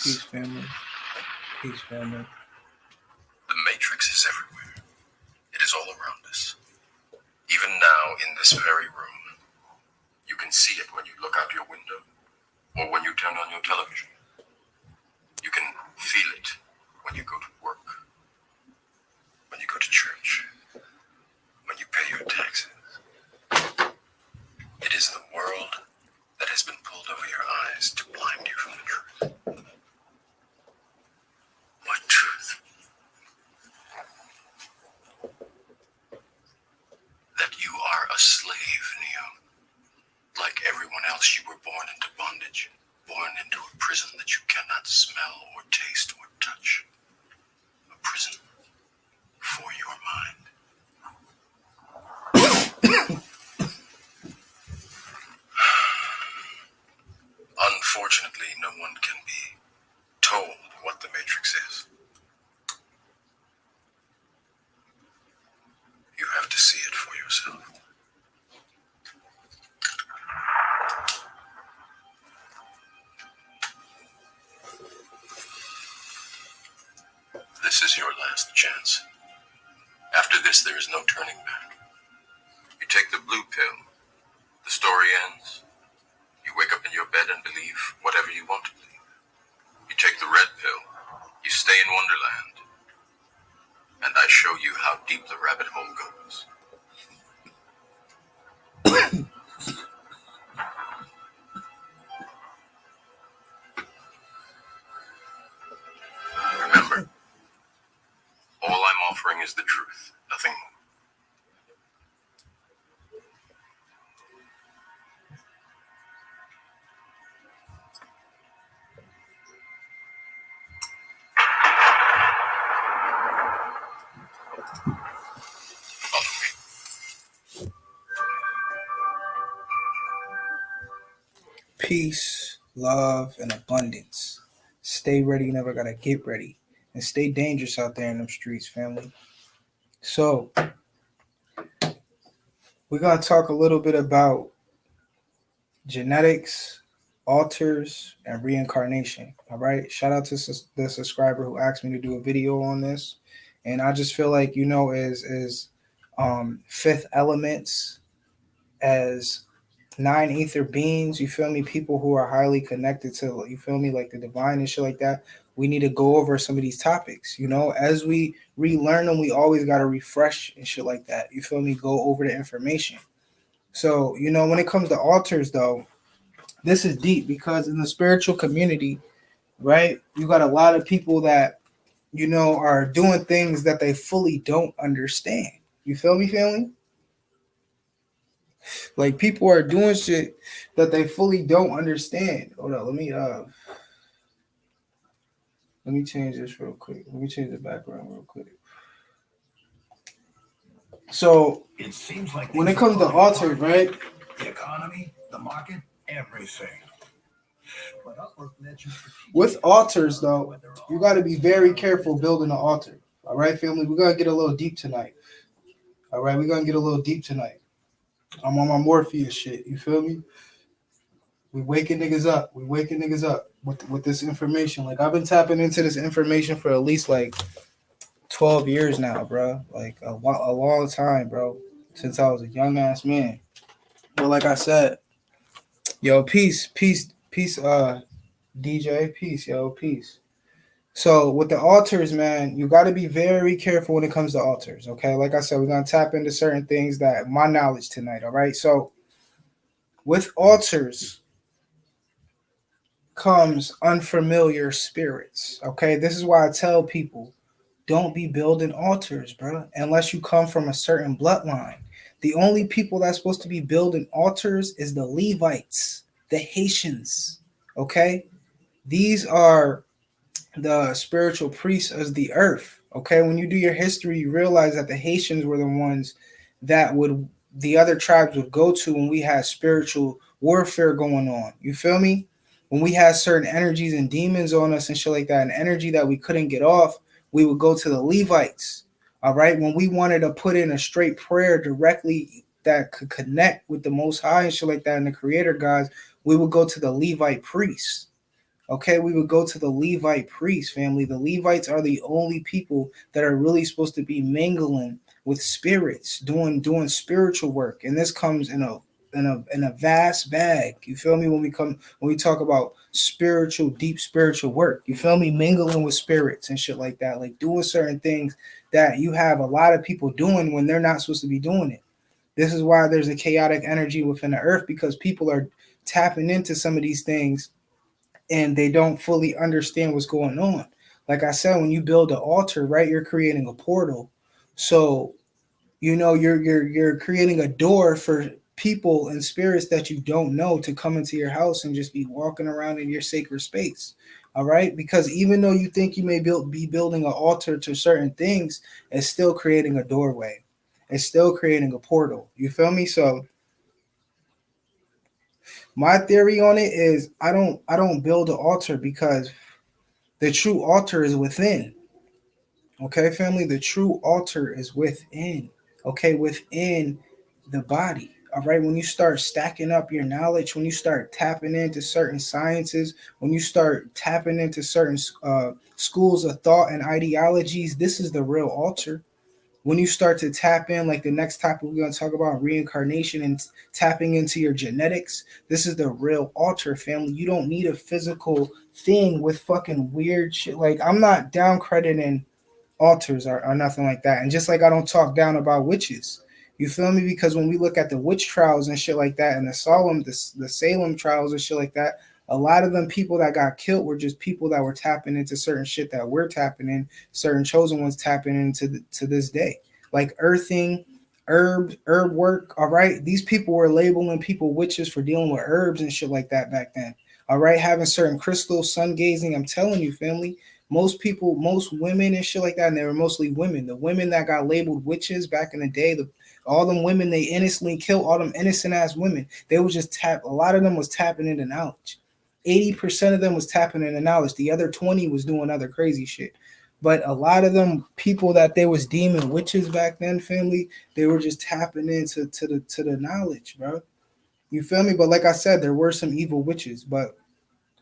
Peace, family. Peace, family. The Matrix is everywhere. It is all around us. Even now, in this very room. You can see it when you look out your window, or when you turn on your television. You can feel it when you go to work, when you go to church, when you pay your taxes. It is the world that has been pulled over your eyes to blind you from the truth. What truth? That you are a slave, Neo. Like everyone else, you were born into bondage, born into a prison that you cannot smell or taste or touch. A prison for your mind. Unfortunately, no one can be told what the Matrix is. You have to see it for yourself. This is your last chance. After this, there is no turning back. You take the blue pill. The story ends. You wake up in your bed and believe whatever you want to believe. You take the red pill. You stay in Wonderland. And I show you how deep the rabbit hole goes. Remember, all I'm offering is the truth, nothing more. Peace, love, and abundance. Stay ready, you never gotta get ready. And stay dangerous out there in them streets, family. So, we're gonna talk a little bit about genetics, alters, and reincarnation. All right. Shout out to the subscriber who asked me to do a video on this. And I just feel like, as fifth elements, as nine ether beings, you feel me, people who are highly connected to, you feel me, like the divine and shit like that, we need to go over some of these topics. As we relearn them, we always got to refresh and shit like that, you feel me, go over the information. So when it comes to altars, though, this is deep, because in the spiritual community, right, you got a lot of people that are doing things that they fully don't understand. You feel me, family? Like, people are doing shit that they fully don't understand. Hold on, let me change this real quick. Let me change the background real quick. So it seems like when it comes to altars, right? The economy, the market, everything. With altars, though, you got to be very careful building an altar. All right, family? We're going to get a little deep tonight. All right, we're going to get a little deep tonight. I'm on my Morpheus shit. You feel me? We waking niggas up. We waking niggas up with this information. Like, I've been tapping into this information for at least, like, 12 years now, bro. Like, a long time, bro. Since I was a young-ass man. But like I said, yo, peace, DJ, peace, yo, peace. So with the altars, man, you got to be very careful when it comes to altars, okay? Like I said, we're going to tap into certain things that my knowledge tonight, all right? So with altars comes unfamiliar spirits, okay? This is why I tell people, don't be building altars, bro, unless you come from a certain bloodline. The only people that's supposed to be building altars is the Levites, the Haitians, okay? These are the spiritual priests of the earth, okay? When you do your history, you realize that the Haitians were the ones that the other tribes would go to when we had spiritual warfare going on. You feel me? When we had certain energies and demons on us and shit like that, and energy that we couldn't get off, we would go to the Levites, all right? When we wanted to put in a straight prayer directly that could connect with the Most High and shit like that and the Creator gods, we would go to the Levite priests, Okay, we would go to the Levite priest family. The Levites are the only people that are really supposed to be mingling with spirits, doing spiritual work, and this comes in a vast bag. You feel me? When we talk about spiritual, deep spiritual work, you feel me? Mingling with spirits and shit like that, like doing certain things that you have a lot of people doing when they're not supposed to be doing it. This is why there's a chaotic energy within the earth, because people are tapping into some of these things and they don't fully understand what's going on. Like I said, when you build an altar, right, you're creating a portal. So you're creating a door for people and spirits that you don't know to come into your house and just be walking around in your sacred space. All right, because even though you think you may be building an altar to certain things, it's still creating a doorway. It's still creating a portal. You feel me? So my theory on it is I don't build an altar because the true altar is within. Okay, family, the true altar is within. Okay, within the body. All right, when you start stacking up your knowledge, when you start tapping into certain sciences, when you start tapping into certain schools of thought and ideologies, this is the real altar. When you start to tap in, like the next topic we're going to talk about, reincarnation and tapping into your genetics, this is the real altar, family. You don't need a physical thing with fucking weird shit. Like, I'm not down crediting altars or nothing like that. And just like I don't talk down about witches. You feel me? Because when we look at the witch trials and shit like that, and the Salem trials and shit like that, a lot of them people that got killed were just people that were tapping into certain shit that we're tapping in, certain chosen ones tapping into to this day, like earthing, herb work. All right, these people were labeling people witches for dealing with herbs and shit like that back then. All right, having certain crystals, sun gazing. I'm telling you, family, most people, most women and shit like that, and they were mostly women. The women that got labeled witches back in the day, all them women they innocently killed, all them innocent ass women, they was just tap. A lot of them was tapping into knowledge. 80% of them was tapping into knowledge. The other 20 was doing other crazy shit. But a lot of them people that they was deeming witches back then, family, they were just tapping into to the knowledge, bro. You feel me? But like I said, there were some evil witches, but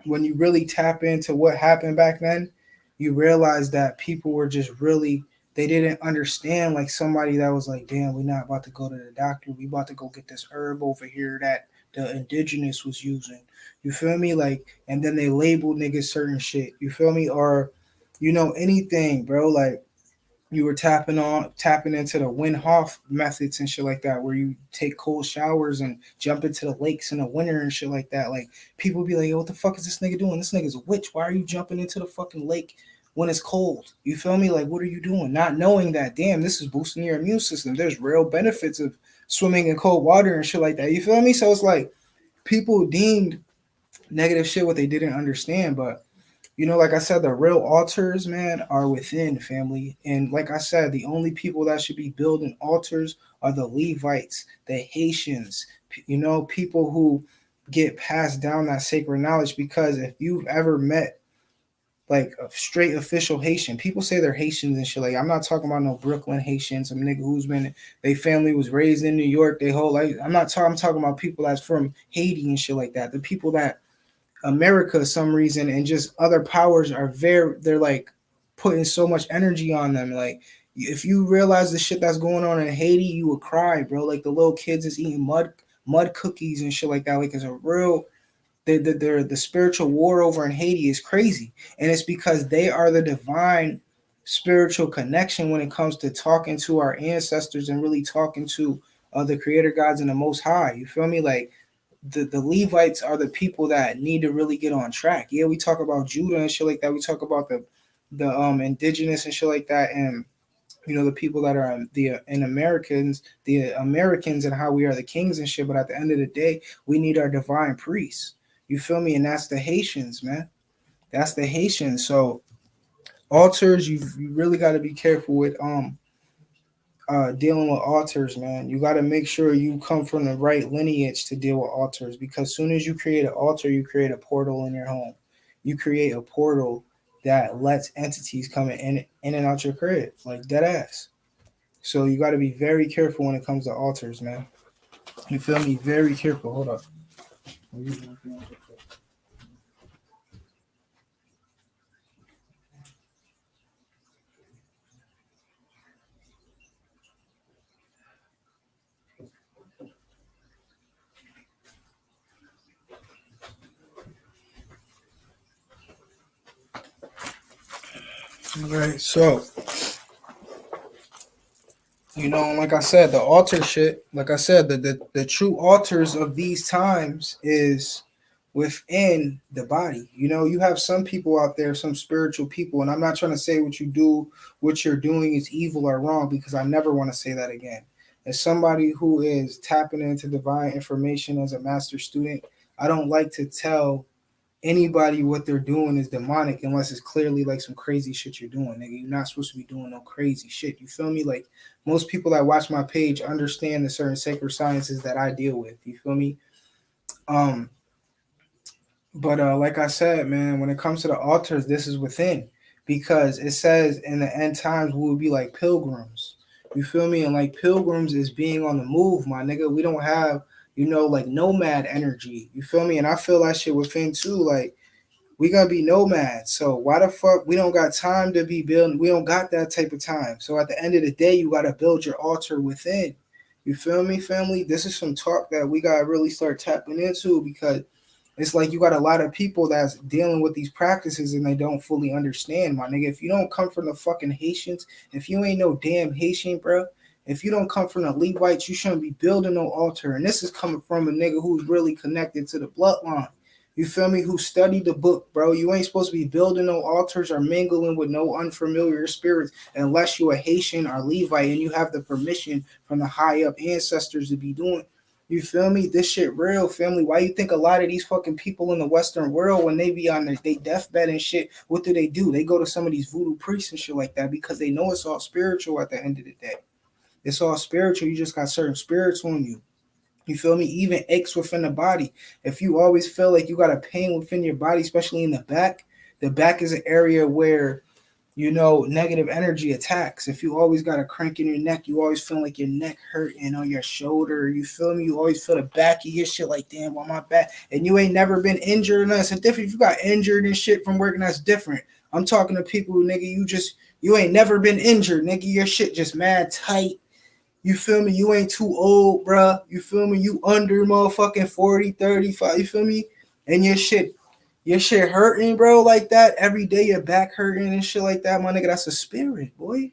when you really tap into what happened back then, you realize that people were just really, they didn't understand, like somebody that was like, damn, we're not about to go to the doctor. We about to go get this herb over here that the indigenous was using. You feel me? Like, and then they labeled niggas certain shit. You feel me? Or, anything, bro. Like, you were tapping into the Wim Hof methods and shit like that, where you take cold showers and jump into the lakes in the winter and shit like that. Like, people be like, "Yo, what the fuck is this nigga doing? This nigga's a witch. Why are you jumping into the fucking lake when it's cold?" You feel me? Like, what are you doing? Not knowing that, damn, this is boosting your immune system. There's real benefits of swimming in cold water and shit like that. You feel me? So it's like people deemed negative shit what they didn't understand, but like I said, the real altars, man, are within, family. And like I said, the only people that should be building altars are the Levites, the Haitians, people who get passed down that sacred knowledge. Because if you've ever met like a straight official Haitian, people say they're Haitians and shit. Like, I'm not talking about no Brooklyn Haitian, some nigga who's been, they family was raised in New York, they whole life. I'm talking about people that's from Haiti and shit like that. The people that America, some reason, and just other powers are they're like putting so much energy on them. Like, if you realize the shit that's going on in Haiti, you would cry, bro. Like, the little kids is eating mud cookies and shit like that. Like, it's a real, the spiritual war over in Haiti is crazy, and it's because they are the divine spiritual connection when it comes to talking to our ancestors and really talking to the creator gods and the most high. You feel me? Like, the Levites are the people that need to really get on track. Yeah, we talk about Judah and shit like that. We talk about the indigenous and shit like that, and the people that are the Americans, and how we are the kings and shit. But at the end of the day, we need our divine priests. You feel me? And that's the Haitians, man. That's the Haitians. So altars, you really got to be careful with dealing with altars, man. You got to make sure you come from the right lineage to deal with altars, because as soon as you create an altar, you create a portal in your home. You create a portal that lets entities come in and out your crib, like dead ass. So you got to be very careful when it comes to altars, man. You feel me? Very careful. Hold up. Right. So, like I said, the altar shit, like I said, the true altars of these times is within the body. You have some people out there, some spiritual people, and I'm not trying to say what you're doing is evil or wrong, because I never want to say that again. As somebody who is tapping into divine information as a master student, I don't like to tell anybody what they're doing is demonic unless it's clearly like some crazy shit you're doing, nigga. You're not supposed to be doing no crazy shit. You feel me? Like most people that watch my page understand the certain sacred sciences that I deal with. You feel me? Um, but like I said, man, when it comes to the altars, this is within, because it says in the end times we will be like pilgrims. You feel me? And like pilgrims is being on the move, my nigga. We don't have, like nomad energy. You feel me? And I feel that shit within too. Like we gonna be nomads. So why the fuck we don't got time to be building? We don't got that type of time. So at the end of the day, you gotta build your altar within. You feel me, family? This is some talk that we gotta really start tapping into, because it's like you got a lot of people that's dealing with these practices and they don't fully understand, my nigga. If you don't come from the fucking Haitians, if you ain't no damn Haitian, bro, if you don't come from the Levites, you shouldn't be building no altar. And this is coming from a nigga who's really connected to the bloodline. You feel me? Who studied the book, bro? You ain't supposed to be building no altars or mingling with no unfamiliar spirits unless you a Haitian or Levite and you have the permission from the high up ancestors to be doing. You feel me? This shit real, family. Why you think a lot of these fucking people in the Western world, when they be on their deathbed and shit, what do? They go to some of these voodoo priests and shit like that, because they know it's all spiritual at the end of the day. It's all spiritual. You just got certain spirits on you. You feel me? Even aches within the body. If you always feel like you got a pain within your body, especially in the back is an area where negative energy attacks. If you always got a crank in your neck, you always feel like your neck hurting on your shoulder. You feel me? You always feel the back of your shit like, damn, why my back? And you ain't never been injured, and that's different. If you got injured and shit from working, that's different. I'm talking to people who, nigga, you ain't never been injured, nigga. Your shit just mad tight. You feel me? You ain't too old, bruh. You feel me? You under motherfucking 40, 35. You feel me? And your shit hurting, bro, like that. Every day your back hurting and shit like that, my nigga. That's a spirit, boy.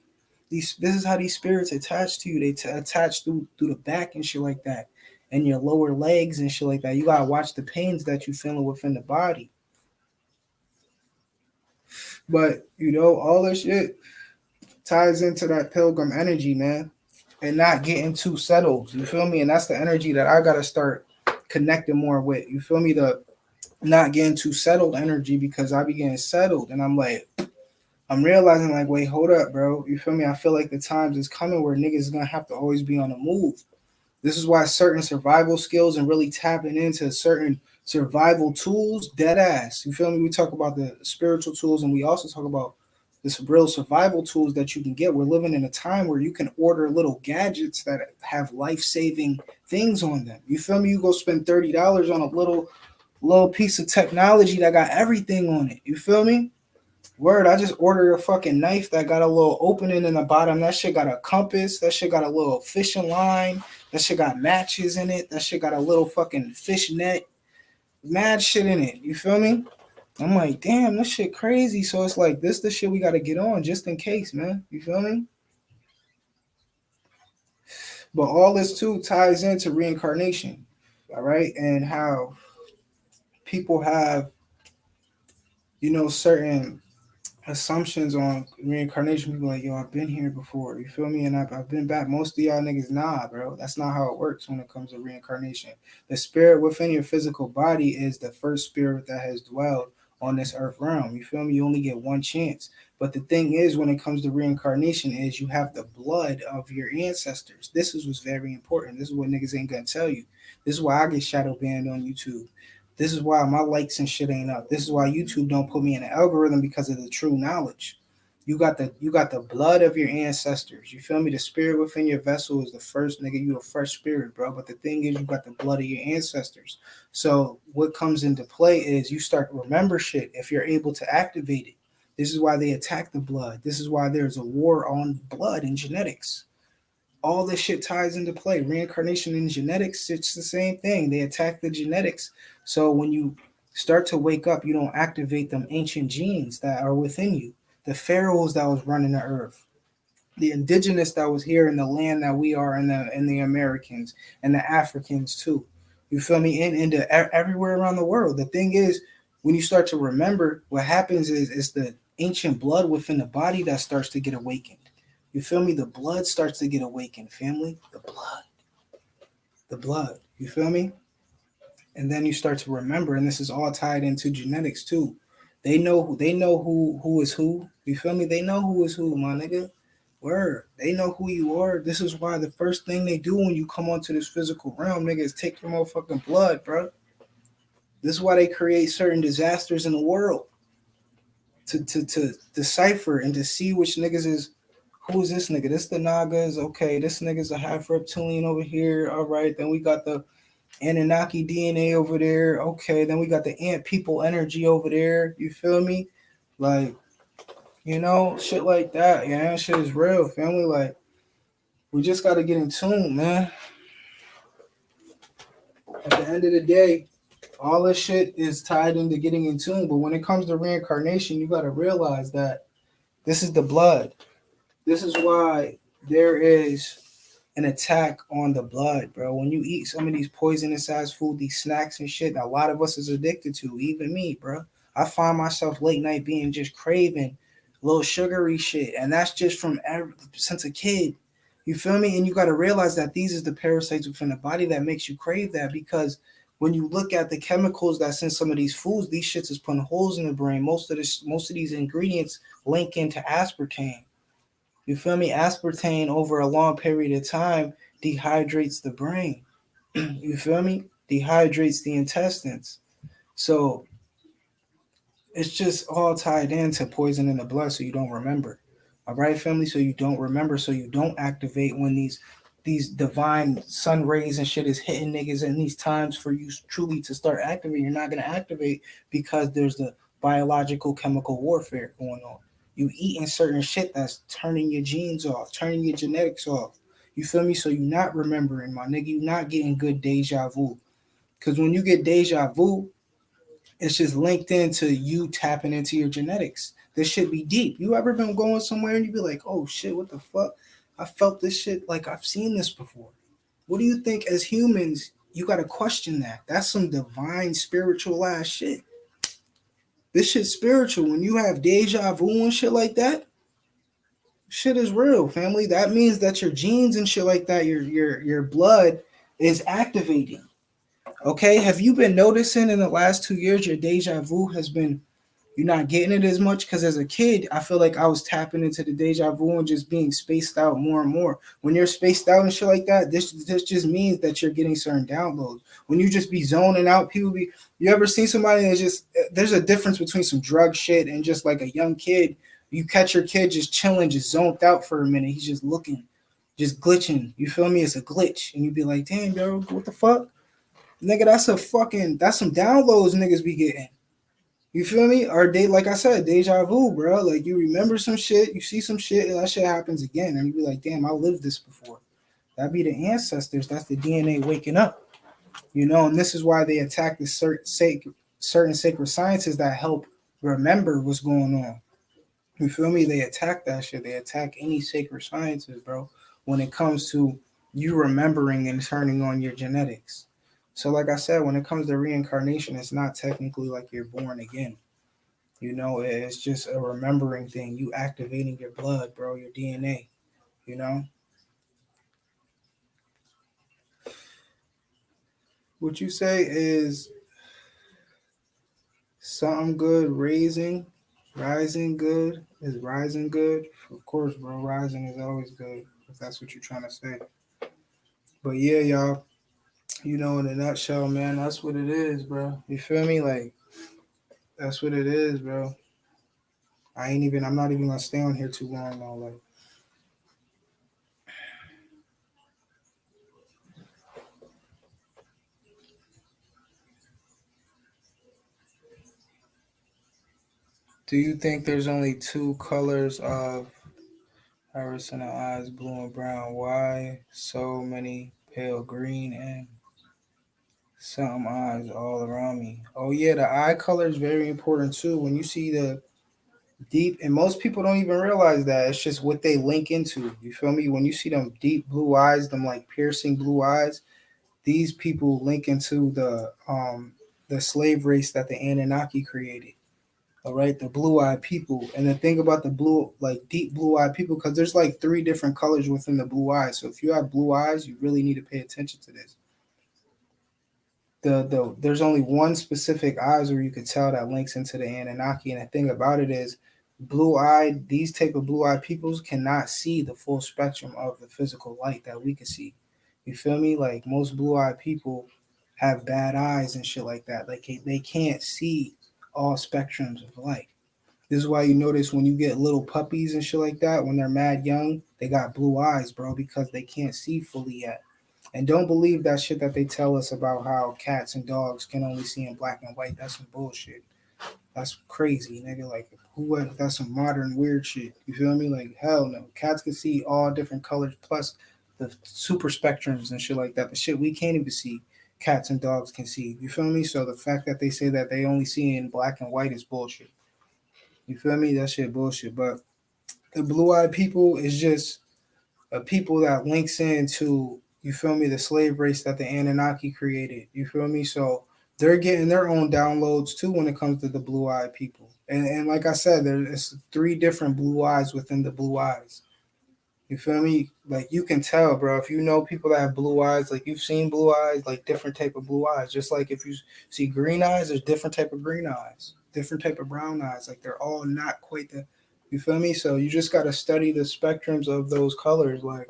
This is how these spirits attach to you. They attach through the back and shit like that. And your lower legs and shit like that. You gotta watch the pains that you feeling within the body. But all this shit ties into that pilgrim energy, man. And not getting too settled. You feel me? And that's the energy that I gotta start connecting more with. You feel me? The not getting too settled energy, because I be getting settled and I'm realizing like, wait, hold up, bro. You feel me? I feel like the times is coming where niggas is gonna have to always be on the move. This is why certain survival skills and really tapping into certain survival tools, dead ass. You feel me? We talk about the spiritual tools and we also talk about this real survival tools that you can get. We're living in a time where you can order little gadgets that have life saving things on them. You feel me? You go spend $30 on a little piece of technology that got everything on it. You feel me? Word, I just ordered a fucking knife that got a little opening in the bottom. That shit got a compass. That shit got a little fishing line. That shit got matches in it. That shit got a little fucking fish net. Mad shit in it. You feel me? I'm like, damn, this shit crazy. So it's like, this the shit we got to get on just in case, man. You feel me? But all this too ties into reincarnation, all right? And how people have, certain assumptions on reincarnation. People like, yo, I've been here before. You feel me? And I've been back. Most of y'all niggas, nah, bro. That's not how it works when it comes to reincarnation. The spirit within your physical body is the first spirit that has dwelled on this earth realm. You feel me? You only get one chance. But the thing is, when it comes to reincarnation, is you have the blood of your ancestors. This is what's very important. This is what niggas ain't gonna tell you. This is why I get shadow banned on YouTube. This is why my likes and shit ain't up. This is why YouTube don't put me in the algorithm, because of the true knowledge. You got the blood of your ancestors. You feel me? The spirit within your vessel is the first, nigga. You a fresh spirit, bro. But the thing is, you got the blood of your ancestors. So what comes into play is you start to remember shit if you're able to activate it. This is why they attack the blood. This is why there's a war on blood and genetics. All this shit ties into play. Reincarnation and genetics, it's the same thing. They attack the genetics. So when you start to wake up, you don't activate them ancient genes that are within you. the pharaohs that was running the earth, the indigenous that was here in the land that we are, and the Americans and the Africans too. You feel me? And everywhere around the world. The thing is, when you start to remember, what happens is it's the ancient blood within the body that starts to get awakened. You feel me? The blood starts to get awakened, family. The blood. You feel me? And then you start to remember, and this is all tied into genetics too. They know who is who. You feel me? They know who is who, my nigga. Word. They know who you are. This is why the first thing they do when you come onto this physical realm, nigga, is take your motherfucking blood, bro. This is why they create certain disasters in the world to decipher and to see which niggas is who is this nigga? This the Nagas, okay. This nigga's a half reptilian over here. All right. Then we got the Anunnaki DNA over there. Okay. Then we got the ant people energy over there. You feel me? Like, shit like that. Yeah, shit is real, family. Like, we just got to get in tune, man. At the end of the day, all this shit is tied into getting in tune. But when it comes to reincarnation, you got to realize that this is the blood. This is why there is an attack on the blood, bro. When you eat some of these poisonous ass food, these snacks and shit, a lot of us is addicted to, even me, bro. I find myself late night being just craving little sugary shit, and that's just from since a kid. You feel me? And you got to realize that these is the parasites within the body that makes you crave that, because when you look at the chemicals that's in some of these foods, these shits is putting holes in the brain. Most of these ingredients link into aspartame. You feel me? Aspartame over a long period of time dehydrates the brain. You feel me? Dehydrates the intestines. So it's just all tied into poison in the blood, so you don't remember. All right, family. So you don't remember, so you don't activate when these divine sun rays and shit is hitting niggas in these times for you truly to start activating. You're not gonna activate because there's the biological chemical warfare going on. You eating certain shit that's turning your genes off, turning your genetics off. You feel me? So you're not remembering, my nigga. You're not getting good deja vu. Because when you get deja vu, it's just linked into you tapping into your genetics. This should be deep. You ever been going somewhere and you be like, oh shit, what the fuck? I felt this shit like I've seen this before. What do you think as humans? You got to question that. That's some divine spiritual ass shit. This shit's spiritual. When you have deja vu and shit like that, shit is real, family. That means that your genes and shit like that, your blood is activating. Okay, have you been noticing in the last 2 years your deja vu has been, you're not getting it as much? Because as a kid, I feel like I was tapping into the deja vu and just being spaced out more and more. When you're spaced out and shit like that, this just means that you're getting certain downloads. When you just be zoning out, you ever seen somebody that's just, there's a difference between some drug shit and just like a young kid. You catch your kid just chilling, just zoned out for a minute. He's just looking, just glitching. You feel me? It's a glitch. And you be like, damn, bro, what the fuck? Nigga, that's some downloads niggas be getting. You feel me? Or they, like I said, deja vu, bro. Like you remember some shit, you see some shit, and that shit happens again, and you be like, damn, I lived this before. That be the ancestors. That's the DNA waking up. And this is why they attack the certain sacred sciences that help remember what's going on. You feel me? They attack that shit. They attack any sacred sciences, bro, when it comes to you remembering and turning on your genetics. So, like I said, when it comes to reincarnation, it's not technically like you're born again. It's just a remembering thing. You activating your blood, bro, your DNA. You know, what you say is something good, rising good. Is rising good? Of course, bro. Rising is always good if that's what you're trying to say. But yeah, y'all. In a nutshell, man, that's what it is, bro. You feel me? Like that's what it is, bro. I'm not even gonna stay on here too long though. Like, do you think there's only two colors of iris in the eyes, blue and brown? Why so many pale green and some eyes all around me? Oh yeah, the eye color is very important too. When you see deep, and most people don't even realize that. It's just what they link into. You feel me? When you see them deep blue eyes, them like piercing blue eyes, these people link into the slave race that the Anunnaki created. All right, the blue-eyed people. And the thing about the blue, like deep blue-eyed people, because there's like three different colors within the blue eyes. So if you have blue eyes, you really need to pay attention to this. There's only one specific eyes where you could tell that links into the Anunnaki. And the thing about it is, blue-eyed, these type of blue-eyed peoples cannot see the full spectrum of the physical light that we can see. You feel me? Like most blue-eyed people have bad eyes and shit like that. Like they can't see all spectrums of light. This is why you notice when you get little puppies and shit like that, when they're mad young, they got blue eyes, bro, because they can't see fully yet. And don't believe that shit that they tell us about how cats and dogs can only see in black and white. That's some bullshit. That's crazy, nigga. Like, that's some modern weird shit. You feel me? Like, hell no. Cats can see all different colors plus the super spectrums and shit like that. The shit we can't even see, cats and dogs can see. You feel me? So the fact that they say that they only see in black and white is bullshit. You feel me? That shit bullshit. But the blue eyed people is just a people that links into, you feel me, the slave race that the Anunnaki created. You feel me? So they're getting their own downloads too when it comes to the blue eyed people. And like I said, there's three different blue eyes within the blue eyes. You feel me? Like you can tell, bro. If you know people that have blue eyes, like you've seen blue eyes, like different type of blue eyes. Just like if you see green eyes, there's different type of green eyes, different type of brown eyes. Like they're all not quite the. You feel me? So you just gotta study the spectrums of those colors, like.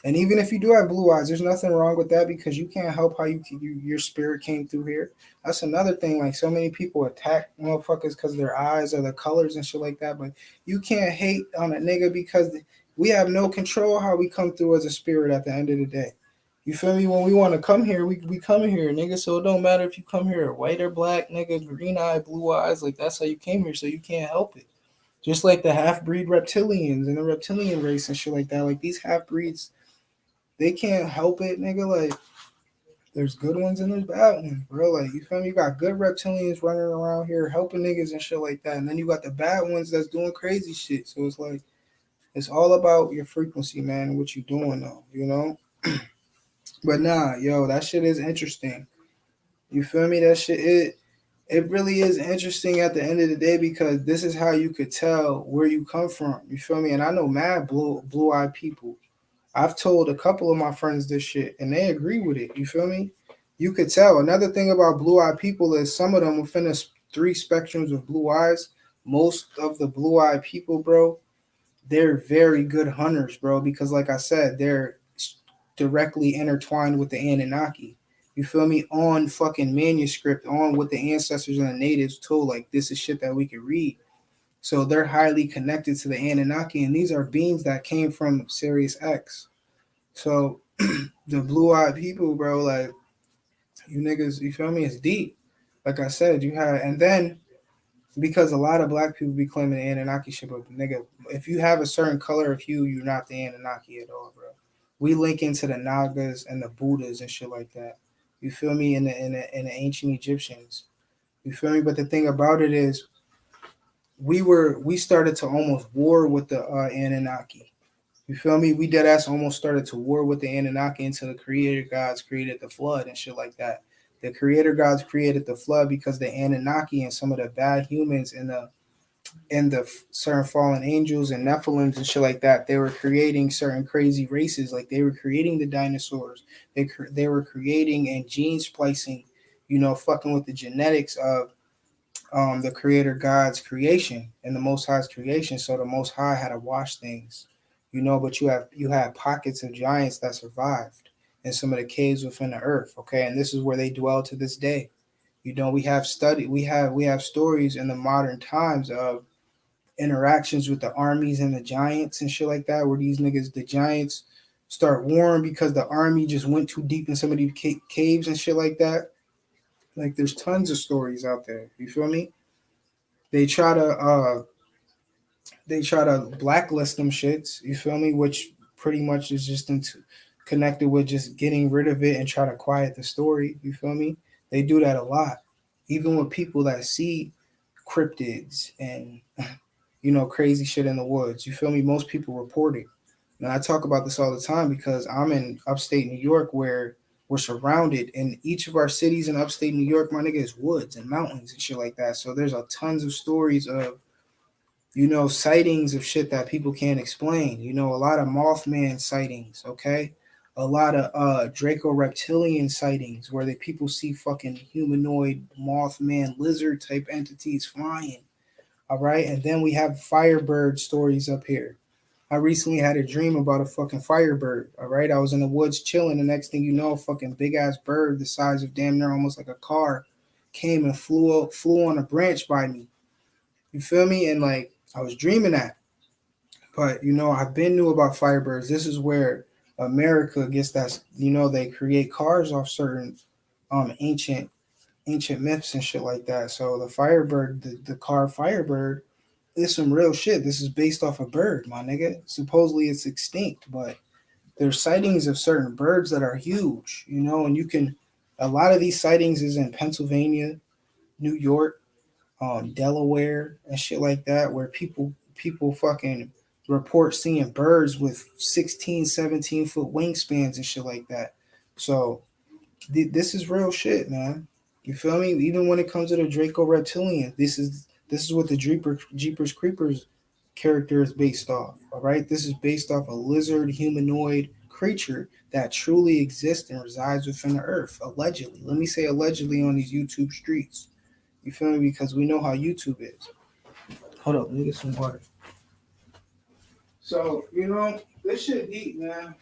And even if you do have blue eyes, there's nothing wrong with that because you can't help how your spirit came through here. That's another thing. Like so many people attack motherfuckers because their eyes or the colors and shit like that. But you can't hate on a nigga because we have no control how we come through as a spirit at the end of the day. You feel me? When we want to come here, we come here, nigga. So it don't matter if you come here white or black, nigga, green eye, blue eyes. Like that's how you came here, so you can't help it. Just like the half breed reptilians and the reptilian race and shit like that. Like these half breeds, they can't help it, nigga. Like there's good ones and there's bad ones, bro. Like you feel me? You got good reptilians running around here helping niggas and shit like that, and then you got the bad ones that's doing crazy shit. So it's like it's all about your frequency, man, and what you doing though, you know? But nah, yo, that shit is interesting. You feel me? That shit it really is interesting at the end of the day because this is how you could tell where you come from. You feel me? And I know mad blue eyed people. I've told a couple of my friends this shit and they agree with it. You feel me? You could tell. Another thing about blue eyed people is some of them within the three spectrums of blue eyes. Most of the blue eyed people, bro, they're very good hunters, bro, because like I said, they're directly intertwined with the Anunnaki. You feel me? On fucking manuscript, on what the ancestors and the natives told, like this is shit that we can read. So they're highly connected to the Anunnaki, and these are beings that came from Sirius X. So the blue-eyed people, bro, like you niggas, you feel me? It's deep. Like I said, you had, and then because a lot of black people be claiming the Anunnaki shit, but nigga, if you have a certain color of hue, you're not the Anunnaki at all, bro. We link into the Nagas and the Buddhas and shit like that. You feel me? In the ancient Egyptians. You feel me? But the thing about it is, we started to almost war with the Anunnaki. You feel me? We dead ass almost started to war with the Anunnaki until the creator gods created the flood and shit like that. The creator gods created the flood because the Anunnaki and some of the bad humans and the certain fallen angels and Nephilims and shit like that, they were creating certain crazy races. Like they were creating the dinosaurs. They were creating and gene splicing, fucking with the genetics of the creator God's creation and the Most High's creation. So the Most High had to wash things, but you had pockets of giants that survived in some of the caves within the earth. Okay, and this is where they dwell to this day. We have stories in the modern times of interactions with the armies and the giants and shit like that, where these niggas, the giants, start warring because the army just went too deep in some of these caves and shit like that. Like, there's tons of stories out there. You feel me? They try to blacklist them shits. You feel me? Which pretty much is just into connected with just getting rid of it and try to quiet the story. You feel me? They do that a lot, even with people that see cryptids and crazy shit in the woods. You feel me? Most people report it. And I talk about this all the time because I'm in upstate New York where we're surrounded in each of our cities in upstate New York, my nigga, is woods and mountains and shit like that. So there's a tons of stories of, sightings of shit that people can't explain. A lot of Mothman sightings, okay? A lot of Draco reptilian sightings where the people see fucking humanoid Mothman lizard type entities flying. All right. And then we have Firebird stories up here. I recently had a dream about a fucking Firebird. All right. I was in the woods chilling. The next thing you know, a fucking big ass bird the size of damn near almost like a car came and flew on a branch by me. You feel me? And like I was dreaming that. But I've been knew about Firebirds. This is where America gets that, they create cars off certain ancient myths and shit like that. So the Firebird, the car Firebird, is some real shit. This is based off a bird, my nigga. Supposedly it's extinct, but there's sightings of certain birds that are huge, and you can. A lot of these sightings is in Pennsylvania, New York, Delaware, and shit like that, where people fucking report seeing birds with 16, 17 foot wingspans and shit like that. So this is real shit, man. You feel me? Even when it comes to the Draco reptilian, this is what the Jeepers Creepers character is based off. All right, this is based off a lizard humanoid creature that truly exists and resides within the earth. Allegedly, let me say allegedly on these YouTube streets. You feel me? Because we know how YouTube is. Hold up, let me get some water. So this shit deep, man.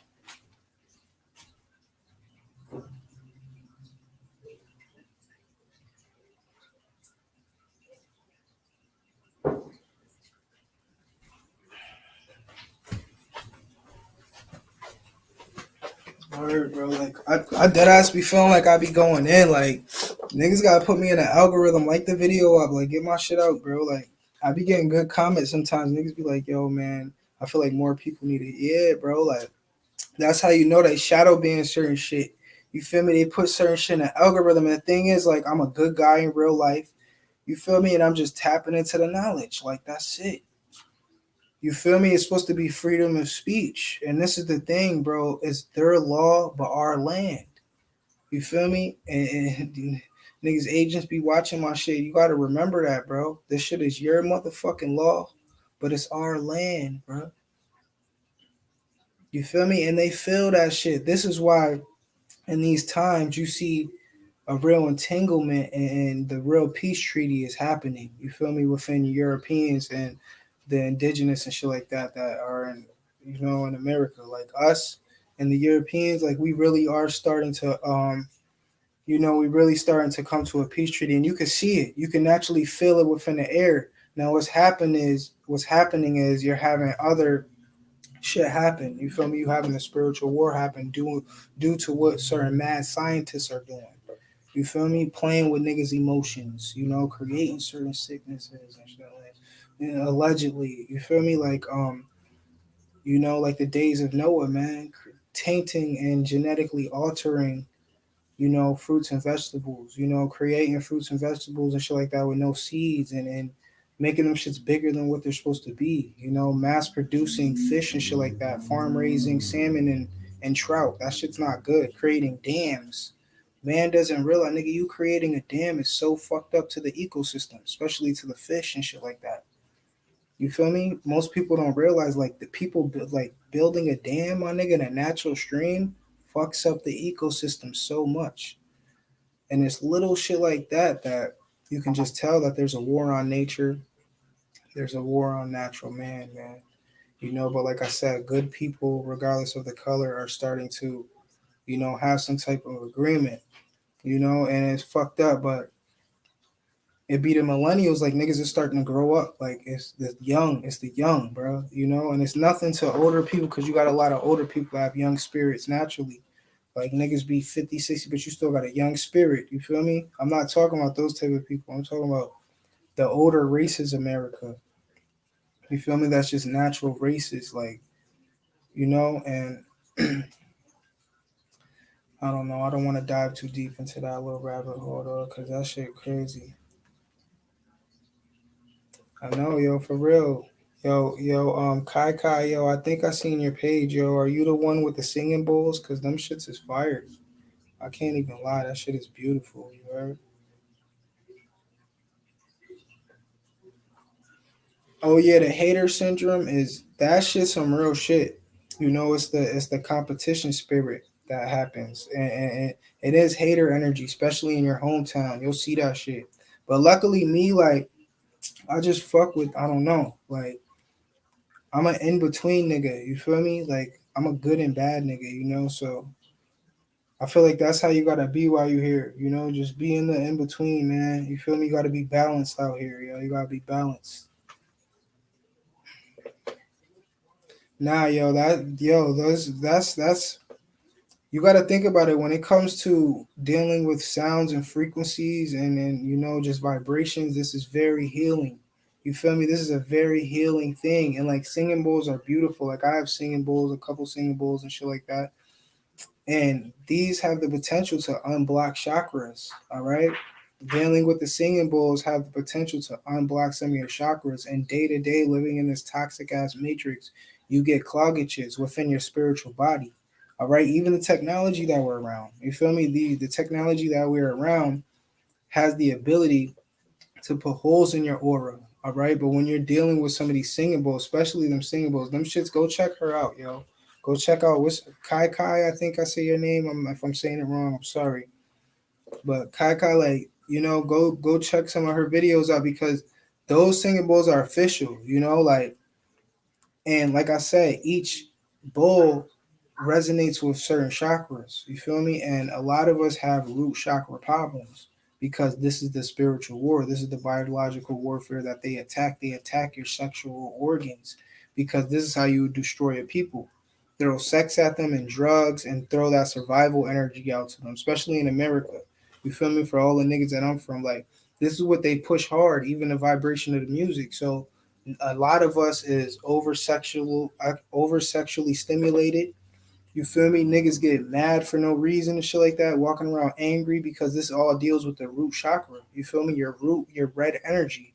Word, bro. Like I dead ass be feeling like I be going in. Like niggas gotta put me in an algorithm, like the video up, like get my shit out, bro. Like I be getting good comments sometimes. Niggas be like, yo, man, I feel like more people need it. Yeah, bro. Like that's how you know they shadow ban certain shit. You feel me? They put certain shit in an algorithm. And the thing is, like, I'm a good guy in real life. You feel me? And I'm just tapping into the knowledge. Like that's it. You feel me? It's supposed to be freedom of speech. And this is the thing, bro. It's their law, but our land. You feel me? And niggas agents be watching my shit. You gotta remember that, bro. This shit is your motherfucking law, but it's our land, bro. You feel me? And they feel that shit. This is why in these times you see a real entanglement and the real peace treaty is happening. You feel me? Within Europeans and the indigenous and shit like that are in America, like us and the Europeans, like we really are starting to we really starting to come to a peace treaty, and you can see it. You can actually feel it within the air. Now, what's happening is you're having other shit happen. You feel me? You having a spiritual war happen due to what certain mad scientists are doing. You feel me? Playing with niggas' emotions. Creating certain sicknesses and shit like. Allegedly, you feel me? Like like the days of Noah, man, tainting and genetically altering fruits and vegetables, creating fruits and vegetables and shit like that with no seeds and making them shits bigger than what they're supposed to be, mass producing fish and shit like that, farm raising salmon and trout. That shit's not good. Creating dams. Man doesn't realize, nigga, you creating a dam is so fucked up to the ecosystem, especially to the fish and shit like that. You feel me? Most people don't realize like the people like building a dam, my nigga, in a natural stream fucks up the ecosystem so much. And it's little shit like that you can just tell that there's a war on nature. There's a war on natural man. But like I said, good people, regardless of the color, are starting to, have some type of agreement, and it's fucked up, but it be the millennials, like niggas is starting to grow up. Like it's the young, bro, and it's nothing to older people because you got a lot of older people that have young spirits naturally. Like niggas be 50, 60, but you still got a young spirit. You feel me? I'm not talking about those type of people. I'm talking about the older races America. You feel me? That's just natural races, like, and I don't know. I don't want to dive too deep into that little rabbit hole though, because that shit crazy. I know, yo, for real. Kai Kai, yo, I think I seen your page, yo. Are you the one with the singing bowls? Cause them shits is fire. I can't even lie, that shit is beautiful. You heard? Oh yeah, the hater syndrome is that shit some real shit. You know, it's the competition spirit that happens, and it is hater energy, especially in your hometown. You'll see that shit. But luckily, me like I just fuck with I don't know like I'm an in between nigga. You feel me? Like I'm a good and bad nigga. You know, so I feel like that's how you gotta be while you here. You know, just be in the in between, man. You feel me? You gotta be balanced out here, yo. You gotta be balanced. Nah, yo, that's you got to think about it when it comes to dealing with sounds and frequencies and just vibrations. This is very healing. You feel me? This is a very healing thing, and like singing bowls are beautiful. Like I have singing bowls, a couple singing bowls and shit like that, and these have the potential to unblock chakras. All right, dealing with the singing bowls have the potential to unblock some of your chakras. And day to day, living in this toxic ass matrix, you get cloggages within your spiritual body. All right, even the technology that we're around, you feel me? The technology that we're around has the ability to put holes in your aura. All right, but when you're dealing with some of these singing bowls, especially them singing bowls, them shits, go check her out, yo. Go check out what's Kai Kai. I think I say your name. If I'm saying it wrong, I'm sorry. But Kai Kai, like go check some of her videos out because those singing bowls are official. Like and like I said, each bowl resonates with certain chakras. You feel me? And a lot of us have root chakra problems because this is the spiritual war. This is the biological warfare that they attack. They attack your sexual organs because this is how you destroy a people. Throw sex at them and drugs and throw that survival energy out to them, especially in America. You feel me? For all the niggas that I'm from, like this is what they push hard, even the vibration of the music. So a lot of us is over sexually stimulated. You feel me? Niggas get mad for no reason and shit like that, walking around angry because this all deals with the root chakra. You feel me? Your root, your red energy.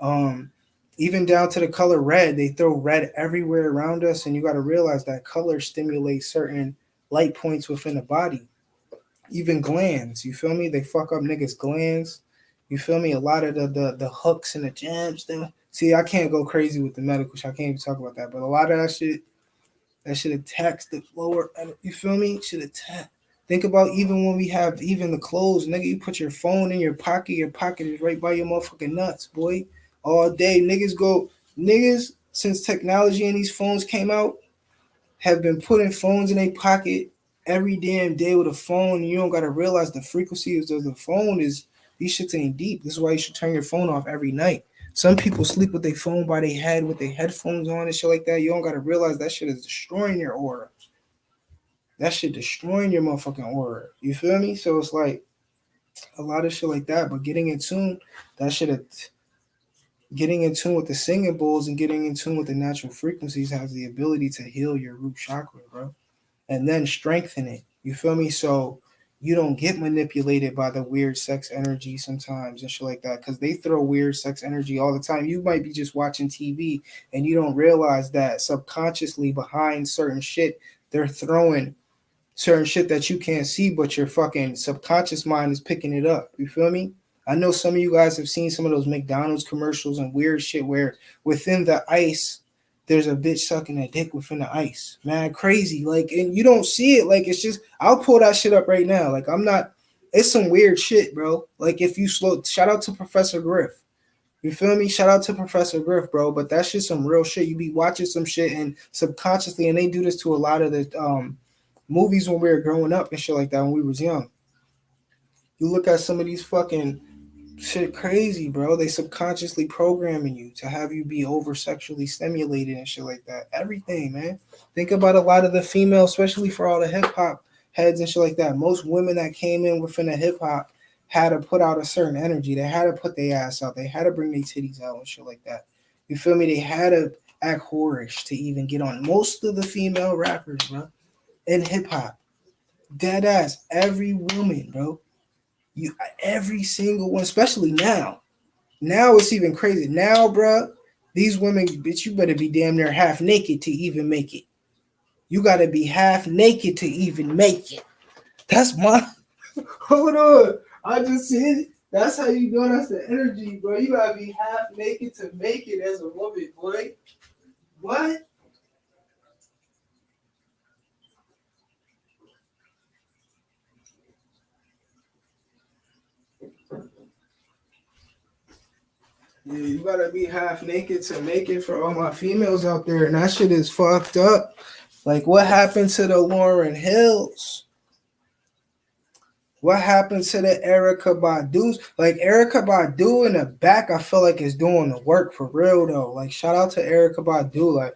Um, Even down to the color red, they throw red everywhere around us, and you got to realize that color stimulates certain light points within the body. Even glands, you feel me? They fuck up niggas' glands. You feel me? A lot of the hooks and the jams. See, I can't go crazy with the medical shit. I can't even talk about that. But a lot of that shit attacks the lower. You feel me? Should attack. Think about even when we have even the clothes, nigga. You put your phone in your pocket. Your pocket is right by your motherfucking nuts, boy. All day, niggas. Since technology and these phones came out, have been putting phones in their pocket every damn day with a phone. And you don't gotta realize the frequencies of the phone is these shits ain't deep. This is why you should turn your phone off every night. Some people sleep with their phone by their head with their headphones on and shit like that. You don't gotta realize that shit is destroying your aura. That shit destroying your motherfucking aura. You feel me? So it's like a lot of shit like that. But that shit getting in tune with the singing bowls and getting in tune with the natural frequencies has the ability to heal your root chakra, bro, and then strengthen it. You feel me? So you don't get manipulated by the weird sex energy sometimes and shit like that because they throw weird sex energy all the time. You might be just watching TV and you don't realize that subconsciously behind certain shit, they're throwing certain shit that you can't see, but your fucking subconscious mind is picking it up. You feel me? I know some of you guys have seen some of those McDonald's commercials and weird shit where within the ice, there's a bitch sucking a dick within the ice. Man, crazy. Like, and you don't see it. Like, it's just, I'll pull that shit up right now. Like, I'm not, it's some weird shit, bro. Like, if you shout out to Professor Griff. You feel me? Shout out to Professor Griff, bro. But that's just some real shit. You be watching some shit and subconsciously, and they do this to a lot of the movies when we were growing up and shit like that when we was young. You look at some of these fucking shit crazy, bro. They subconsciously programming you to have you be over sexually stimulated and shit like that. Everything, man. Think about a lot of the female, especially for all the hip hop heads and shit like that. Most women that came in within the hip hop had to put out a certain energy. They had to put their ass out. They had to bring their titties out and shit like that. You feel me? They had to act whorish to even get on. Most of the female rappers, bro, in hip hop, dead ass, every woman, bro. You every single one, especially now. Now it's even crazy. Now, bruh, these women, bitch, you better be damn near half naked to even make it. You gotta be half naked to even make it. That's my. Hold on. I just said that's how you doing. That's the energy, bro. You gotta be half naked to make it as a woman, boy. What? Yeah, you gotta be half naked to make it for all my females out there, and that shit is fucked up. Like, what happened to the Lauren Hills? What happened to the Erica Badu's? Like Erica Badu in the back, I feel like is doing the work for real though. Like shout out to Erica Badu. Like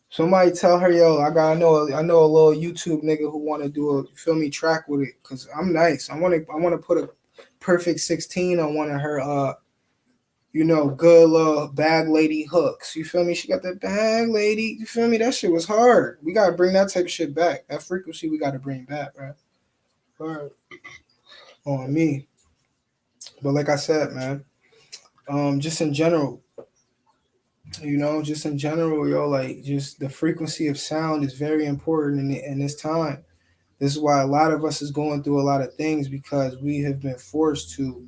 somebody tell her, yo, I know a little YouTube nigga who want to do a feel me track with it because I'm nice. I want to put a perfect 16 on one of her good little bag lady hooks. You feel me? She got that bag lady. You feel me? That shit was hard. We gotta bring that type of shit back. That frequency we gotta bring back, right? Hard on me. But like I said, man, just in general, just in general, yo, like just the frequency of sound is very important in this time. This is why a lot of us is going through a lot of things because we have been forced to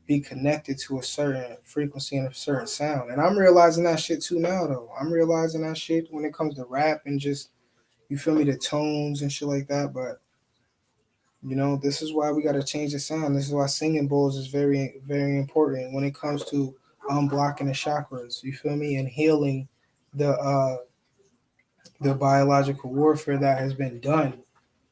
be connected to a certain frequency and a certain sound. And I'm realizing that shit too now though. I'm realizing that shit when it comes to rap and just you feel me, the tones and shit like that. But this is why we gotta change the sound. This is why singing bowls is very, very important when it comes to unblocking the chakras. You feel me? And healing the biological warfare that has been done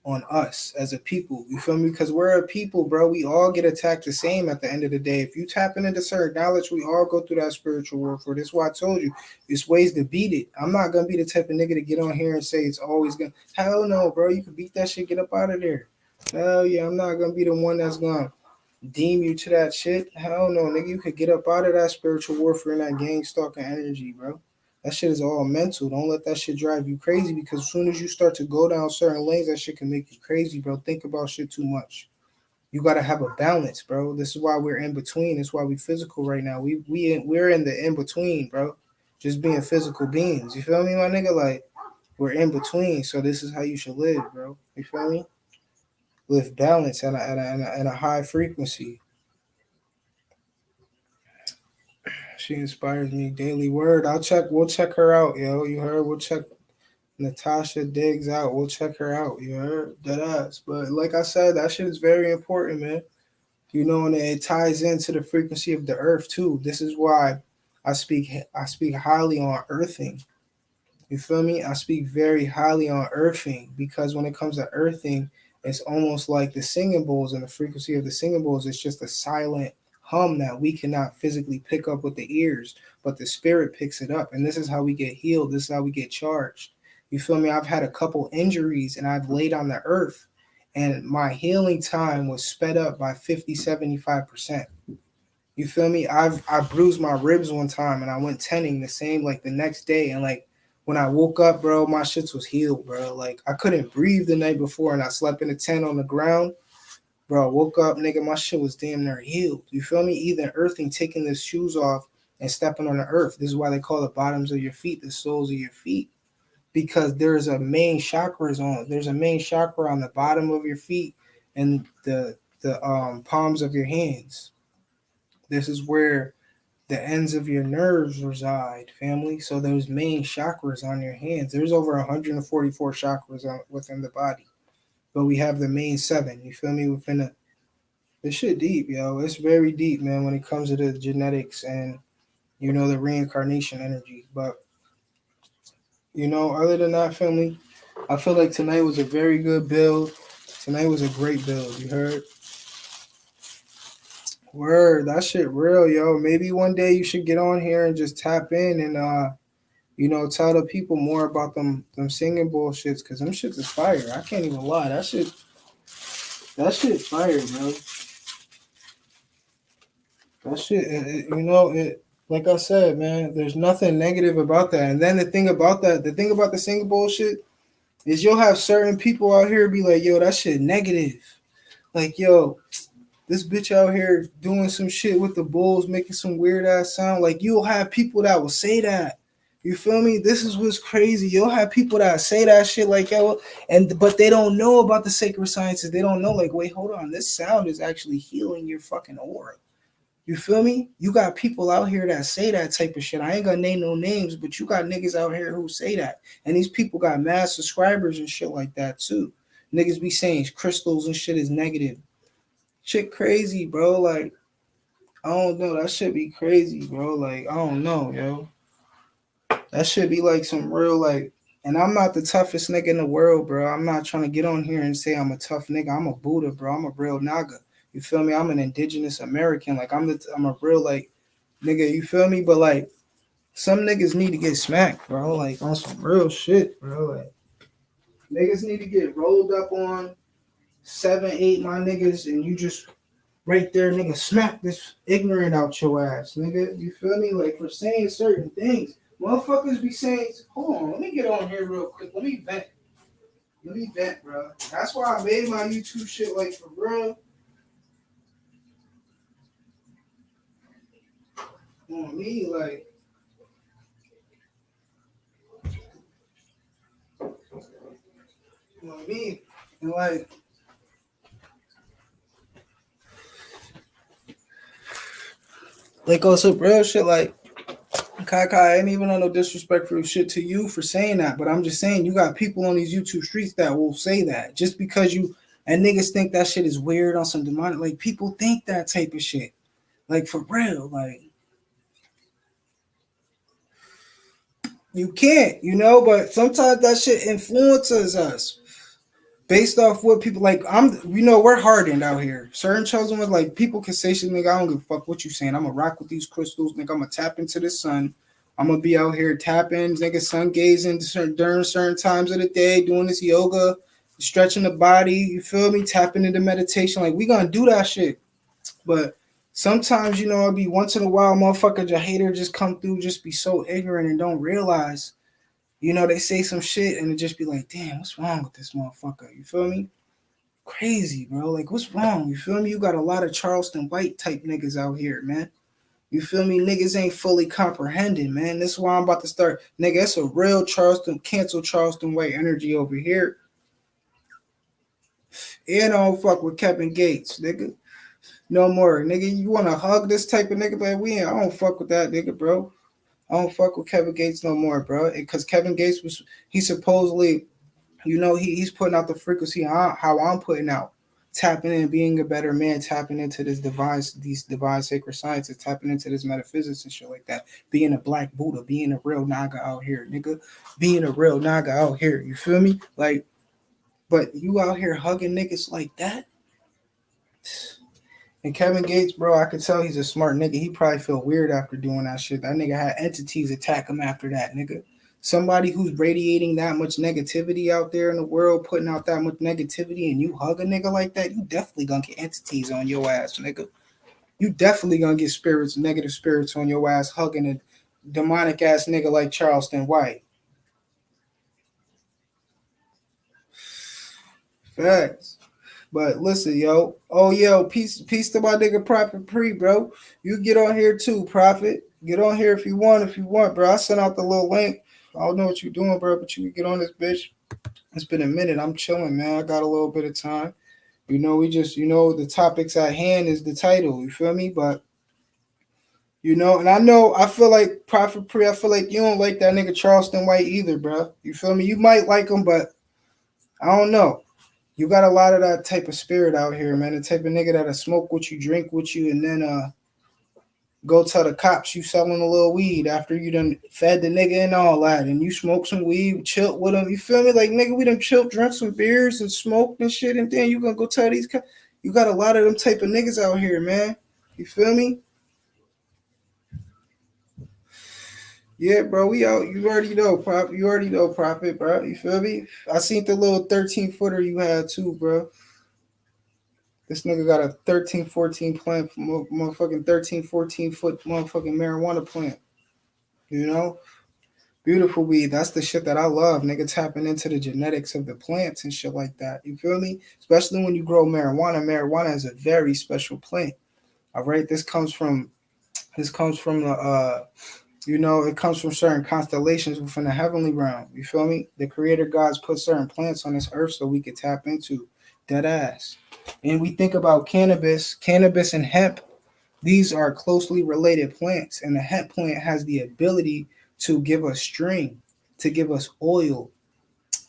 on us as a people. You feel me? Because we're a people, bro. We all get attacked the same at the end of the day. If you tap into certain knowledge, we all go through that spiritual warfare. That's why I told you it's ways to beat it. I'm not gonna be the type of nigga to get on here and say it's always gonna. Hell no, bro. You can beat that shit. Get up out of there. Hell yeah, I'm not gonna be the one that's gonna deem you to that shit. Hell no, nigga. You could get up out of that spiritual warfare and that gang stalking energy, bro. That shit is all mental. Don't let that shit drive you crazy because as soon as you start to go down certain lanes, that shit can make you crazy, bro. Think about shit too much. You gotta have a balance, bro. This is why we're in between. This is why we physical right now. We're in the in between, bro. Just being physical beings. You feel me, my nigga? Like we're in between. So this is how you should live, bro. You feel me? Live balance at a high frequency. She inspires me daily. Word. We'll check her out, yo. You heard? We'll check Natasha Diggs out. We'll check her out. You heard? That ass. But like I said, that shit is very important, man. And it ties into the frequency of the earth too. This is why I speak highly on earthing. You feel me? I speak very highly on earthing because when it comes to earthing, it's almost like the singing bowls and the frequency of the singing bowls. It's just a silent hum that we cannot physically pick up with the ears, but the spirit picks it up. And this is how we get healed. This is how we get charged. You feel me? I've had a couple injuries and I've laid on the earth and my healing time was sped up by 50, 75%. You feel me? I bruised my ribs one time and I went tenning the same like the next day and like when I woke up, bro, my shits was healed, bro. Like I couldn't breathe the night before and I slept in a tent on the ground. Bro, I woke up, nigga, my shit was damn near healed. You feel me? Even earthing, taking the shoes off and stepping on the earth. This is why they call the bottoms of your feet the soles of your feet. Because there's a main there's a main chakra on the bottom of your feet and the palms of your hands. This is where the ends of your nerves reside, family. So those main chakras on your hands. There's over 144 chakras within the body, but we have the main seven. You feel me? Within this shit deep, yo. It's very deep, man. When it comes to the genetics and the reincarnation energy. But other than that, family, I feel like tonight was a very good build. Tonight was a great build. You heard? Word, that shit real, yo. Maybe one day you should get on here and just tap in and tell the people more about them singing bullshits, cause them shits is fire. I can't even lie. That shit fire, bro. That shit, like I said, man, there's nothing negative about that. And then the thing about the singing bullshit is you'll have certain people out here be like, yo, that shit negative. Like, yo, This bitch out here doing some shit with the Bulls, making some weird ass sound. Like you'll have people that will say that. You feel me? This is what's crazy. You'll have people that say that shit like yo, and but they don't know about the sacred sciences. They don't know like, wait, hold on, this sound is actually healing your fucking aura. You feel me? You got people out here that say that type of shit. I ain't gonna name no names, but you got niggas out here who say that. And these people got mad subscribers and shit like that too. Niggas be saying crystals and shit is negative. Shit crazy, bro. Like, I don't know. That shit be crazy, bro. Like, I don't know, yo. That should be like some real like, and I'm not the toughest nigga in the world, bro. I'm not trying to get on here and say I'm a tough nigga. I'm a Buddha, bro. I'm a real Naga. You feel me? I'm an indigenous American. Like I'm a real like nigga. You feel me? But like some niggas need to get smacked, bro. Like on some real shit, bro. Like niggas need to get rolled up on 7, 8, my niggas, and you just right there, nigga, smack this ignorant out your ass, nigga. You feel me? Like for saying certain things. Motherfuckers be saying, hold on, let me get on here real quick. Let me vent. Let me vent, bro. That's why I made my YouTube shit like for real. On me, like, on me. And like on some real shit, like, Kaka, I ain't even on no disrespectful shit to you for saying that, but I'm just saying you got people on these YouTube streets that will say that just because you and niggas think that shit is weird on some demonic. Like people think that type of shit, like for real. Like you can't, you know, but sometimes that shit influences us based off what people like. You know, we're hardened out here. Certain chosen ones, like people can say shit, nigga. I don't give a fuck what you saying. I'm gonna rock with these crystals, nigga. I'm gonna tap into the sun. I'm gonna be out here tapping, nigga, sun gazing during certain times of the day, doing this yoga, stretching the body. You feel me? Tapping into meditation. Like we gonna do that shit, but. Sometimes, you know, it'd be once in a while, motherfucker, your hater just come through, just be so ignorant and don't realize you know, they say some shit and it just be like, damn, what's wrong with this motherfucker? You feel me? Crazy, bro. Like, what's wrong? You feel me? You got a lot of Charleston White type niggas out here, man. You feel me? Niggas ain't fully comprehending, man. This is why I'm about to start. Nigga, it's a real cancel Charleston White energy over here. And I don't fuck with Kevin Gates, nigga. No more. Nigga, you wanna hug this type of nigga, but I don't fuck with that nigga, bro. I don't fuck with Kevin Gates no more, bro. Because Kevin Gates he supposedly you know, he's putting out the frequency how I'm putting out. Tapping in, being a better man, tapping into these divine sacred sciences, tapping into this metaphysics and shit like that. Being a black Buddha, being a real Naga out here, nigga. Being a real Naga out here. You feel me? Like, but you out here hugging niggas like that? And Kevin Gates, bro, I could tell he's a smart nigga. He probably feel weird after doing that shit. That nigga had entities attack him after that, nigga. Somebody who's radiating that much negativity out there in the world, putting out that much negativity, and you hug a nigga like that, you definitely gonna get entities on your ass, nigga. You definitely gonna get spirits, negative spirits on your ass, hugging a demonic ass nigga like Charleston White. Facts. But listen, yo. Oh, yo, peace to my nigga Prophet Pre, bro. You get on here too, Prophet. Get on here if you want, bro. I sent out the little link. I don't know what you're doing, bro, but you can get on this bitch. It's been a minute. I'm chilling, man. I got a little bit of time. You know, we just, you know, the topics at hand is the title. You feel me? But, you know, and I feel like Prophet Pre, I feel like you don't like that nigga Charleston White either, bro. You feel me? You might like him, but I don't know. You got a lot of that type of spirit out here, man. The type of nigga that'll smoke with you, drink with you, and then go tell the cops you selling a little weed after you done fed the nigga and all that, and you smoke some weed, chill with him. You feel me? Like nigga, we done chill, drink some beers and smoked and shit, and then you gonna go tell these cops. You got a lot of them type of niggas out here, man. You feel me? Yeah, bro, we out. You already know, Prophet. You already know, Prophet, bro. You feel me? I seen the little 13-footer you had too, bro. This nigga got a 13, 14 plant, motherfucking 13, 14 foot motherfucking marijuana plant. You know? Beautiful weed. That's the shit that I love. Nigga tapping into the genetics of the plants and shit like that. You feel me? Especially when you grow marijuana. Marijuana is a very special plant. All right. This comes from the it comes from certain constellations within the heavenly realm. You feel me? The creator gods put certain plants on this earth so we could tap into dead ass. And we think about cannabis and hemp. These are closely related plants, and the hemp plant has the ability to give us string, to give us oil,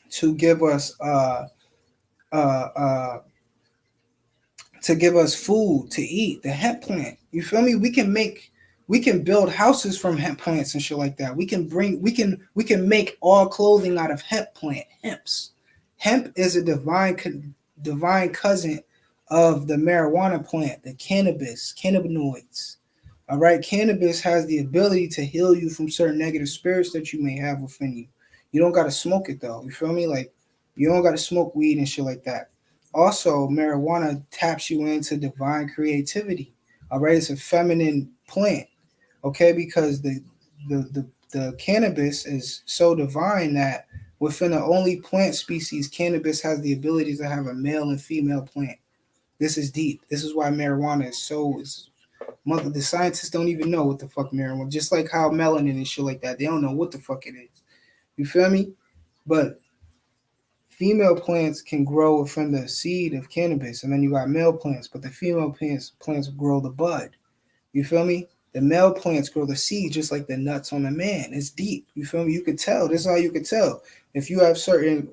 to give us uh, uh, to give us food to eat. The hemp plant, you feel me? We can build houses from hemp plants and shit like that. We can make all clothing out of hemp plant. Hemp is a divine cousin of the marijuana plant, the cannabinoids. All right, cannabis has the ability to heal you from certain negative spirits that you may have within you. You don't gotta smoke it though. You feel me? Like you don't gotta smoke weed and shit like that. Also, marijuana taps you into divine creativity. All right, it's a feminine plant. Okay, because the the, the cannabis is so divine that within the only plant species, cannabis has the ability to have a male and female plant. This is deep. This is why marijuana is so. The scientists don't even know what the fuck marijuana. Just like how melanin and shit like that, they don't know what the fuck it is. You feel me? But female plants can grow from the seed of cannabis, and then you got male plants. But the female plants grow the bud. You feel me? The male plants grow the seed just like the nuts on the man. It's deep. You feel me? You could tell. This is how you could tell. If you have certain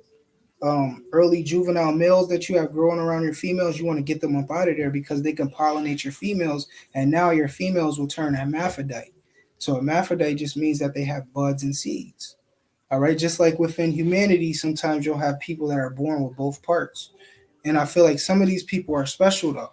early juvenile males that you have growing around your females, you want to get them up out of there because they can pollinate your females, and now your females will turn hermaphrodite. So hermaphrodite just means that they have buds and seeds. All right, just like within humanity, sometimes you'll have people that are born with both parts, and I feel like some of these people are special though.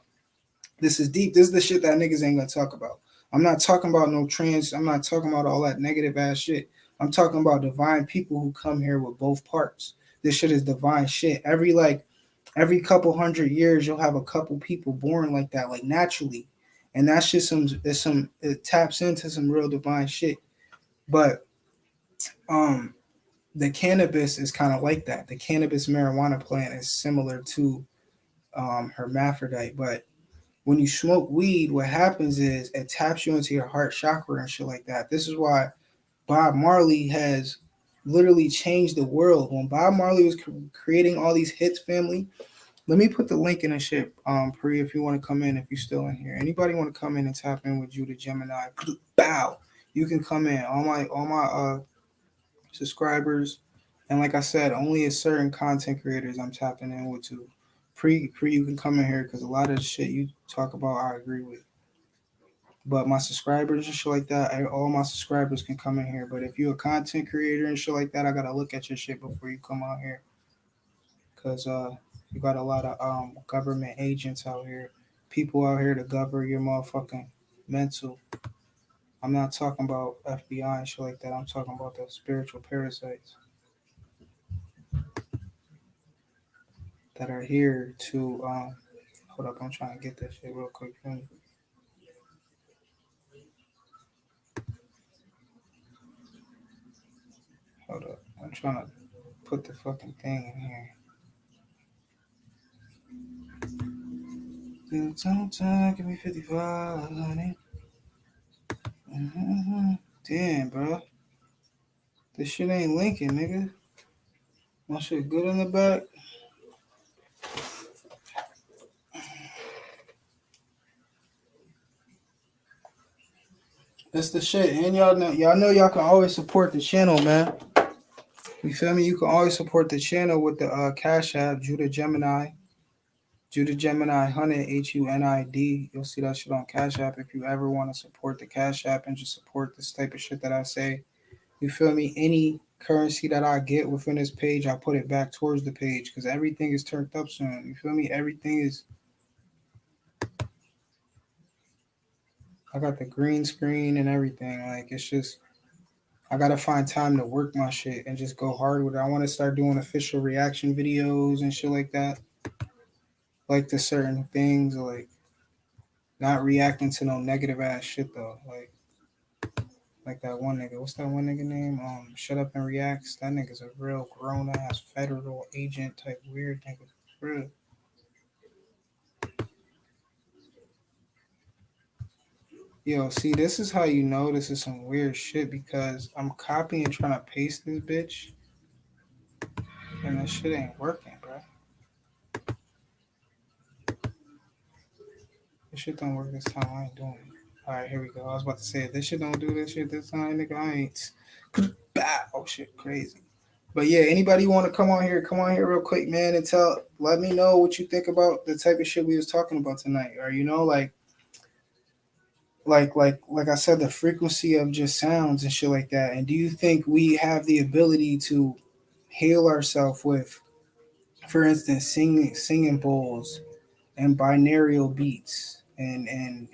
This is deep. This is the shit that niggas ain't gonna talk about. I'm not talking about no trans. I'm not talking about all that negative ass shit. I'm talking about divine people who come here with both parts. This shit is divine shit. Every couple hundred years, you'll have a couple people born like that, like naturally, and that's just it taps into some real divine shit. But um, the cannabis is kind of like that. The cannabis marijuana plant is similar to hermaphrodite, but when you smoke weed, what happens is it taps you into your heart chakra and shit like that. This is why Bob Marley has literally changed the world. When Bob Marley was creating all these hits, family, let me put the link in the ship, Pri, if you want to come in, if you're still in here. Anybody want to come in and tap in with Judah Gemini? Bow. You can come in. All my subscribers, and like I said, only a certain content creators I'm tapping in with too. Pre, you can come in here because a lot of the shit you talk about, I agree with. But my subscribers and shit like that, all my subscribers can come in here. But if you're a content creator and shit like that, I gotta look at your shit before you come out here, cause you got a lot of government agents out here, people out here to govern your motherfucking mental. I'm not talking about FBI and shit like that. I'm talking about the spiritual parasites that are here to hold up. I'm trying to get that shit real quick. Hold up. I'm trying to put the fucking thing in here. Give me 55, honey. Mm-hmm. Damn, bro. This shit ain't linking, nigga. My shit good in the back. That's the shit. And y'all know y'all can always support the channel, man. You feel me? You can always support the channel with the Cash App, Judah Gemini. Judah Gemini Hunted, HUNID. You'll see that shit on Cash App if you ever want to support the Cash App and just support this type of shit that I say. You feel me? Any currency that I get within this page, I put it back towards the page because everything is turned up soon. You feel me? Everything is. I got the green screen and everything. Like it's just. I gotta find time to work my shit and just go hard with it. I want to start doing official reaction videos and shit like that, like to certain things, like not reacting to no negative ass shit though. Like that one nigga. What's that one nigga name? Shut Up and Reacts. That nigga's a real grown ass federal agent type weird nigga. Real. Yo, see, this is how you know this is some weird shit because I'm copying trying to paste this bitch, and that shit ain't working, bro. This shit don't work this time. I ain't doing it. All right, here we go. I was about to say, if this shit don't do this shit this time, nigga, I ain't. Oh shit, crazy. But yeah, anybody want to come on here? Come on here real quick, man, and let me know what you think about the type of shit we was talking about tonight, or like I said, the frequency of just sounds and shit like that. And do you think we have the ability to heal ourselves with, for instance, singing bowls and binaural beats and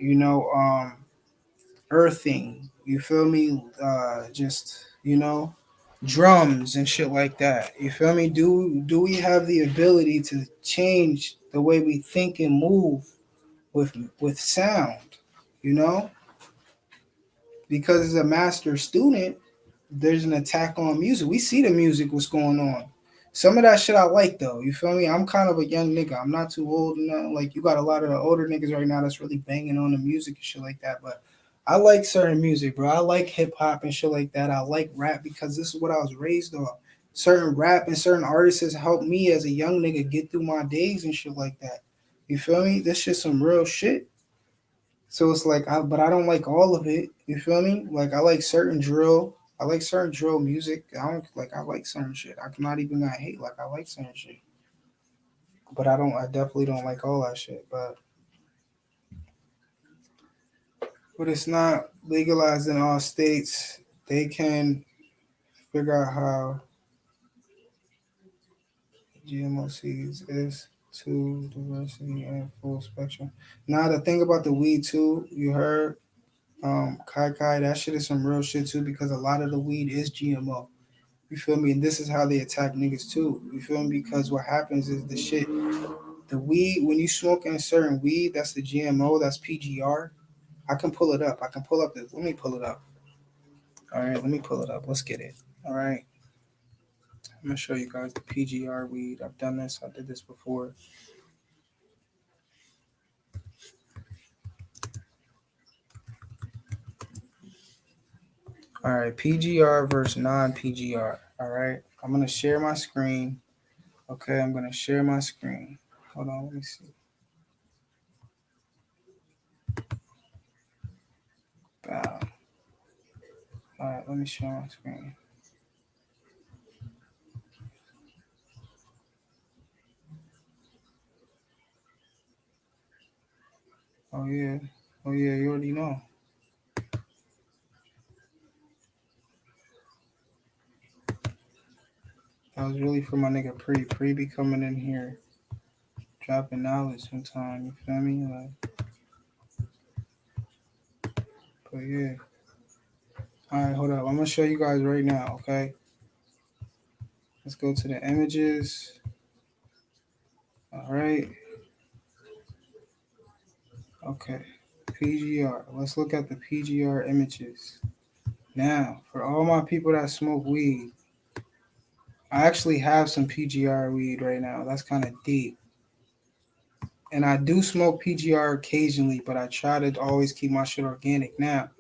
earthing? You feel me? Just drums and shit like that. You feel me? Do we have the ability to change the way we think and move with sound? You know, because as a master student, there's an attack on music. We see the music, what's going on. Some of that shit I like though. You feel me? I'm kind of a young nigga. I'm not too old and nothing. Like you got a lot of the older niggas right now that's really banging on the music and shit like that. But I like certain music, bro. I like hip hop and shit like that. I like rap because this is what I was raised on. Certain rap and certain artists has helped me as a young nigga get through my days and shit like that. You feel me? This shit some real shit. So it's like, but I don't like all of it. You feel me? Like I like certain drill. I like certain drill music. I don't like. I like certain shit. I'm not even gonna hate. Like I like certain shit, but I don't. I definitely don't like all that shit. But it's not legalized in all states. They can figure out how GMO seeds is to diversity and full spectrum. Now the thing about the weed too, you heard Kai, that shit is some real shit too because a lot of the weed is GMO. You feel me? And this is how they attack niggas too. You feel me? Because what happens is the weed, when you smoking a certain weed, that's the GMO, that's PGR. I can pull it up. I can pull up this. Let me pull it up. All right, let me pull it up. Let's get it. All right. I'm gonna show you guys the PGR weed. I've done this. I did this before. All right, PGR versus non-PGR. All right, I'm gonna share my screen. Okay, I'm gonna share my screen. Hold on, let me see. Wow. All right, let me share my screen. Oh yeah, oh yeah, you already know. That was really for my nigga Pre be coming in here, dropping knowledge sometime. You feel me? Like, but yeah. All right, hold up. I'm gonna show you guys right now. Okay. Let's go to the images. All right. Okay. PGR. Let's look at the PGR images. Now, for all my people that smoke weed, I actually have some PGR weed right now. That's kind of deep. And I do smoke PGR occasionally, but I try to always keep my shit organic. Now,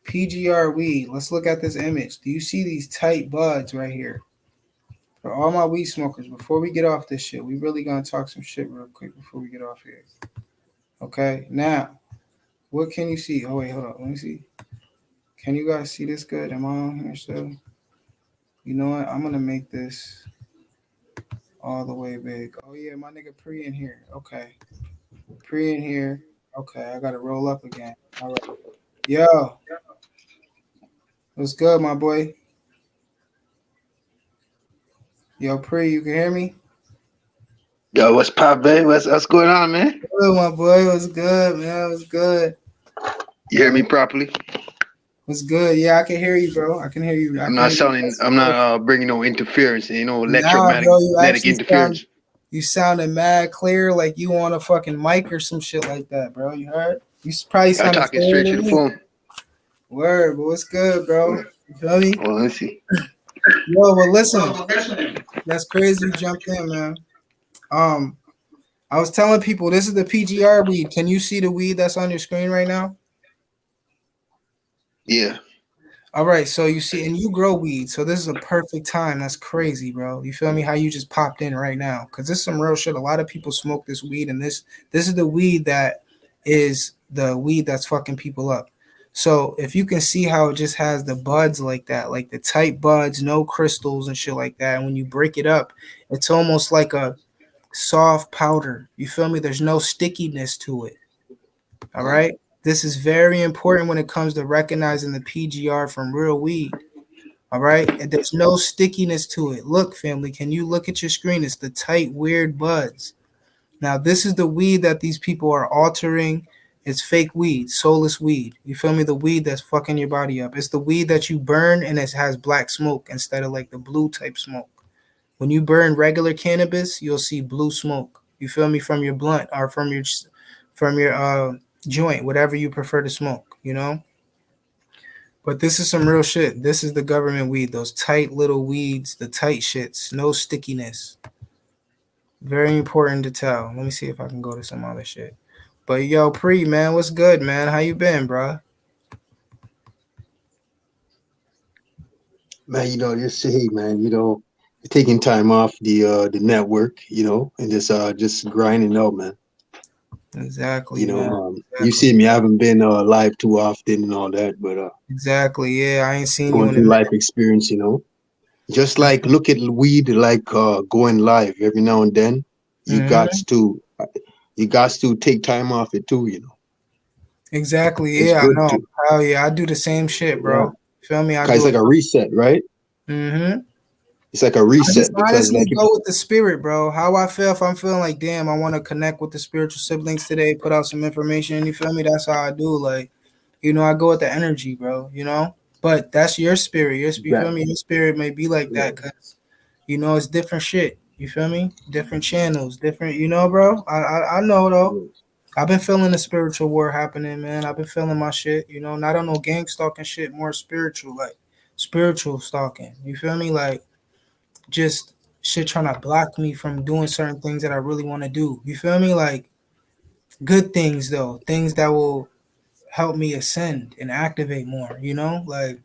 PGR weed. Let's look at this image. Do you see these tight buds right here? For all my weed smokers, before we get off this shit, we really gonna talk some shit real quick before we get off here. Okay, now, what can you see? Oh wait, hold on. Let me see. Can you guys see this good? Am I on here still? You know what? I'm gonna make this all the way big. Oh yeah, my nigga Pre in here. Okay, Pre in here. Okay, I gotta roll up again. All right. Yo, what's good, my boy? Yo, Pre, you can hear me? Yo, what's pop, babe? What's going on, man? Good, my boy. What's good, man? What's good? You hear me properly? What's good? Yeah, I can hear you, bro. I can hear you. I I'm can not hear you. sounding. I'm not bringing no interference. Nah, bro, you Electromagnetic actually interference. you sounded mad clear, like you on a fucking mic or some shit like that, bro. You heard? You probably I'm sounded talking clearer straight to than the me. phone. Word, but what's good, bro? You feel me? Well, let's see. Yo, well, listen, that's crazy. You jumped in, man. Um, I was telling people this is the PGR weed. Can you see the weed that's on your screen right now? Yeah, All right, so you see, and you grow weed, so this is a perfect time. That's crazy, bro. You feel me? How you just popped in right now? Because this is some real shit. A lot of people smoke this weed, and this is the weed that is the weed that's fucking people up. So if you can see how it just has the buds like that, like the tight buds, no crystals and shit like that, and when you break it up, it's almost like a soft powder. You feel me? There's no stickiness to it. All right. This is very important when it comes to recognizing the PGR from real weed. All right. And there's no stickiness to it. Look, family, can you look at your screen? It's the tight, weird buds. Now, this is the weed that these people are altering. It's fake weed, soulless weed. You feel me? The weed that's fucking your body up. It's the weed that you burn and it has black smoke instead of like the blue type smoke. When you burn regular cannabis, you'll see blue smoke. You feel me? From your blunt or from your joint, whatever you prefer to smoke. You know. But this is some real shit. This is the government weed. Those tight little weeds, the tight shits, no stickiness. Very important to tell. Let me see if I can go to some other shit. But yo, Pre, man, what's good, man? How you been, bro? man. Just hey, man. Taking time off the network, and just grinding out, man. Exactly, man. You Exactly. see me. I haven't been live too often and all that, but Exactly. Yeah, I ain't seen you going in a through life minute. experience, just like look at weed like going live every now and then. You got Mm-hmm. to you got to take time off it too. Exactly. It's Yeah, I good know. to, Hell yeah, I do the same shit, yeah. bro. Feel me? I 'Cause it's do it. like a reset, right? Mm-hmm. It's like a I just reset because honestly like if go with the spirit, bro. How I feel if I'm feeling like, damn, I want to connect with the spiritual siblings today, put out some information. You feel me? That's how I do. Like, I go with the energy, bro. But that's your spirit. You feel that, me? Your spirit may be like yeah, that because it's different shit. You feel me? Different channels, different. Bro. I know though. yeah. I've been feeling the spiritual war happening, man. I've been feeling my shit. Not on no gang stalking shit, more spiritual, like spiritual stalking. You feel me? Like just shit trying to block me from doing certain things that I really want to do. You feel me? Like good things though, things that will help me ascend and activate more. Like,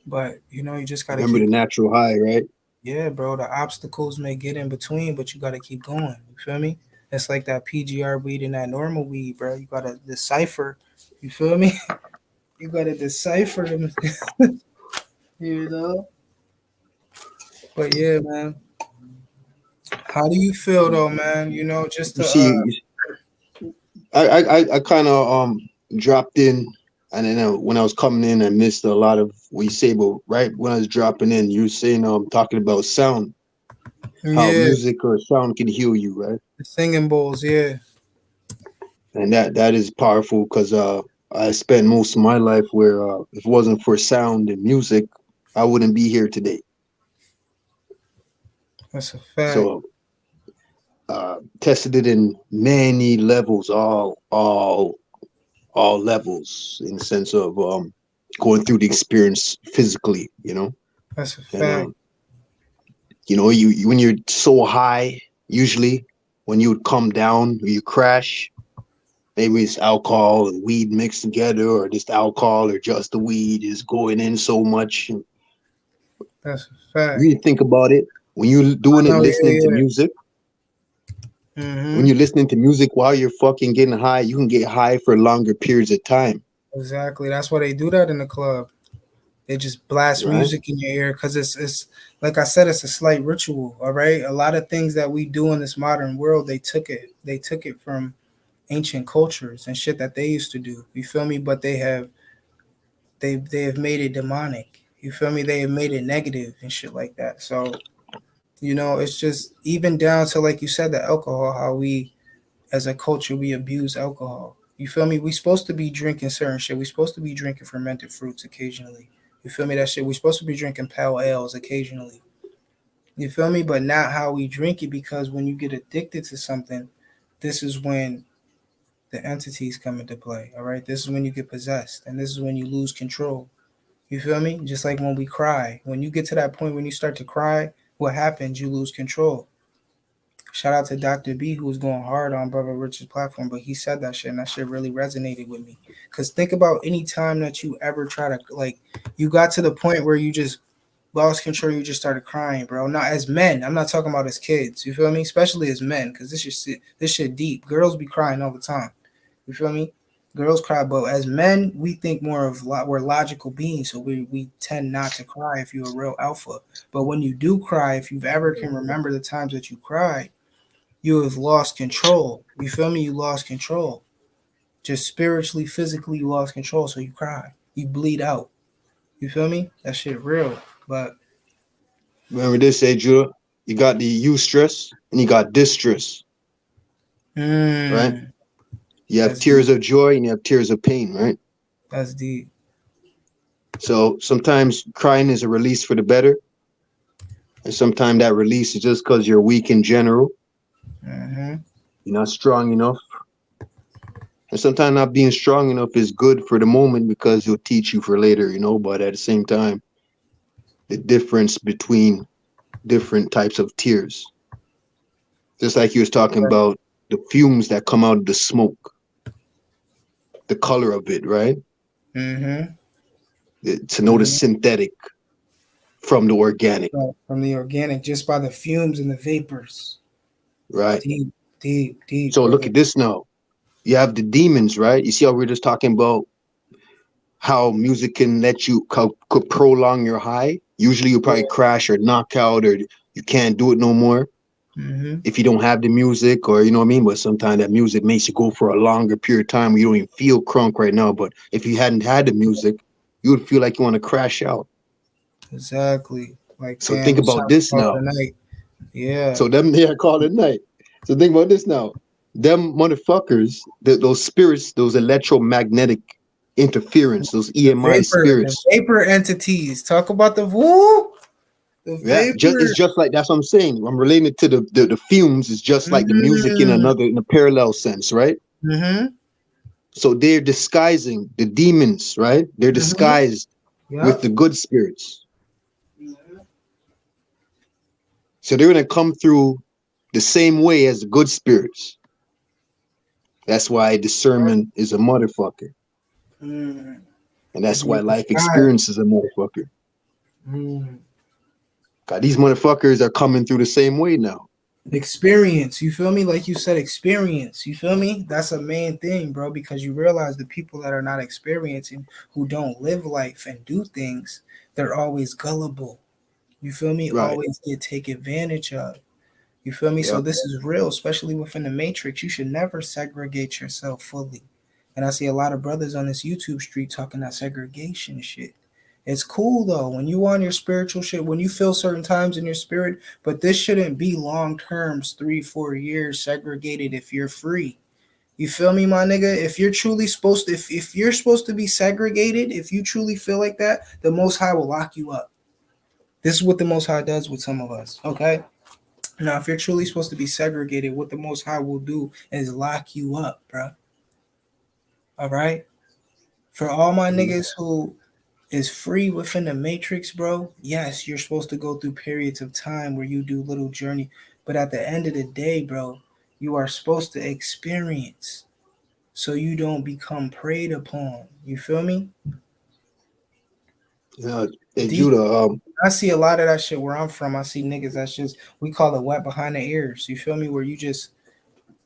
but you just gotta Remember keep. the natural high, right? Yeah, bro. The obstacles may get in between, but you gotta keep going. You feel me? It's like that PGR weed and that normal weed, bro. You gotta decipher. You feel me? You gotta decipher them. you know. But yeah, man. How do you feel though, man? Just You to see, I kind of dropped in, and then when I was coming in, I missed a lot of what you say. But right when I was dropping in, you were saying talking about sound, how yeah, music or sound can heal you, right? the singing bowls, yeah. And that is powerful because I spent most of my life where if it wasn't for sound and music, I wouldn't be here today. That's a fact. So tested it in many levels, all levels in the sense of going through the experience physically, That's a and fact. when you're so high, usually when you would come down or you crash, maybe it's alcohol and weed mixed together, or just alcohol or just the weed is going in so much. And That's a fact. you think about it when you're doing I it, know, listening to yeah, music. yeah. When you're listening to music while you're fucking getting high, you can get high for longer periods of time, Exactly. That's why they do that in the club. They just blast right? music in your ear because it's like I said, it's a slight ritual. All right, a lot of things that we do in this modern world, they took it from ancient cultures and shit that they used to do. You feel me? But they have made it demonic. You feel me? They have made it negative and shit like that. So it's just even down to like you said, the alcohol. How we as a culture we abuse alcohol. You feel me? We supposed to be drinking certain shit. We supposed to be drinking fermented fruits occasionally. You feel me? That shit. We supposed to be drinking pale ales occasionally. You feel me? But not how we drink it because when you get addicted to something, this is when the entities come into play. All right, this is when you get possessed, and this is when you lose control. You feel me? Just like when we cry. When you get to that point when you start to cry, what happens? You lose control. Shout out to Dr. B who was going hard on Brother Richard's platform, but he said that shit and that shit really resonated with me. Cause think about any time that you ever try to like you got to the point where you just lost control, you just started crying, bro. Not as men. I'm not talking about as kids. You feel me? Especially as men, because this shit deep. Girls be crying all the time. You feel me? Girls cry, but as men, we think more of we're logical beings, so we tend not to cry if you're a real alpha. But when you do cry, if you've ever can remember the times that you cried, you have lost control. You feel me? You lost control. Just spiritually, physically, you lost control, so you cry. You bleed out. You feel me? That shit real. But Remember this, Judah? You got the eustress and you got distress, right? mm, You have that's tears deep. of joy and you have tears of pain, right? That's deep. So sometimes crying is a release for the better, and sometimes that release is just because you're weak in general. Mm-hmm. You're not strong enough. And sometimes not being strong enough is good for the moment because it'll teach you for later, but at the same time, the difference between different types of tears. Just like you was talking about the fumes that come out of the smoke, the color of it, right? Mm-hmm. To know the Mm-hmm. synthetic from the organic, From the organic, just by the fumes and the vapors. right? Deep, deep, deep, So look brother. at this now. You have the demons, right? You see how we're just talking about how music can let you could prolong your high. Usually you probably crash or knock out or you can't do it no more Mm-hmm. if you don't have the music, or you know what I mean. But sometimes that music makes you go for a longer period of time where you don't even feel crunk right now. But if you hadn't had the music, you would feel like you want to crash out. Exactly. Like, So damn, think it's about time to this call it now. a night. Yeah. So them they are called at night. So think about this now. Them motherfuckers, those spirits, those electromagnetic interference, those EMI The spirits. vapor entities. Talk about the woo, the Yeah, it's vapor. just like that's what I'm saying. I'm relating it to the fumes. It's just like the music Mm. in a parallel sense, right? Mm-hmm. So they're disguising the demons, right? They're Mm-hmm. disguised with Yep. the good spirits. So they're gonna come through the same way as the good spirits. That's why discernment is a motherfucker. Mm. And To that's be why life disguised. experience is a motherfucker. Mm. God, these motherfuckers are coming through the same way now. Experience, you feel me? Like you said, experience, you feel me? That's a main thing, bro, because you realize the people that are not experiencing, who don't live life and do things, they're always gullible. You feel me? Right. Always get take advantage of. You feel me? So Yep. this is real, especially within the matrix. You should never segregate yourself fully. And I see a lot of brothers on this YouTube street talking that segregation shit. It's cool though when you on your spiritual shit, when you feel certain times in your spirit, but this shouldn't be long terms, 3, 4 years segregated if you're free. You feel me, my nigga? If you're truly supposed to, if you're supposed to be segregated, if you truly feel like that, the Most High will lock you up. This is what the Most High does with some of us, okay? Now, if you're truly supposed to be segregated, what the Most High will do is lock you up, bro. All right? For all my niggas who is free within the matrix, bro, yes, you're supposed to go through periods of time where you do little journey. But at the end of the day, bro, you are supposed to experience so you don't become preyed upon. You feel me? Hey Deep. Judah, I see a lot of that shit where I'm from. I see niggas that's just, we call it wet behind the ears. You feel me? Where you just,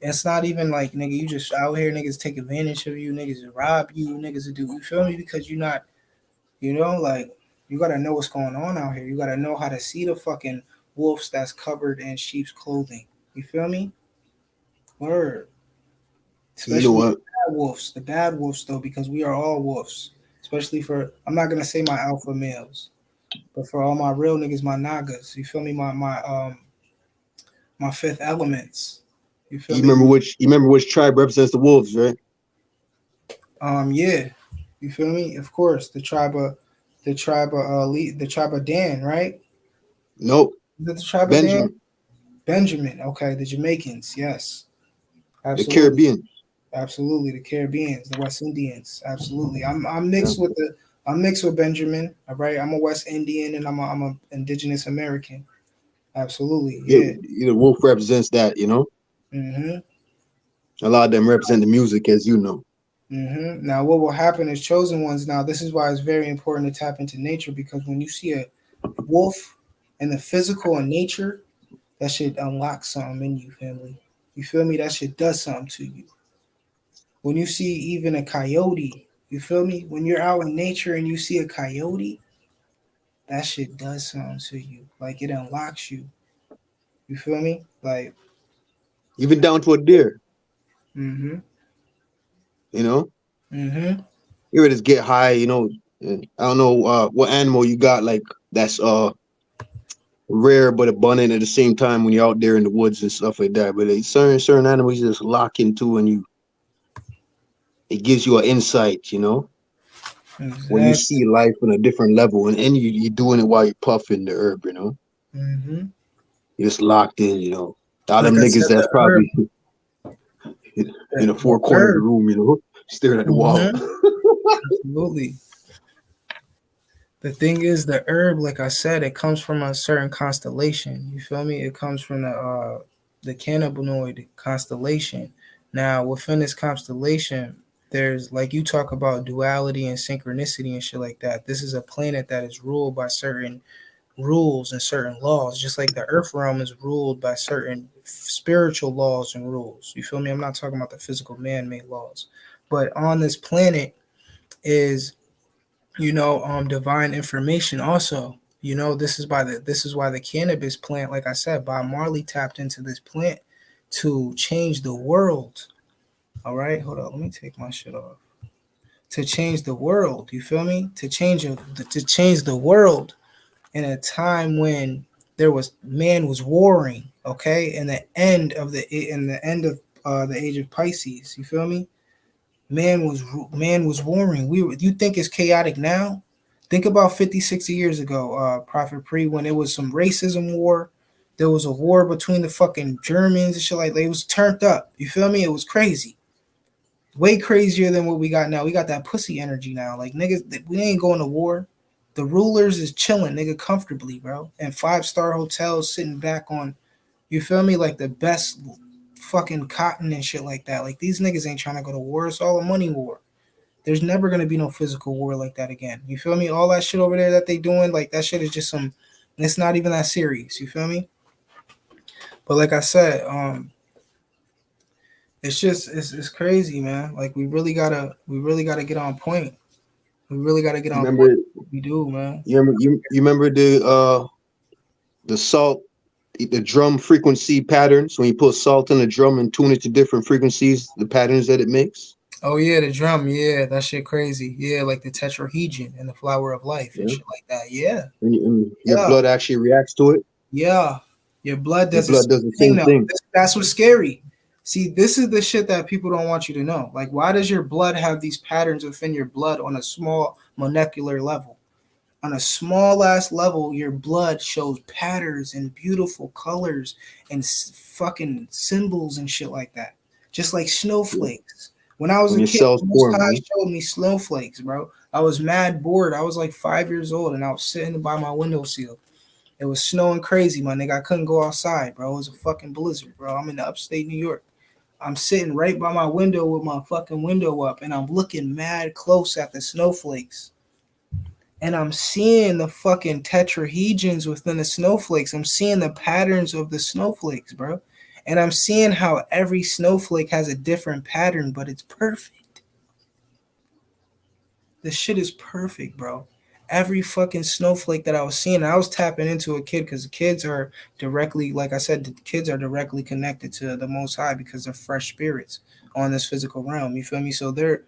it's not even like nigga, you just out here, niggas take advantage of you, niggas rob you, niggas do, you feel me? Because you're not, like you gotta know what's going on out here. You gotta know how to see the fucking wolves that's covered in sheep's clothing. You feel me? Word. you know Especially what? the bad wolves though, because we are all wolves. Especially for, I'm not gonna say my alpha males, but for all my real niggas, my nagas. You feel me? My fifth elements. You feel me? You remember which tribe represents the wolves, right? Yeah, you feel me? Of course, the tribe of Dan, right? Nope. Is it the tribe of Dan? Benjamin, Benjamin. Okay, the Jamaicans. Yes, the absolutely. Caribbean. Absolutely, the Caribbeans, the West Indians. Absolutely, Yeah, I'm mixed with Benjamin. All right, I'm a West Indian and I'm a indigenous American. Absolutely, it, yeah. the wolf represents that. Mhm. A lot of them represent the music, as you know. Now, what will happen is chosen ones. Now, this is why it's very important to tap into nature because when you see a wolf in the physical and nature, that should unlock something in you, family. You feel me? That shit does something to you. When you see even a coyote, you feel me? When you're out in nature and you see a coyote, that shit does something to you. Like it unlocks you. You feel me? Like, Even down to a deer. mm-hmm, You know, mm-hmm. you just get high. And I don't know what animal you got like that's rare but abundant at the same time when you're out there in the woods and stuff like that. But certain animals you just lock into, and you it gives you an insight. When you Exactly. see life on a different level, and you're doing it while you're puffing the herb. Mm-hmm. You're just locked in. All Like them I niggas said, that's the herb, probably in the the four corner of the herb. room, staring at the wall. Mm-hmm. Absolutely. The thing is, the herb, like I said, it comes from a certain constellation. You feel me? It comes from the cannabinoid constellation. Now, within this constellation, there's like you talk about duality and synchronicity and shit like that. This is a planet that is ruled by certain rules and certain laws, just like the Earth realm is ruled by certain spiritual laws and rules. You feel me? I'm not talking about the physical man-made laws, but on this planet is divine information also. This is why the cannabis plant, like I said, Bob Marley tapped into this plant to change the world. All right, hold on, let me take my shit off. To change the world, you feel me? To change the world in a time when there was man was warring, okay, in the end of the age of Pisces, you feel me? Man was warring. You think it's chaotic now? Think about 50, 60 years ago, Prophet Pre, when it was some racism war. There was a war between the fucking Germans and shit like that. It was turned up. You feel me? It was crazy. Way crazier than what we got now. We got that pussy energy now. Like niggas, we ain't going to war. The rulers is chilling, nigga, comfortably, bro. And five-star hotels sitting back on, you feel me, like the best fucking cotton and shit like that. Like these niggas ain't trying to go to war. It's all a money war. There's never gonna be no physical war like that again. You feel me? All that shit over there that they doing, like that shit is just some. It's not even that serious. You feel me? But like I said, it's just it's crazy, man. Like we really gotta get on point. We really gotta get You on remember point. We do, man. you remember the salt, the drum frequency patterns when you put salt in a drum and tune it to different frequencies, the patterns that it makes. Oh yeah, the drum. Yeah, that shit crazy. Yeah, like the tetrahedron and the flower of life and Yeah, shit like that. Yeah, and your yeah. blood actually reacts to it. Yeah, your blood Your does the blood same does the thing same though. thing. That's what's scary. See, this is the shit that people don't want you to know. Like, why does your blood have these patterns within your blood on a small molecular level? On a small ass level, your blood shows patterns and beautiful colors and fucking symbols and shit like that. Just like Yeah. snowflakes. When I was When a your kid, cells the Most form, High man. showed me snowflakes, bro. I was mad bored. I was like 5 years old and I was sitting by my windowsill. It was snowing crazy, my nigga. I couldn't go outside, bro. It was a fucking blizzard, bro. I'm in the upstate New York. I'm sitting right by my window with my fucking window up, and I'm looking mad close at the snowflakes. And I'm seeing the fucking tetrahedrons within the snowflakes. I'm seeing the patterns of the snowflakes, bro. And I'm seeing how every snowflake has a different pattern, but it's perfect. The shit is perfect, bro. Every fucking snowflake that I was seeing, I was tapping into a kid because the kids are directly, like I said, the kids are directly connected to the Most High because they're fresh spirits on this physical realm. You feel me? So they're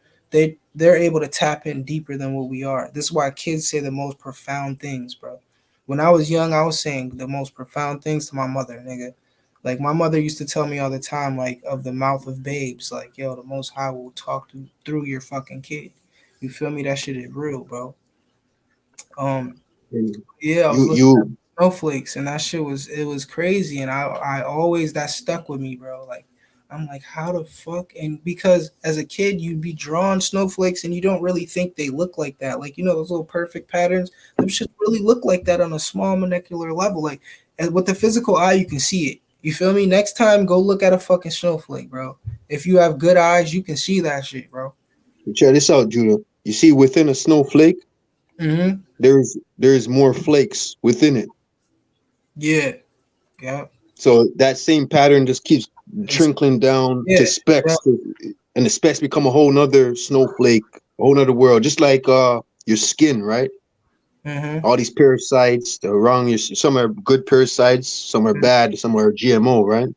able to tap in deeper than what we are. This is why kids say the most profound things, bro. When I was young, I was saying the most profound things to my mother, nigga. Like my mother used to tell me all the time, like of the mouth of babes, like yo, the Most High will talk through your fucking kid. You feel me? That shit is real, bro. Um, And yeah, I was you looking at snowflakes, and that shit was crazy, and I always that stuck with me, bro. Like I'm like, how the fuck? And because as a kid, you'd be drawing snowflakes and you don't really think they look like that. Like, you know, those little perfect patterns, them should really look like that on a small molecular level. Like, and with the physical eye, you can see it. You feel me? Next time, go look at a fucking snowflake, bro. If you have good eyes, you can see that shit, bro. Check this out, Judah. You see, within a snowflake, Mm-hmm. there's more flakes within it. Yeah. Yeah. So that same pattern just keeps It's, trickling down yeah. to specks, and the specks become a whole nother snowflake, a whole nother world. Just like your skin, right? Mm-hmm. All these parasites, they're wrong. Some are good parasites, some are bad, some are GMO, right?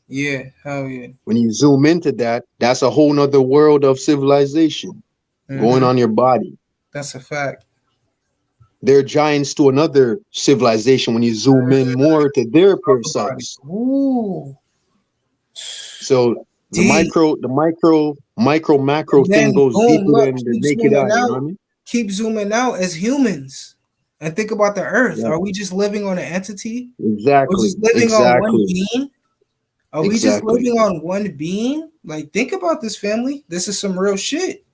Yeah. Hell yeah. When you zoom into that, that's a whole nother world of civilization going Mm-hmm. on your body. That's a fact. They're giants to another civilization when you zoom in more to their Talk about it. parasites. Ooh. So Deep. macro And thing then goes boom, deeper look, than the naked eye. You know what I mean? keep zooming out as humans. And think about the earth. Yeah, Are we just living on an entity? We're exactly, just living on one exactly, being? Are we just exactly, living on one being? Like, think about this, family. This is some real shit.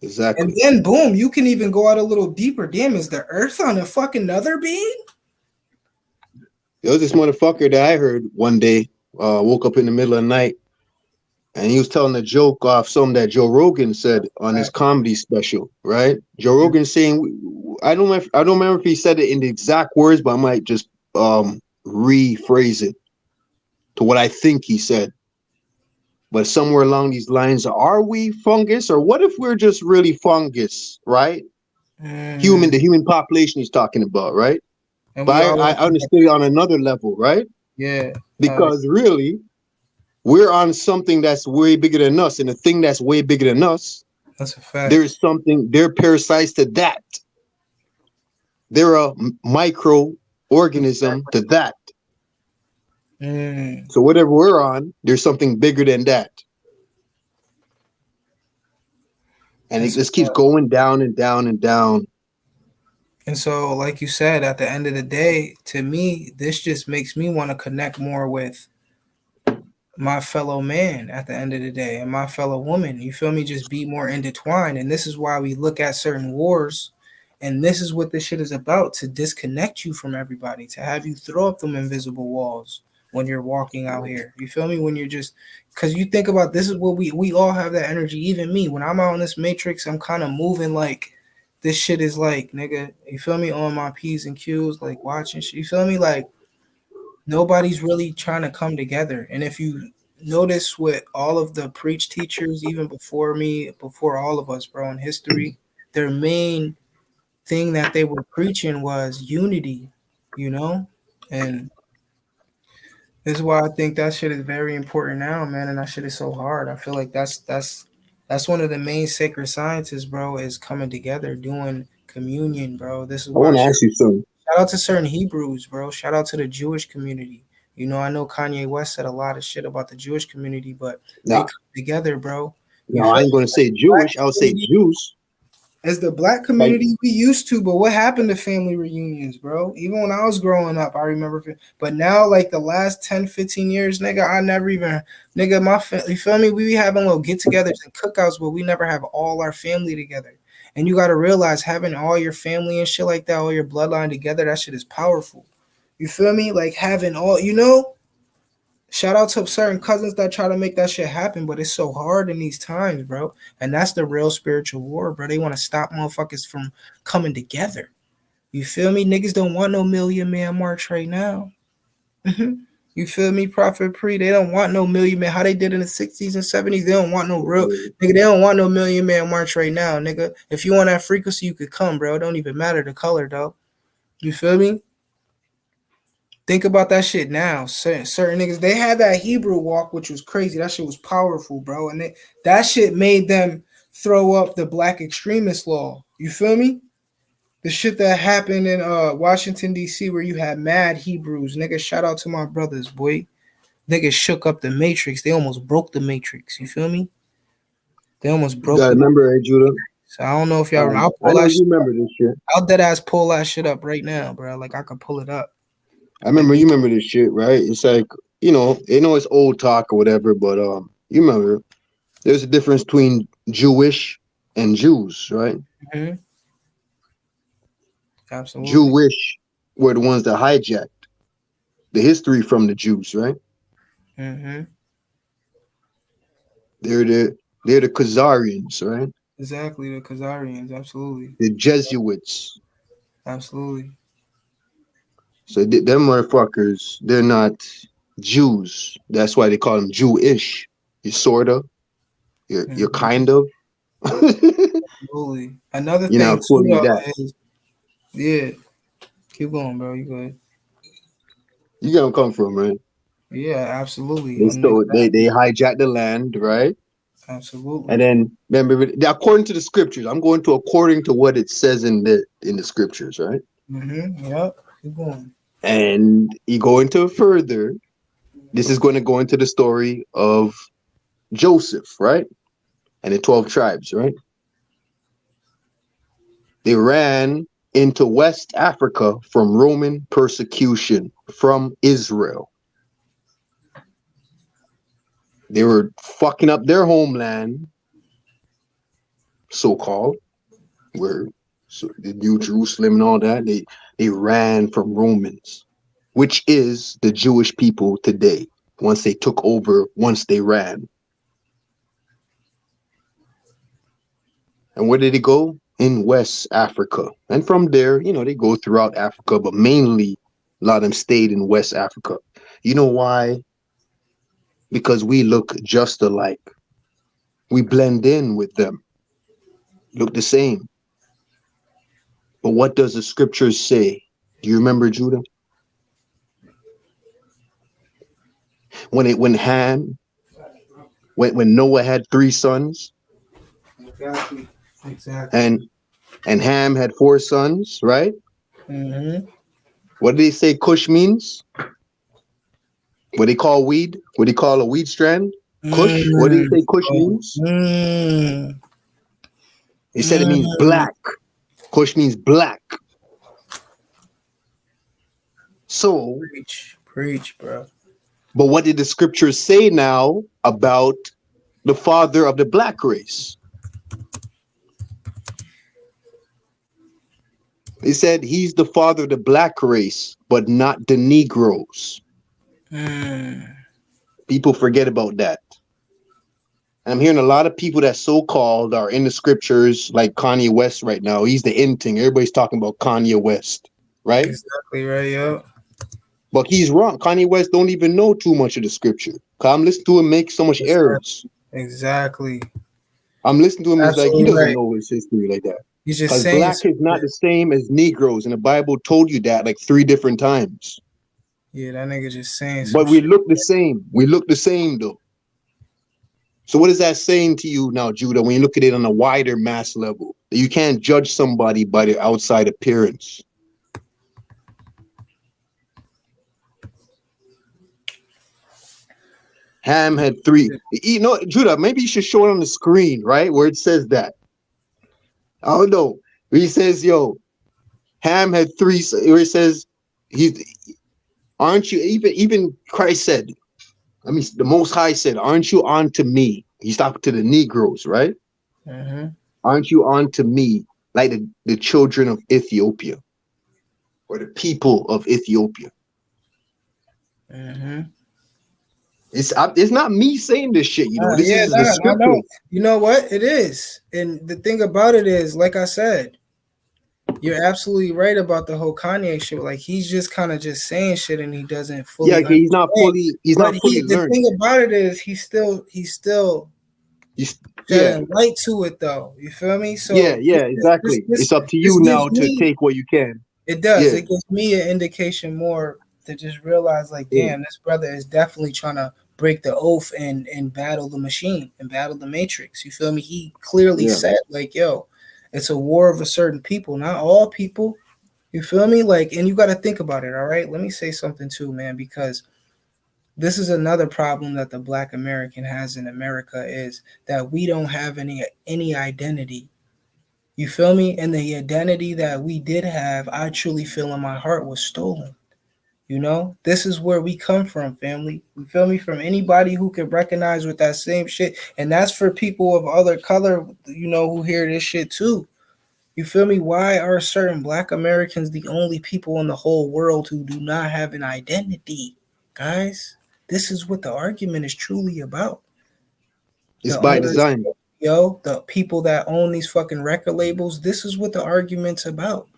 And exactly. then boom, you can even go out a little deeper. Damn, is the earth on a fucking other being? There was this motherfucker that I heard one day. Woke up in the middle of the night, and he was telling a joke off something that Joe Rogan said on his comedy special. Right? Joe Rogan saying, I don't remember if he said it in the exact words, but I might just rephrase it to what I think he said. But somewhere along these lines, are we fungus, or what if we're just really fungus? Right? The Mm. human population he's talking about, right? And we But all I understood it on another level, right? yeah. Because really, we're on something that's way bigger than us, and the thing that's way bigger than us, That's a fact. there's something, they're parasites to that. They're a microorganism to that. Mm. So whatever we're on, there's something bigger than that. And it That's a just keeps fact. going down and down and down. And so, like you said, at the end of the day, to me, this just makes me want to connect more with my fellow man at the end of the day and my fellow woman. You feel me? Just be more intertwined. And this is why we look at certain wars. And this is what this shit is about, to disconnect you from everybody, to have you throw up them invisible walls when you're walking out here. You feel me? When you're just, because you think about, this is what we all have that energy. Even me, when I'm out in this matrix, I'm kind of moving like this shit is like, nigga, you feel me, on my P's and Q's, like watching shit. You feel me? Like nobody's really trying to come together. And if you notice with all of the preach teachers, even before me, before all of us, bro, in history, their main thing that they were preaching was unity, you know? And this is why I think that shit is very important now, man. And that shit is so hard. I feel like that's one of the main sacred sciences, bro, is coming together, doing communion, bro. This is I why want to ask you something. shout out to certain Hebrews, bro. Shout out to the Jewish community. You know, I know Kanye West said a lot of shit about the Jewish community, but they No, come together, bro. You no, I feel ain't me? going to say Black Jewish. I'll say community, Jews. as the black Like, community we used to, but what happened to family reunions, bro? Even when I was growing up, I remember, but now, like the last 10, 15 years, nigga, I never even, nigga, you feel me? We be having little get togethers and cookouts, but we never have all our family together. And you got to realize having all your family and shit like that, all your bloodline together, that shit is powerful. You feel me? Like having all, you know, shout out to certain cousins that try to make that shit happen, but it's so hard in these times, bro. And that's the real spiritual war, bro. They want to stop motherfuckers from coming together. You feel me? Niggas don't want no million man march right now. You feel me, Prophet Pre? They don't want no million man. How they did in the 60s and 70s. They don't want no real nigga. They don't want no million man march right now, nigga. If you want that frequency, you could come, bro. It don't even matter the color, though. You feel me? Think about that shit now. Certain niggas, they had that Hebrew walk, which was crazy. That shit was powerful, bro. And that shit made them throw up the black extremist law. You feel me? The shit that happened in Washington, D.C., where you had mad Hebrews. Nigga, shout out to my brothers, boy. Niggas shook up the matrix. They almost broke the matrix. You feel me? They almost you broke got to the remember, hey, Judah. So I don't know if y'all, I'll I pull know that you shit. remember this shit. I'll dead ass pull that shit up right now, bro. Like I could pull it up. I Like remember you remember this shit, right? It's like it's old talk or whatever, but you remember there's a difference between Jewish and Jews, right? Hmm. Absolutely. Jewish were the ones that hijacked the history from the Jews, right? Hmm. They're the Khazarians, right? Exactly. The Khazarians. Absolutely. The Jesuits. Absolutely. So them motherfuckers, they're not Jews. That's why they call them Jewish. You sorta, you're Hmm. kind of. Absolutely. Another You're thing not too, fully though, that. is yeah. Keep going, bro. You good? You get where I'm coming from, right? Yeah. Absolutely. They And stole they exactly. hijacked the land, right? And Absolutely. then remember, according to the scriptures, I'm going to according to what it says in the scriptures, right? Mm-hmm. Yep. Keep going. And you go into further. This is going to go into the story of Joseph, right? And the 12 tribes, right? They ran into West Africa from Roman persecution from Israel. They were fucking up their homeland, so called, where the New Jerusalem and all that. They ran from Romans, which is the Jewish people today. Once they took over, once they ran. And where did they go? In West Africa. And from there, they go throughout Africa, but mainly a lot of them stayed in West Africa. You know why? Because we look just alike. We blend in with them, look the same. But what does the scriptures say? Do you remember, Judah? When Ham, when Noah had three sons, Exactly. Exactly. and Ham had four sons, right? Mm-hmm. What did they say Cush means? What they call weed? What they call a weed strand? Kush? What did they Mm. say Kush Oh. means? Mm. They said it means Mm. black. Kush means black. So, Preach. Preach, bro. but what did the scriptures say now about the father of the black race? They said he's the father of the black race, but not the Negroes. Mm. People forget about that. And I'm hearing a lot of people that so-called are in the scriptures, like Kanye West right now. He's the in thing. Everybody's talking about Kanye West, right? Exactly right, yo. But he's wrong. Kanye West don't even know too much of the scripture. Cause I'm listening to him make so much Exactly. errors. Exactly. I'm listening to him. It's like he Absolutely doesn't right. know his history like that. He's just Because saying black some is not shit. the same as Negroes, and the Bible told you that like 3 different times. Yeah, that nigga just saying some But we shit. look the same. We look the same though. So what is that saying to you now, Judah? When you look at it on a wider mass level, that you can't judge somebody by their outside appearance. Ham had three. Judah, maybe you should show it on the screen, right? Where it says that. I don't know. Where he says, yo, Ham had three, where it says, he's, aren't you, even Christ said, I mean, the Most High said, aren't you on to me? He's talking to the Negroes, right? Mm-hmm. Aren't you on to me like the children of Ethiopia or the people of Ethiopia? Mm-hmm. It's not me saying this shit, this Yeah, is the nah, I know. scriptures. You know what? It is. And the thing about it is, like I said, you're absolutely right about the whole Kanye shit. Like he's just kind of just saying shit and he doesn't Yeah, fully okay, understand. he's But not fully the learned. thing about it is he's still Yeah, shedding light to it though. You feel me? yeah, So yeah, exactly. It's up to this you gives now to me take what you can. it does. Yeah, It gives me an indication more to just realize like, yeah, damn, this brother is definitely trying to break the oath and battle the machine and battle the matrix. You feel me? He clearly yeah, said, like, yo, it's a war of a certain people, not all people. You feel me? Like, and you gotta think about it, all right? Let me say something too, man, because this is another problem that the black American has in America is that we don't have any identity. You feel me? And the identity that we did have, I truly feel in my heart was stolen. You know, this is where we come from, family. You feel me? From anybody who can recognize with that same shit. And that's for people of other color, you know, who hear this shit too. You feel me? Why are certain black Americans the only people in the whole world who do not have an identity? Guys, this is what the argument is truly about. It's The by owners, design. yo, the people that own these fucking record labels, this is what the argument's about.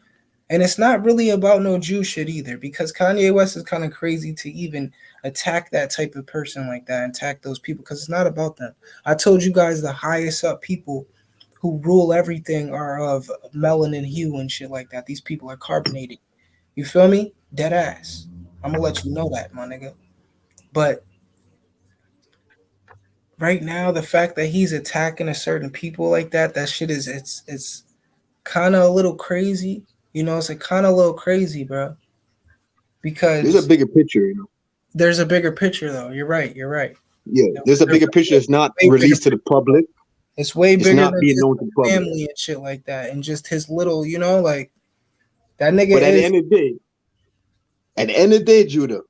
And it's not really about no Jew shit either, because Kanye West is kind of crazy to even attack that type of person like that, attack those people, because it's not about them. I told you guys the highest up people who rule everything are of melanin hue and shit like that. These people are carbonated. You feel me? Dead ass. I'm gonna let you know that, my nigga. But right now, the fact that he's attacking a certain people like that, that shit is it's kind of a little crazy. You know, it's a kind of a little crazy, bro. There's a Because bigger picture, you know. there's a bigger picture, though. You're right. You're right. Yeah, there's a There's bigger picture that's not a way bigger. released to the public. It's way It's bigger not than being just known to the public. family and shit like that, and just his little, you know, like that nigga But is. at the end of the day, Judah,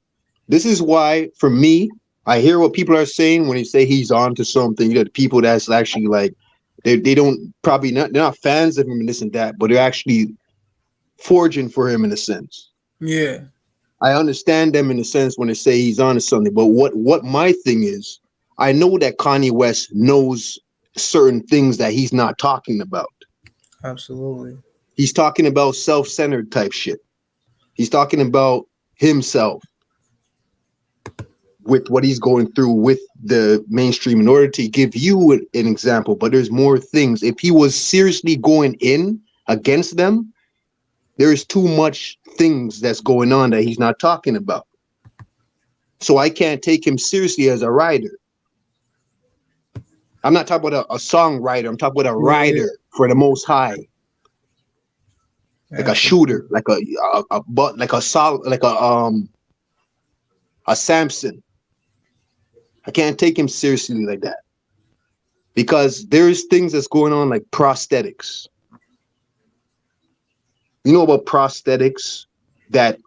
this is why, for me, I hear what people are saying when they say he's on to something. You know, the people that's actually like, they don't probably not, they're not fans of him and this and that, but they're actually forging for him in a sense. Yeah. I understand them in a sense when they say he's on to something. But what my thing is, I know that Kanye West knows certain things that he's not talking about. Absolutely. He's talking about self-centered type shit. He's talking about himself with what he's going through with the mainstream in order to give you an example. But there's more things. If he was seriously going in against them, there's too much things that's going on that he's not talking about. So I can't take him seriously as a writer. I'm not talking about a songwriter. I'm talking about a writer for the Most High, like a shooter, like a Samson. I can't take him seriously like that because there's things that's going on like prosthetics. You know about prosthetics that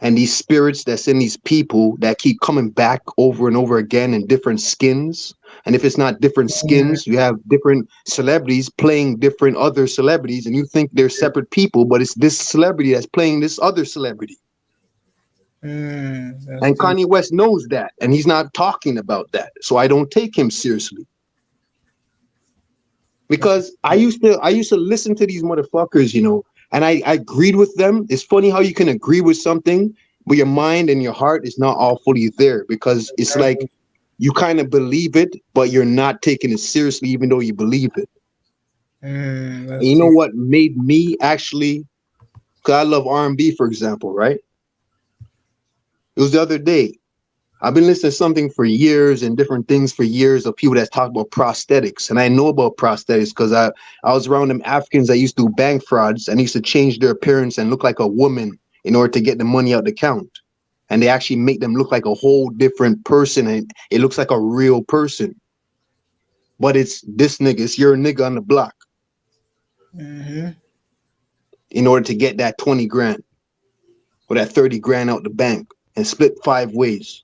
and these spirits that's in these people that keep coming back over and over again in different skins. And if it's not different skins, you have different celebrities playing different other celebrities, and you think they're separate people, but it's this celebrity that's playing this other celebrity. And Kanye West knows that, and he's not talking about that. So I don't take him seriously. Because I used to listen to these motherfuckers, you know, and I agreed with them. It's funny how you can agree with something, but your mind and your heart is not all fully there, because it's like you kind of believe it, but you're not taking it seriously, even though you believe it. And you know what made me actually, because I love R&B, for example, right? It was the other day. I've been listening to something for years and different things for years of people that talk about prosthetics. And I know about prosthetics because I was around them Africans that used to do bank frauds and used to change their appearance and look like a woman in order to get the money out the account. And they actually make them look like a whole different person, and it looks like a real person. But it's this nigga, it's your nigga on the block. In order to get that 20 grand or that 30 grand out the bank and split 5 ways.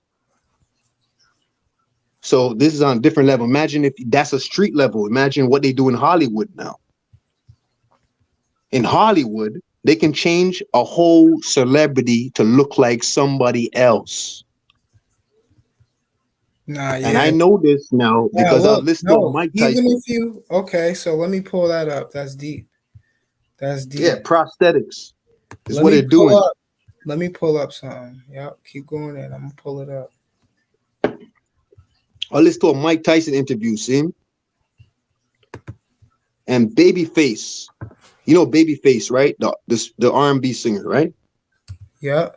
So this is on a different level. Imagine if that's a street level. Imagine what they do in Hollywood now. In Hollywood, they can change a whole celebrity to look like somebody else. And I know this now because I listened to Mike Tyson. Even if you so let me pull that up. That's deep. That's deep. Yeah, prosthetics is what they're doing. Let me pull up something. Yep, keep going in. I'm gonna pull it up. I listened to a Mike Tyson interview, see? And Babyface, you know Babyface, right? The R&B singer, right? Yeah.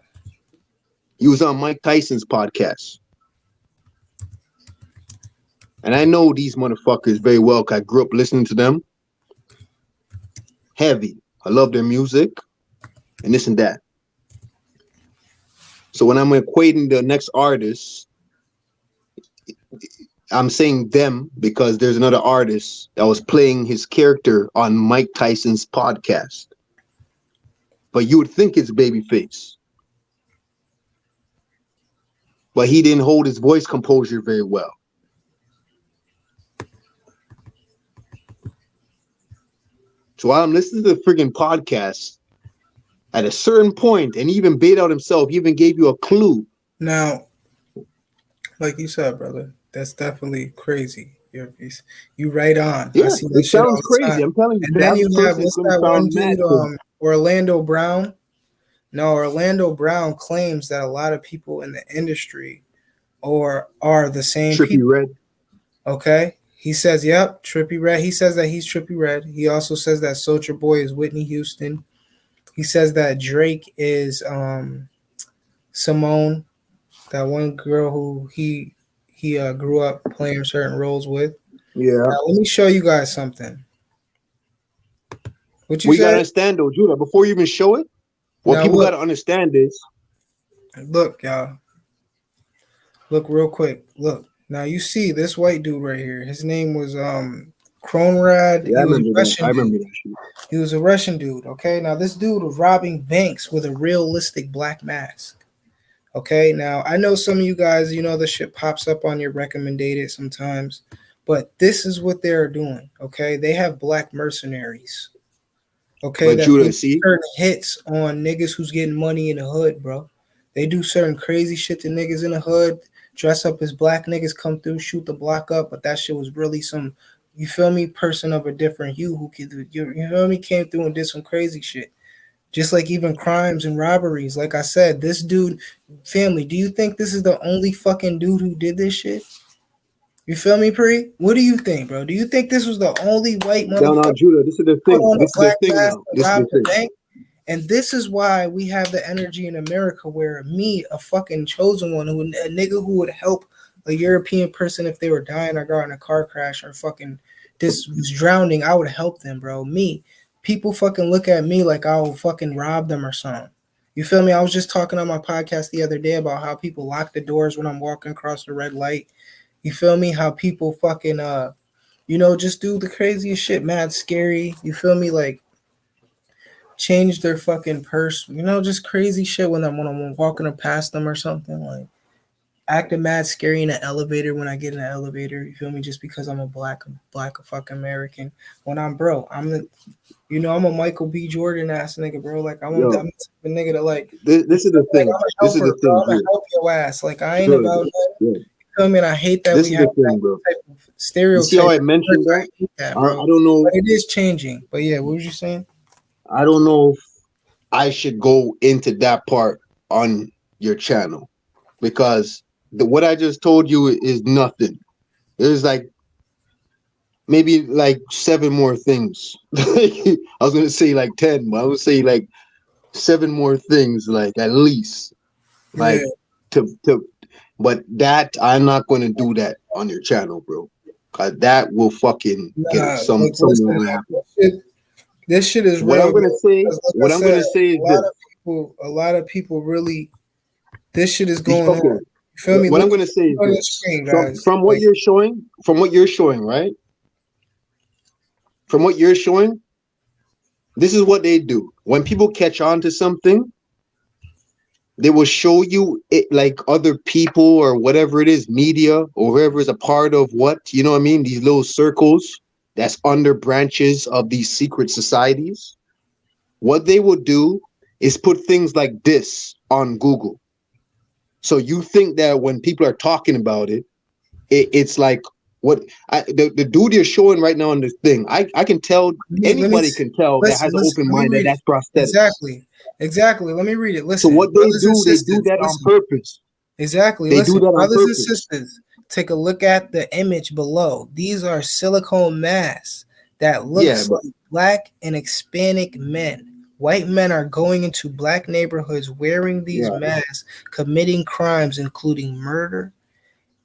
He was on Mike Tyson's podcast. And I know these motherfuckers very well because I grew up listening to them. Heavy. I love their music and this and that. So when I'm equating the next artist, I'm saying them because there's another artist that was playing his character on Mike Tyson's podcast. But you would think it's Babyface. but he didn't hold his voice composure very well. So while I'm listening to the friggin' podcast, at a certain point, and he even bait out himself, he even gave you a clue. Now, like you said, brother, that's definitely crazy. You right on. I Yeah, see that it shit all sounds the crazy. time. I'm telling you, And to the then you average have person, it's what's going to that one sound mad dude, crazy. Orlando Brown. No, Orlando Brown claims that a lot of people in the industry or are the same Trippy people. Red. Okay. He says, yep, Trippy Red. He says that he's Trippy Red. He also says that Soulja Boy is Whitney Houston. He says that Drake is Simone, that one girl who he grew up playing certain roles with. Yeah. Now let me show you guys something. What you We got to said? understand, though, Judah, before you even show it, what Now people got look, to understand is, look, y'all. Look real quick. Look. Now you see this white dude right here. His name was Kronrad. yeah, I He was a remember that. I Russian dude. remember that shit. He was a Russian dude. Okay. Now this dude was robbing banks with a realistic black mask. Okay. Now I know some of you guys, the shit pops up on your recommended sometimes, but this is what they're doing. Okay. They have black mercenaries. Okay, But that Judah, do see, certain hits on niggas who's getting money in the hood, bro. They do certain crazy shit to niggas in the hood, dress up as black niggas, come through, shoot the block up, but that shit was really some, you feel me, person of a different hue who could, you feel me, came through and did some crazy shit. Just like even crimes and robberies. Like I said, this dude, family, do you think this is the only fucking dude who did this shit? You feel me, Pre? What do you think, bro? Do you think this was the only white no, no, motherfucker Judah, this is the put thing. on a This is the black thing mask now. and This is the robbed the thing. bank? And this is why we have the energy in America where me, a fucking chosen one, a nigga who would help a European person if they were dying or got in a car crash or fucking this was drowning, I would help them, bro. Me, people fucking look at me like I'll fucking rob them or something. You feel me? I was just talking on my podcast the other day about how people lock the doors when I'm walking across the red light. You feel me? How people fucking just do the craziest shit, mad scary. You feel me? Like change their fucking purse, just crazy shit when I'm walking past them or something, like acting mad scary in an elevator when I get in an elevator, you feel me, just because I'm a black fucking American. When I'm bro, I'm a Michael B. Jordan ass nigga, bro. Like I'm the Yo, type of nigga to like, this is the like thing. I'm a This is the helper, bro. thing, I'm gonna Judah. help your ass. Like I ain't Judah, about that. yeah. You feel me? And I hate that This we is have the that thing, bro. type of You see how stereotype. I mentioned I that? hate that, I bro. don't know. But it is changing. But yeah, what was you saying? I don't know if I should go into that part on your channel because what I just told you is nothing. There's like maybe like seven more things. I was gonna say like 10, but I would say like seven more things, like at least. Yeah. Like to but that I'm not gonna do that on your channel, bro. Cause that will fucking get Nah, like something listen, will man, happen. this shit is What real, I'm man. gonna say, Because like I what I'm said, gonna say is this. a lot of people really, this shit is going on. Okay, You feel me? what I'm Look gonna say is on the this. screen, From guys. from what Like, you're showing, right? From what you're showing, this is what they do. When people catch on to something, they will show you it like other people or whatever it is, media or whoever is a part of what, you know what I mean? These little circles that's under branches of these secret societies. What they will do is put things like this on Google. So you think that when people are talking about it, it's like what the dude you're showing right now on this thing, I can tell let me anybody can tell that has listen, an listen. open Let me mind that read it. that's prosthetics. Exactly, exactly. Let me read it. So Listen, what brothers and they do sisters, that on listen. purpose. Exactly. They do Listen, that on brothers and purpose. sisters, take a look at the image below. These are silicone masks that Yeah, looks but like black and Hispanic men. White men are going into black neighborhoods wearing these yeah, masks, committing crimes including murder,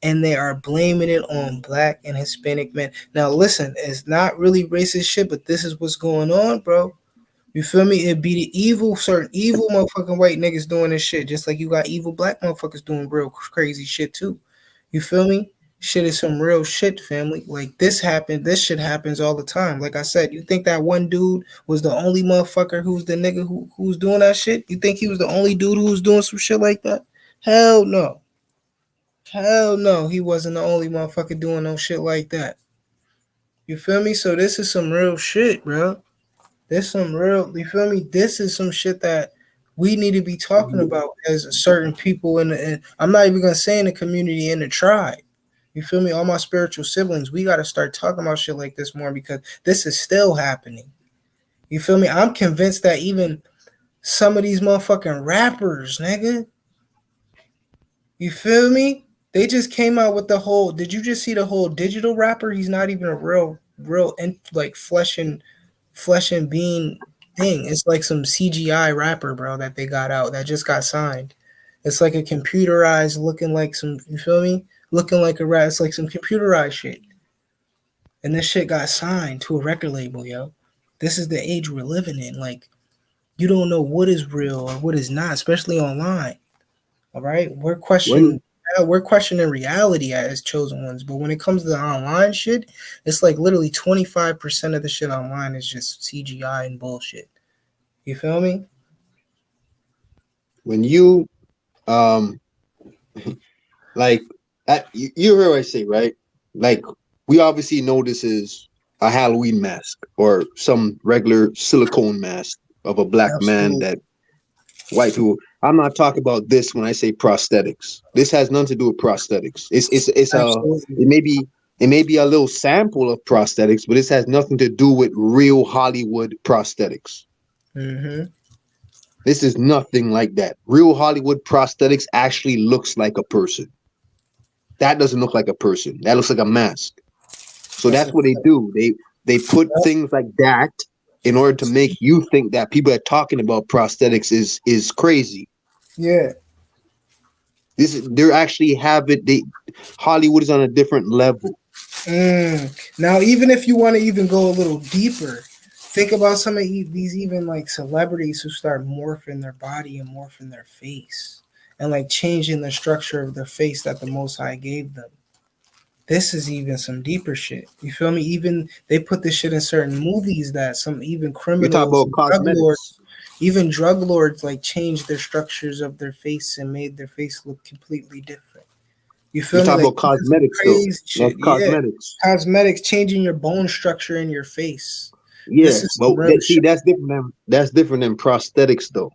and they are blaming it on black and Hispanic men. Now, listen, it's not really racist shit, but this is what's going on, bro. You feel me? It'd be the certain evil motherfucking white niggas doing this shit, just like you got evil black motherfuckers doing real crazy shit too. You feel me? Shit is some real shit, family. Like this happened, this shit happens all the time. Like I said, you think that one dude was the only motherfucker who's the nigga who's doing that shit? You think he was the only dude who was doing some shit like that? Hell no. Hell no, he wasn't the only motherfucker doing no shit like that. You feel me? So this is some real shit, bro. This some real. You feel me? This is some shit that we need to be talking about as certain people in the. I'm not even gonna say in the community, in the tribe. You feel me? All my spiritual siblings, we got to start talking about shit like this more because this is still happening. You feel me? I'm convinced that even some of these motherfucking rappers, nigga, you feel me? They just came out with the whole. Did you just see the whole digital rapper? He's not even a real, like flesh and bean thing. It's like some CGI rapper, bro, that they got out that just got signed. It's like a computerized looking like some. You feel me? Looking like a rat. It's like some computerized shit. And this shit got signed to a record label, yo. This is the age we're living in. Like, you don't know what is real or what is not, especially online. All right, When we're questioning reality as chosen ones, but when it comes to the online shit, it's like literally 25% of the shit online is just CGI and bullshit. You feel me? when you um like you heard what I say, right? Like we obviously know this is a Halloween mask or some regular silicone mask of a black man Absolutely. that white people. I'm not talking about this when I say prosthetics. This has nothing to do with prosthetics. It's a Absolutely. it may be it may be a little sample of prosthetics, but this has nothing to do with real Hollywood prosthetics. Mm-hmm. This is nothing like that. Real Hollywood prosthetics actually looks like a person. That doesn't look like a person. That looks like a mask. So That's that's a what they do. They put things like that in order to make you think that people are talking about prosthetics is crazy. yeah. They're actually have it. They Hollywood is on a different level. Now, even if you want to even go a little deeper, think about some of these even like celebrities who start morphing their body and morphing their face and like changing the structure of their face that the Most High gave them. This is even some deeper shit. You feel me? Even they put this shit in certain movies that some even You talk criminals about and cosmetics. even drug lords like changed their structures of their face and made their face look completely different. You You feel me? talk Like about this is some cosmetics though. crazy That's shit. Yeah. cosmetics. Cosmetics changing your bone structure in your face. Yeah, This is some but real see shit. that's different than prosthetics though,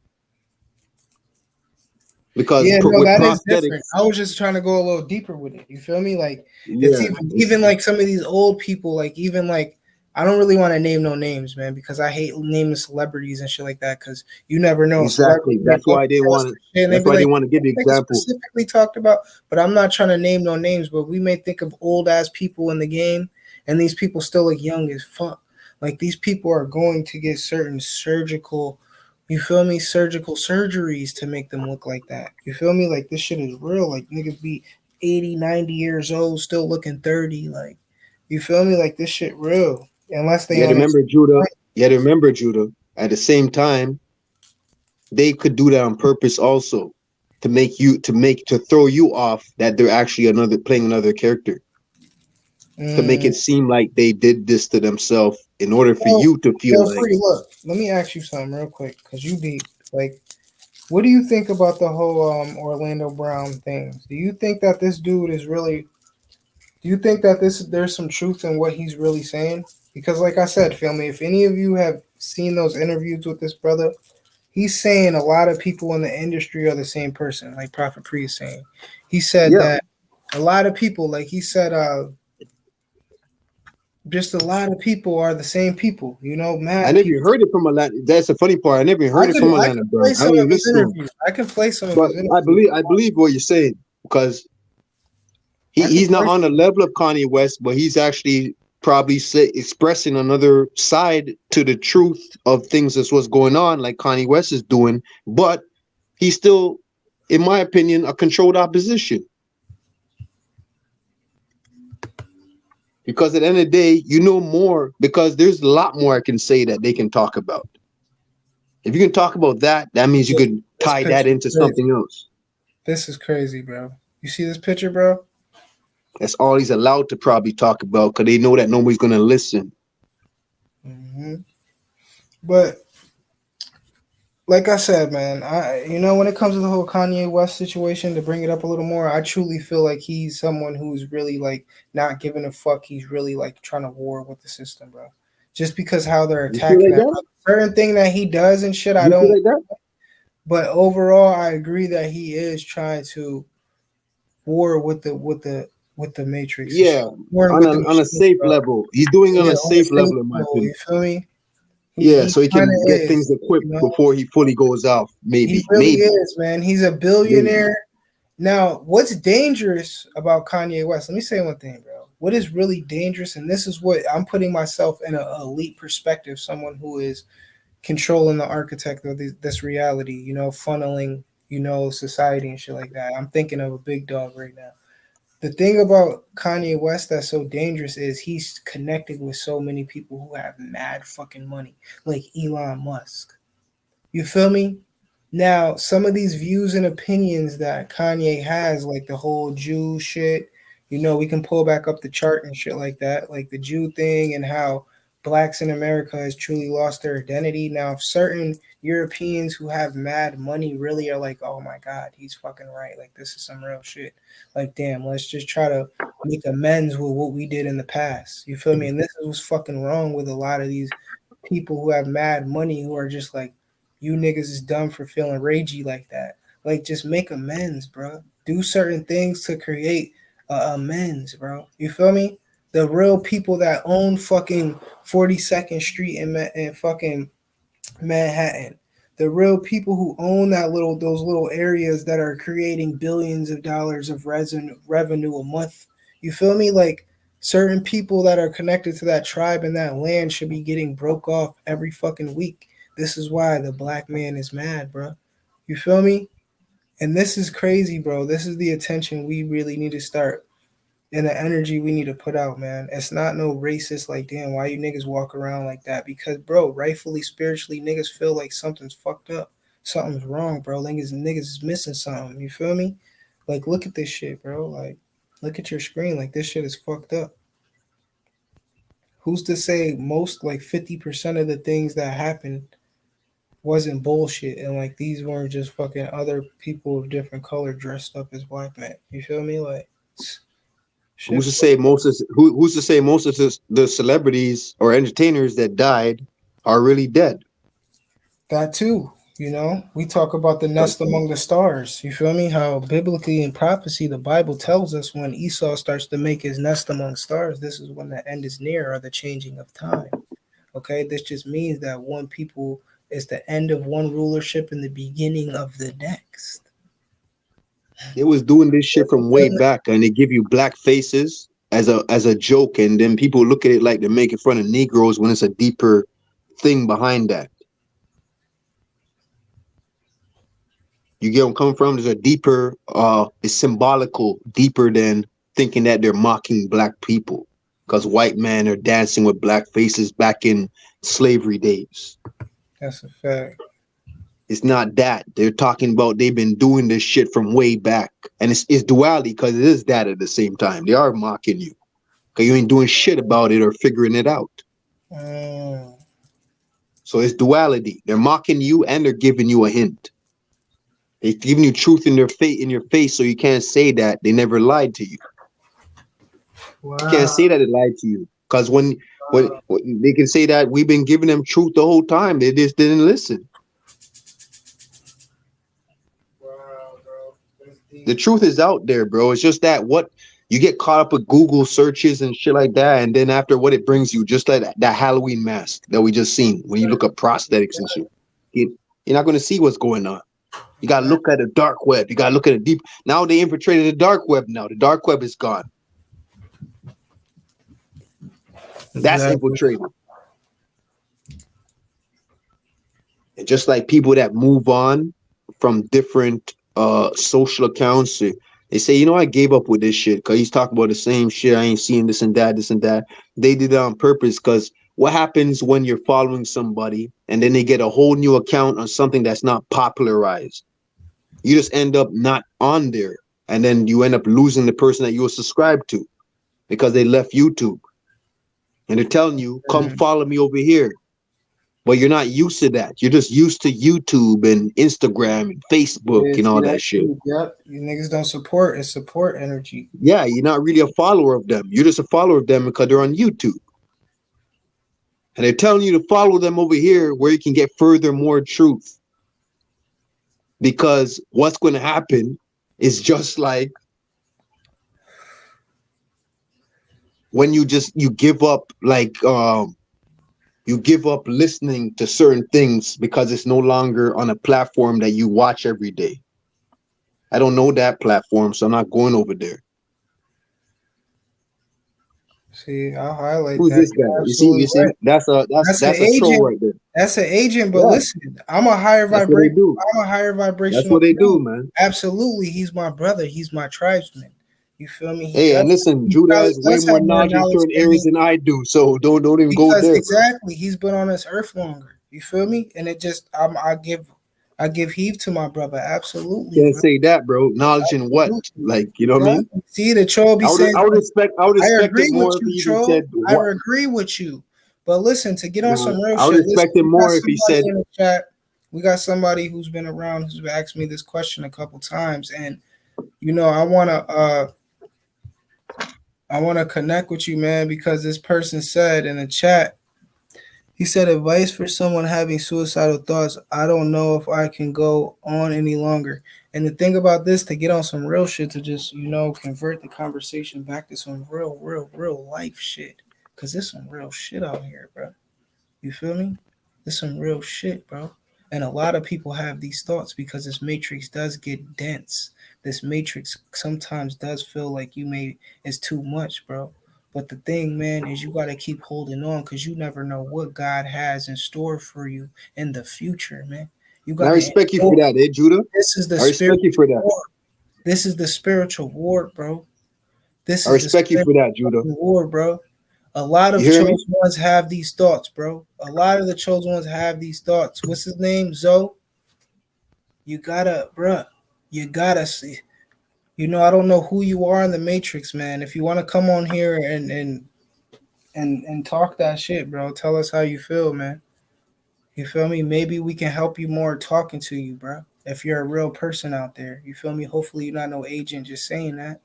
because Yeah, no, with that is different. prosthetics, I was just trying to go a little deeper with it. You feel me? Like it's yeah, even like some of these old people, like even like I don't really want to name no names, man, because I hate naming celebrities and shit like that. Because you never know, celebrities exactly. may That's go why I didn't tell us want some to. shit, and they That's be why I like, didn't want to give the "This nigga example. specifically talked about," but I'm not trying to name no names. But we may think of old ass people in the game, and these people still look young as fuck. Like these people are going to get certain surgical, you feel me, surgical surgeries to make them look like that. You feel me? Like this shit is real. Like niggas be 80, 90 years old, still looking 30. Like, you feel me? Like this shit real. Unless they You had to on them. remember Judah. You had to remember Judah. At the same time, they could do that on purpose also to make to throw you off that they're actually another playing another character to make Mm. it seem like they did this to themselves in order for Yo, you to feel yo, like free. Look, let me ask you something real quick, cause you deep. Like, what do you think about the whole Orlando Brown thing? Do you think that this dude is really? Do you think that there's some truth in what he's really saying? Because, like I said, family, if any of you have seen those interviews with this brother, he's saying a lot of people in the industry are the same person, like Prophet Pre is saying. He said yeah. that a lot of people, like he said, just a lot of people are the same people. You know, I mad never people. even heard it from Atlanta. That's the funny part. I never even heard it from I Atlanta could Brown. play I some don't of even his listen to him. interviews. I can play some of But his interviews. I believe what you're saying because I can he's not play. on the level of Kanye West, but he's actually probably expressing another side to the truth of things that's what's going on, like Kanye West is doing. But he's still, in my opinion, a controlled opposition. Because at the end of the day, you know more because there's a lot more I can say that they can talk about. If you can talk about that, that means you could This tie that picture into is crazy. something else. This is crazy, bro. You see this picture, bro? That's all he's allowed to probably talk about because they know that nobody's going to listen. Hmm. But like I said, man, when it comes to the whole Kanye West situation, to bring it up a little more, I truly feel like he's someone who's really like not giving a fuck. He's really like trying to war with the system, bro. Just because how they're You feel attacking like that that? certain thing that he does and shit, I You feel don't. like that? But overall, I agree that he is trying to war with the Matrix and shit, Yeah, warring with the on a machine, safe bro. level. He's doing it on Yeah, a on the safe same level, in my level. You opinion. feel me? Yeah, He so he kind of can get is. things equipped You know, before he fully goes off. he Maybe, really maybe, is, man. He's a maybe. billionaire. Now, what's dangerous about Kanye West? Let me say one thing, bro. What is really dangerous, and this is what I'm putting myself in an elite perspective, someone who is controlling the architect of this reality, funneling, society and shit like that. I'm thinking of a big dog right now. The thing about Kanye West that's so dangerous is he's connected with so many people who have mad fucking money, like Elon Musk. You feel me? Now, some of these views and opinions that Kanye has, like the whole Jew shit, we can pull back up the chart and shit like that, like the Jew thing and how blacks in America has truly lost their identity. Now, certain Europeans who have mad money really are like, oh my God, he's fucking right. Like, this is some real shit. Like, damn, let's just try to make amends with what we did in the past. You feel me? And this is what's fucking wrong with a lot of these people who have mad money who are just like, you niggas is dumb for feeling ragey like that. Like, just make amends, bro. Do certain things to create amends, bro. You feel me? The real people that own fucking 42nd Street in fucking Manhattan. The real people who own those little areas that are creating billions of dollars of revenue a month. You feel me? Like certain people that are connected to that tribe and that land should be getting broke off every fucking week. This is why the black man is mad, bro. You feel me? And this is crazy, bro. This is the attention we really need to start and the energy we need to put out, man. It's not no racist like, damn, why you niggas walk around like that? Because, bro, rightfully, spiritually, niggas feel like something's fucked up. Something's wrong, bro. Niggas is missing something. You feel me? Like, look at this shit, bro. Like, look at your screen. Like, this shit is fucked up. Who's to say most, like, 50% of the things that happened wasn't bullshit and, like, these weren't just fucking other people of different color dressed up as black men? You feel me? Like, shit Who's to say fucked up. who's to say most of the celebrities or entertainers that died are really dead? That too, we talk about the nest among the stars. You feel me? How biblically in prophecy, the Bible tells us when Esau starts to make his nest among stars, this is when the end is near or the changing of time. Okay, this just means that one people is the end of one rulership and the beginning of the next. They was doing this shit from way back, and they give you black faces as a joke, and then people look at it like they're making fun of Negroes when it's a deeper thing behind that. You get where I'm coming from? There's a deeper, it's symbolical, deeper than thinking that they're mocking black people because white men are dancing with black faces back in slavery days. That's a fact. It's not that. They're talking about they've been doing this shit from way back. And it's duality because it is that at the same time. They are mocking you because you ain't doing shit about it or figuring it out. Mm, So it's duality. They're mocking you and they're giving you a hint. They're giving you truth in your face so you can't say that they never lied to you. You can't wow. say that they lied to you because when they can say that we've been giving them truth the whole time, they just didn't listen. Wow, bro. That's The deep. truth is out there, bro. It's just that what you get caught up with Google searches and shit like that, and then after what it brings you, just like that Halloween mask that we just seen when you look up prosthetics and shit, you're not going to see what's going on. You got to look at the dark web. You got to look at the deep. Now they infiltrated the dark web. Now the dark web is gone. That's Exactly. infiltrated. And just like people that move on from different social accounts, they say, I gave up with this shit because he's talking about the same shit. I ain't seeing this and that, this and that. They did it on purpose because what happens when you're following somebody and then they get a whole new account on something that's not popularized? You just end up not on there. And then you end up losing the person that you were subscribed to because they left YouTube. And they're telling you, come Mm, follow me over here. but you're not used to that. You're just used to YouTube and Instagram and Facebook Yeah, and see all that that shit. too. Yep. You niggas don't support. It's support energy. Yeah, you're not really a follower of them. You're just a follower of them because they're on YouTube. And they're telling you to follow them over here where you can get further more truth. Because what's going to happen is just like when you give up you give up listening to certain things because it's no longer on a platform that you watch every day. I don't know that platform, so I'm not going over there. See, I'll highlight Who's that. this guy? You're You absolutely see, right. that's a That's an that's a troll agent. right there. That's an agent. But Yeah, listen, I'm a higher that's what they vibration. do. I'm a higher That's vibrational what they do, being. man. Absolutely, he's my brother. He's my tribesman. You feel me? Hey, and listen, He Judah probably has way does more have more knowledge in knowledge certain than me areas than I do, so don't even go because there, bro. exactly he's been on this earth longer. You feel me? And it just I give heed to my brother. Absolutely, Can't bro. say that, bro. Knowledge in what? Absolutely. Like, you know what I mean? Exactly. See, the troll be saying, I would I respect it agree with more if he you, even troll. said I what. agree with you. But listen, to get You on know, some real I would shit, listen, respect it we got more if he somebody said, in the chat. We got somebody who's been around who's asked me this question a couple times. And I wanna connect with you, man, because this person said in the chat, he said advice for someone having suicidal thoughts. I don't know if I can go on any longer. And the thing about this, to get on some real shit, to just, convert the conversation back to some real life shit. Cause there's some real shit out here, bro. You feel me? There's some real shit, bro. And a lot of people have these thoughts because this matrix does get dense. This matrix sometimes does feel like it's too much, bro. But the thing, man, is you gotta keep holding on because you never know what God has in store for you in the future, man. You and I gotta respect you for endure. that, eh, Judah? This is the I respect you spiritual for that. war. This is the spiritual war, bro. This I is the respect you for spiritual that, Judah. war, bro. A lot You of hear me? chosen ones have these thoughts, bro. A lot of the chosen ones have these thoughts. What's his name? Zoe? You gotta, bruh. You gotta see. I don't know who you are in the Matrix, man. If you want to come on here and talk that shit, bro, tell us how you feel, man. You feel me? Maybe we can help you more talking to you, bro. If you're a real person out there, you feel me? Hopefully, you're not no agent just saying that.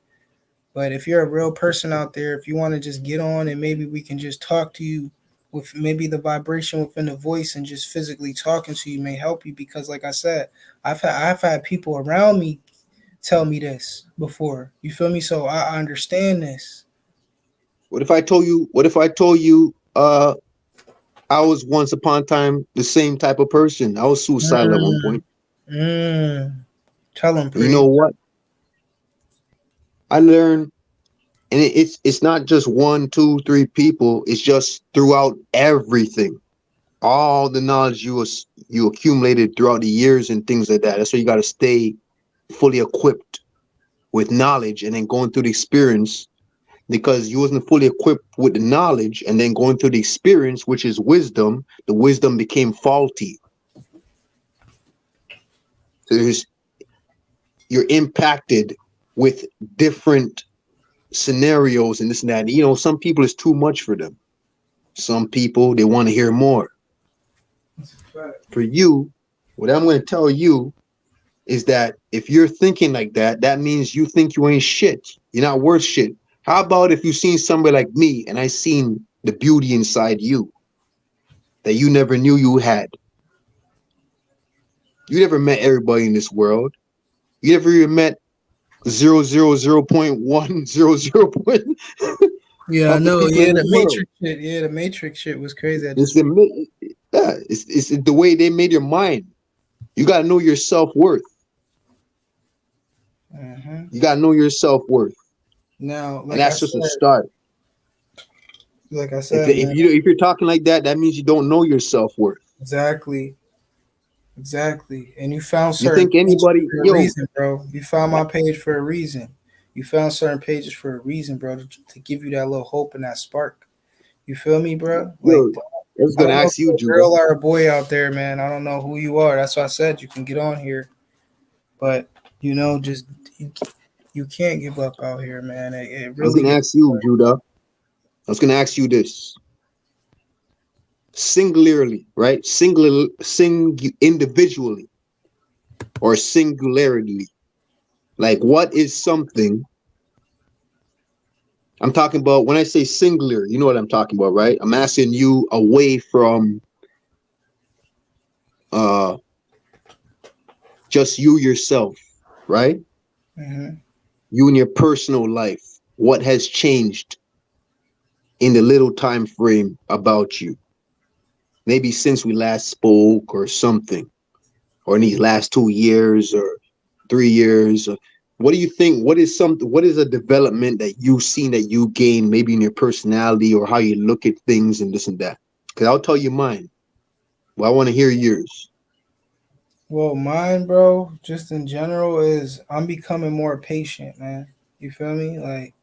But if you're a real person out there, if you want to just get on and maybe we can just talk to you with maybe the vibration within the voice and just physically talking to you may help you because like I said, I've had people around me tell me this before. You feel me? So I understand this. What if I told you I was once upon a time the same type of person. I was suicidal at one Mm, point. tell them, And you know pre. what? I learned, and it's not just one, two, three people. It's just throughout everything. All the knowledge you accumulated throughout the years and things like that. That's why you got to stay fully equipped with knowledge and then going through the experience because you wasn't fully equipped with the knowledge and then going through the experience, which is wisdom. The wisdom became faulty. So you're impacted with different scenarios and this and that. You know, some people it's too much for them. Some people they want to hear more. For you, what I'm going to tell you is that if you're thinking like that, that means you think you ain't shit. You're not worth shit. How about if you seen somebody like me and I seen the beauty inside you that you never knew you had? You never met everybody in this world. You never even met 0.100 Yeah, I of the know. people Yeah, in this the world. Matrix shit. Yeah, the Matrix shit was crazy. I It's just the yeah, it's the way they made your mind. You gotta know your self worth. uh You gotta know your self worth, now, and that's just a start. like I If said, if man, you if you're talking like that, that means you don't know your self worth. exactly. Exactly. And you found You certain think pages anybody, for a yo, reason, bro. You found my page for a reason. You found certain pages for a reason, bro, to give you that little hope and that spark. You feel me, bro? Like, yo, I was I gonna don't know if ask you, you're a Judah. girl or a boy out there, man. I don't know who you are. That's why I said you can get on here. But, just you can't give up out here, man. It I was really gonna gets ask you, Judah. I was gonna ask you this. singularly, right? Individually or singularly. Like, what is something? I'm talking about when I say singular, you know what I'm talking about, right? I'm asking you away from uh just you yourself, right? Mm-hmm. You and your personal life. What has changed in the little time frame about you? Maybe since we last spoke or something, or in these last 2 years or 3 years. What do you think? What is a development that you've seen that you gained maybe in your personality or how you look at things and this and that? Because I'll tell you mine. Well, I want to hear yours. Well, mine, bro, just in general, is I'm becoming more patient, man. You feel me? Like,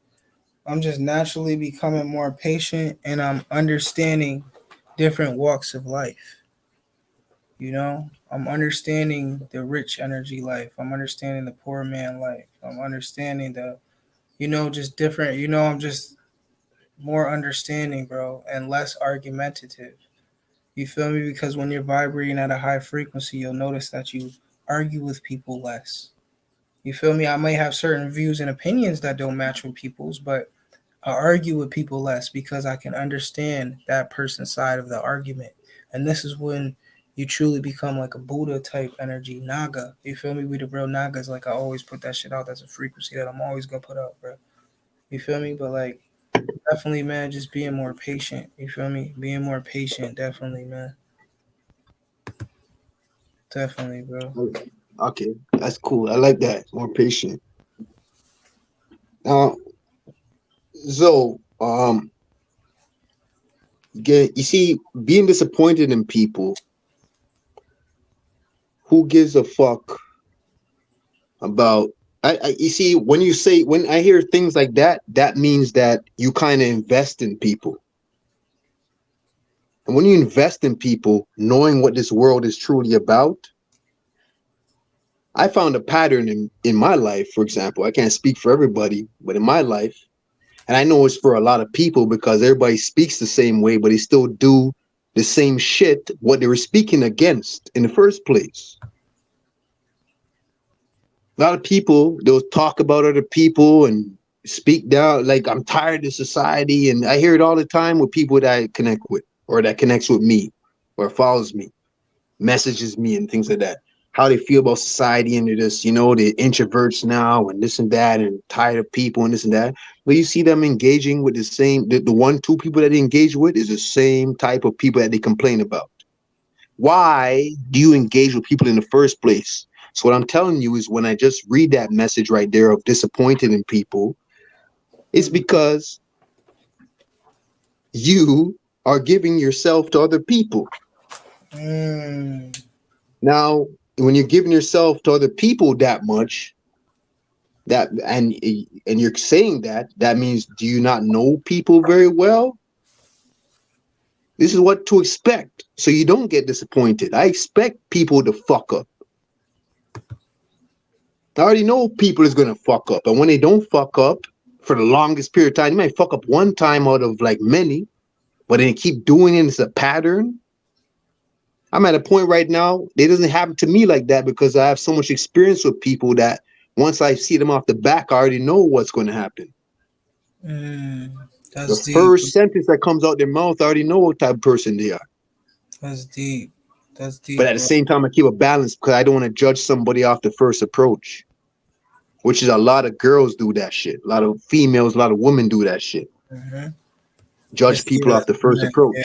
I'm just naturally becoming more patient and I'm understanding different walks of life. You know, I'm understanding the rich energy life. I'm understanding the poor man life. I'm understanding the, just different, I'm just more understanding, bro, and less argumentative. You feel me? Because when you're vibrating at a high frequency, you'll notice that you argue with people less. You feel me? I may have certain views and opinions that don't match with people's, but I argue with people less because I can understand that person's side of the argument. And this is when you truly become like a Buddha type energy, Naga. You feel me? We the real Nagas. Like I always put that shit out. That's a frequency that I'm always gonna put out, bro. You feel me? But like definitely, man, just being more patient. You feel me? Being more patient, definitely, man. Definitely, bro. Okay, that's cool. I like that. More patient. Now, so you see, being disappointed in people, who gives a fuck about? You see, when I hear things like that, that means that you kind of invest in people. And when you invest in people, knowing what this world is truly about, I found a pattern in my life, for example. I can't speak for everybody, but in my life, and I know it's for a lot of people because everybody speaks the same way, but they still do the same shit what they were speaking against in the first place. A lot of people, they'll talk about other people and speak down, like, I'm tired of society. And I hear it all the time with people that I connect with or that connects with me or follows me, messages me and things like that. How they feel about society and they're just, the introverts now and this and that and tired of people and this and that. But you see them engaging with the one, two people that they engage with is the same type of people that they complain about. Why do you engage with people in the first place? So what I'm telling you is when I just read that message right there of disappointed in people, it's because you are giving yourself to other people. Mm. Now, when you're giving yourself to other people that much, that and you're saying that means do you not know people very well? This is what to expect. So you don't get disappointed. I expect people to fuck up. I already know people is gonna fuck up. And when they don't fuck up for the longest period of time, you might fuck up one time out of like many, but then keep doing it. It's a pattern. I'm at a point right now, it doesn't happen to me like that because I have so much experience with people that once I see them off the back, I already know what's going to happen. Mm. The That's deep. first sentence that comes out their mouth, I already know what type of person they are. That's deep. That's But deep, at the bro. same time, I keep a balance because I don't want to judge somebody off the first approach, which is a lot of girls do that shit. A lot of females, a lot of women do that shit. Mm-hmm. I Judge see people that. off the first Yeah, approach.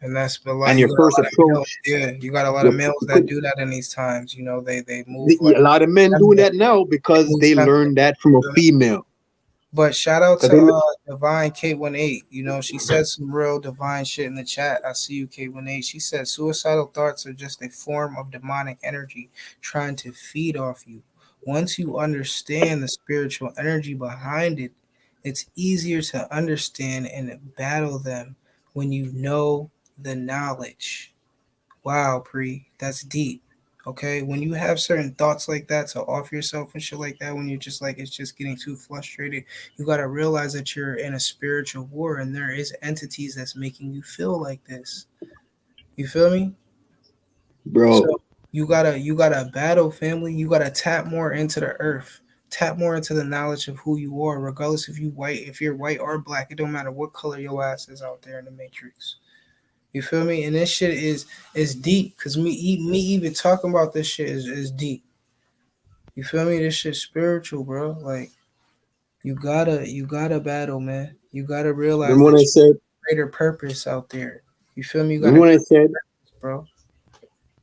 and that's but like And you your got a first lot of males. approach, Yeah, you got a lot of your, males that do that in these times. They move like a lot of men doing feminine. that now They because move they feminine. learned that from a female. But shout out Because to they, Divine K18. She said some real divine shit in the chat. I see you, K18. She said suicidal thoughts are just a form of demonic energy trying to feed off you. Once you understand the spiritual energy behind it, it's easier to understand and battle them when you know the knowledge. Wow, Pre, that's deep. Okay, when you have certain thoughts like that to off yourself and shit like that, when you're just like it's just getting too frustrated, you gotta realize that you're in a spiritual war and there is entities that's making you feel like this. You feel me? bro. So you gotta battle, family. You gotta tap more into the earth. Tap more into the knowledge of who you are, regardless if you're white or black. It don't matter what color your ass is out there in the matrix. You feel me? And this shit is deep, cause me even talking about this shit is deep. You feel me? This shit's spiritual, bro. Like you gotta battle, man. You gotta realize Remember when that I you said? have greater purpose out there. You feel me? You got Remember a when I said? bro.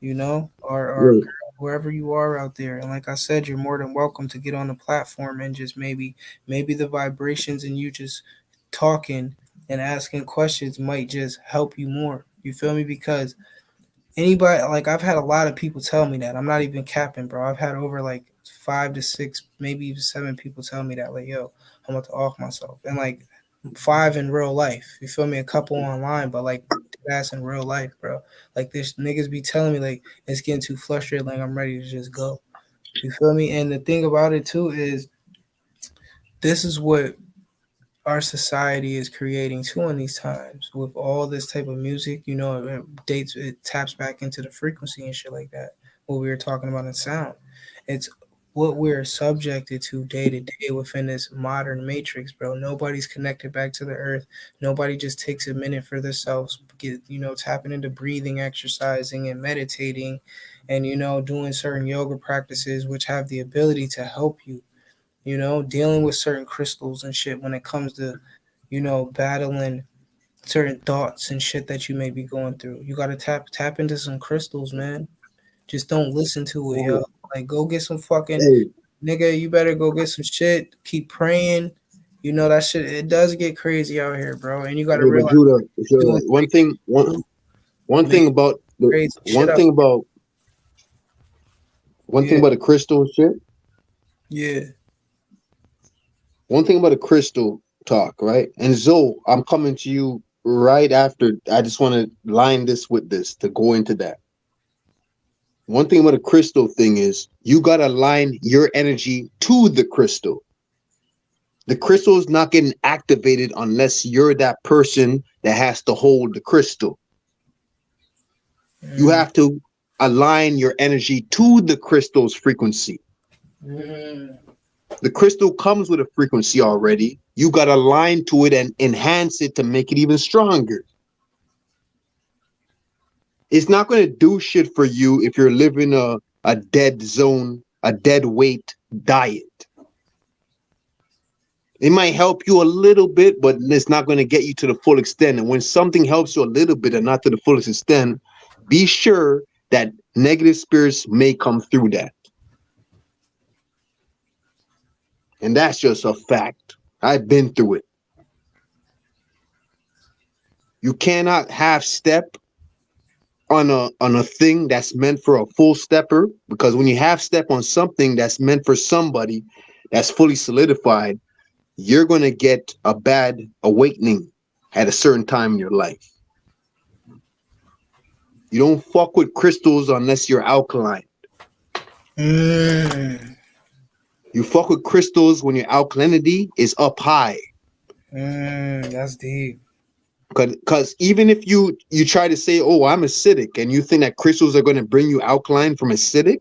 You know, or Wait, girl, whoever you are out there. And like I said, you're more than welcome to get on the platform and just maybe the vibrations and you just talking and asking questions might just help you more. You feel me? Because anybody, like, I've had a lot of people tell me that. I'm not even capping, bro. I've had over like 5 to 6, maybe even 7 people tell me that, like, yo, I'm about to off myself. And like 5 in real life. You feel me? A couple online, but like that's in real life, bro. Like this niggas be telling me like it's getting too frustrated, like I'm ready to just go. You feel me? And the thing about it too is this is what our society is creating too in these times with all this type of music. You know, it taps back into the frequency and shit like that. What we were talking about in sound, it's what we're subjected to day to day within this modern matrix, bro. Nobody's connected back to the earth. Nobody just takes a minute for themselves, get tapping into breathing, exercising, and meditating, and doing certain yoga practices which have the ability to help you, dealing with certain crystals and shit when it comes to, battling certain thoughts and shit that you may be going through. You gotta tap into some crystals, man. Just don't listen to it, yo. oh, Like go get some fucking hey, nigga, you better go get some shit. Keep praying. You know that shit it does get crazy out here, bro. And you gotta hey, but realize Judah, doing one thing, one make thing about the crazy shit one up. thing about one thing Yeah, about the crystal shit. yeah. One thing about the crystal talk, right? And Zoe, I'm coming to you right after. I just want to line this with this to go into that. One thing about a crystal thing is you got to align your energy to the crystal. The crystal is not getting activated unless you're that person that has to hold the crystal. You Mm, have to align your energy to the crystal's frequency. mm, The crystal comes with a frequency already. You got to align to it and enhance it to make it even stronger. It's not going to do shit for you if you're living a dead zone, a dead weight diet. It might help you a little bit, but it's not going to get you to the full extent. And when something helps you a little bit and not to the fullest extent, be sure that negative spirits may come through that. And that's just a fact. I've been through it. You cannot half step on a thing that's meant for a full stepper, because when you half step on something that's meant for somebody that's fully solidified, you're going to get a bad awakening at a certain time in your life. You don't fuck with crystals unless you're alkaline. mm, You fuck with crystals when your alkalinity is up high. that's deep. Because even if you try to say, oh, I'm acidic, and you think that crystals are going to bring you alkaline from acidic,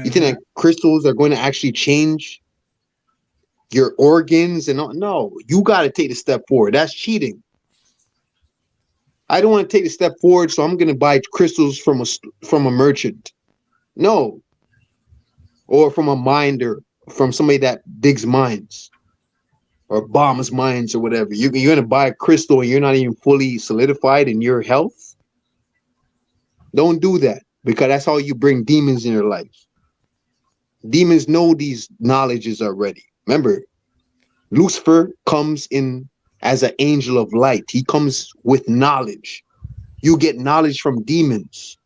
you think Mm-hmm. that crystals are going to actually change your organs and all? No, you got to take the step forward. That's cheating. I don't want to take the step forward, so I'm going to buy crystals from a merchant. No, or from a minder, from somebody that digs mines or bombs mines or whatever. You're going to buy a crystal and you're not even fully solidified in your health. Don't do that, because that's how you bring demons in your life. Demons know these knowledges already. Remember, Lucifer comes in as an angel of light. He comes with knowledge. You get knowledge from demons.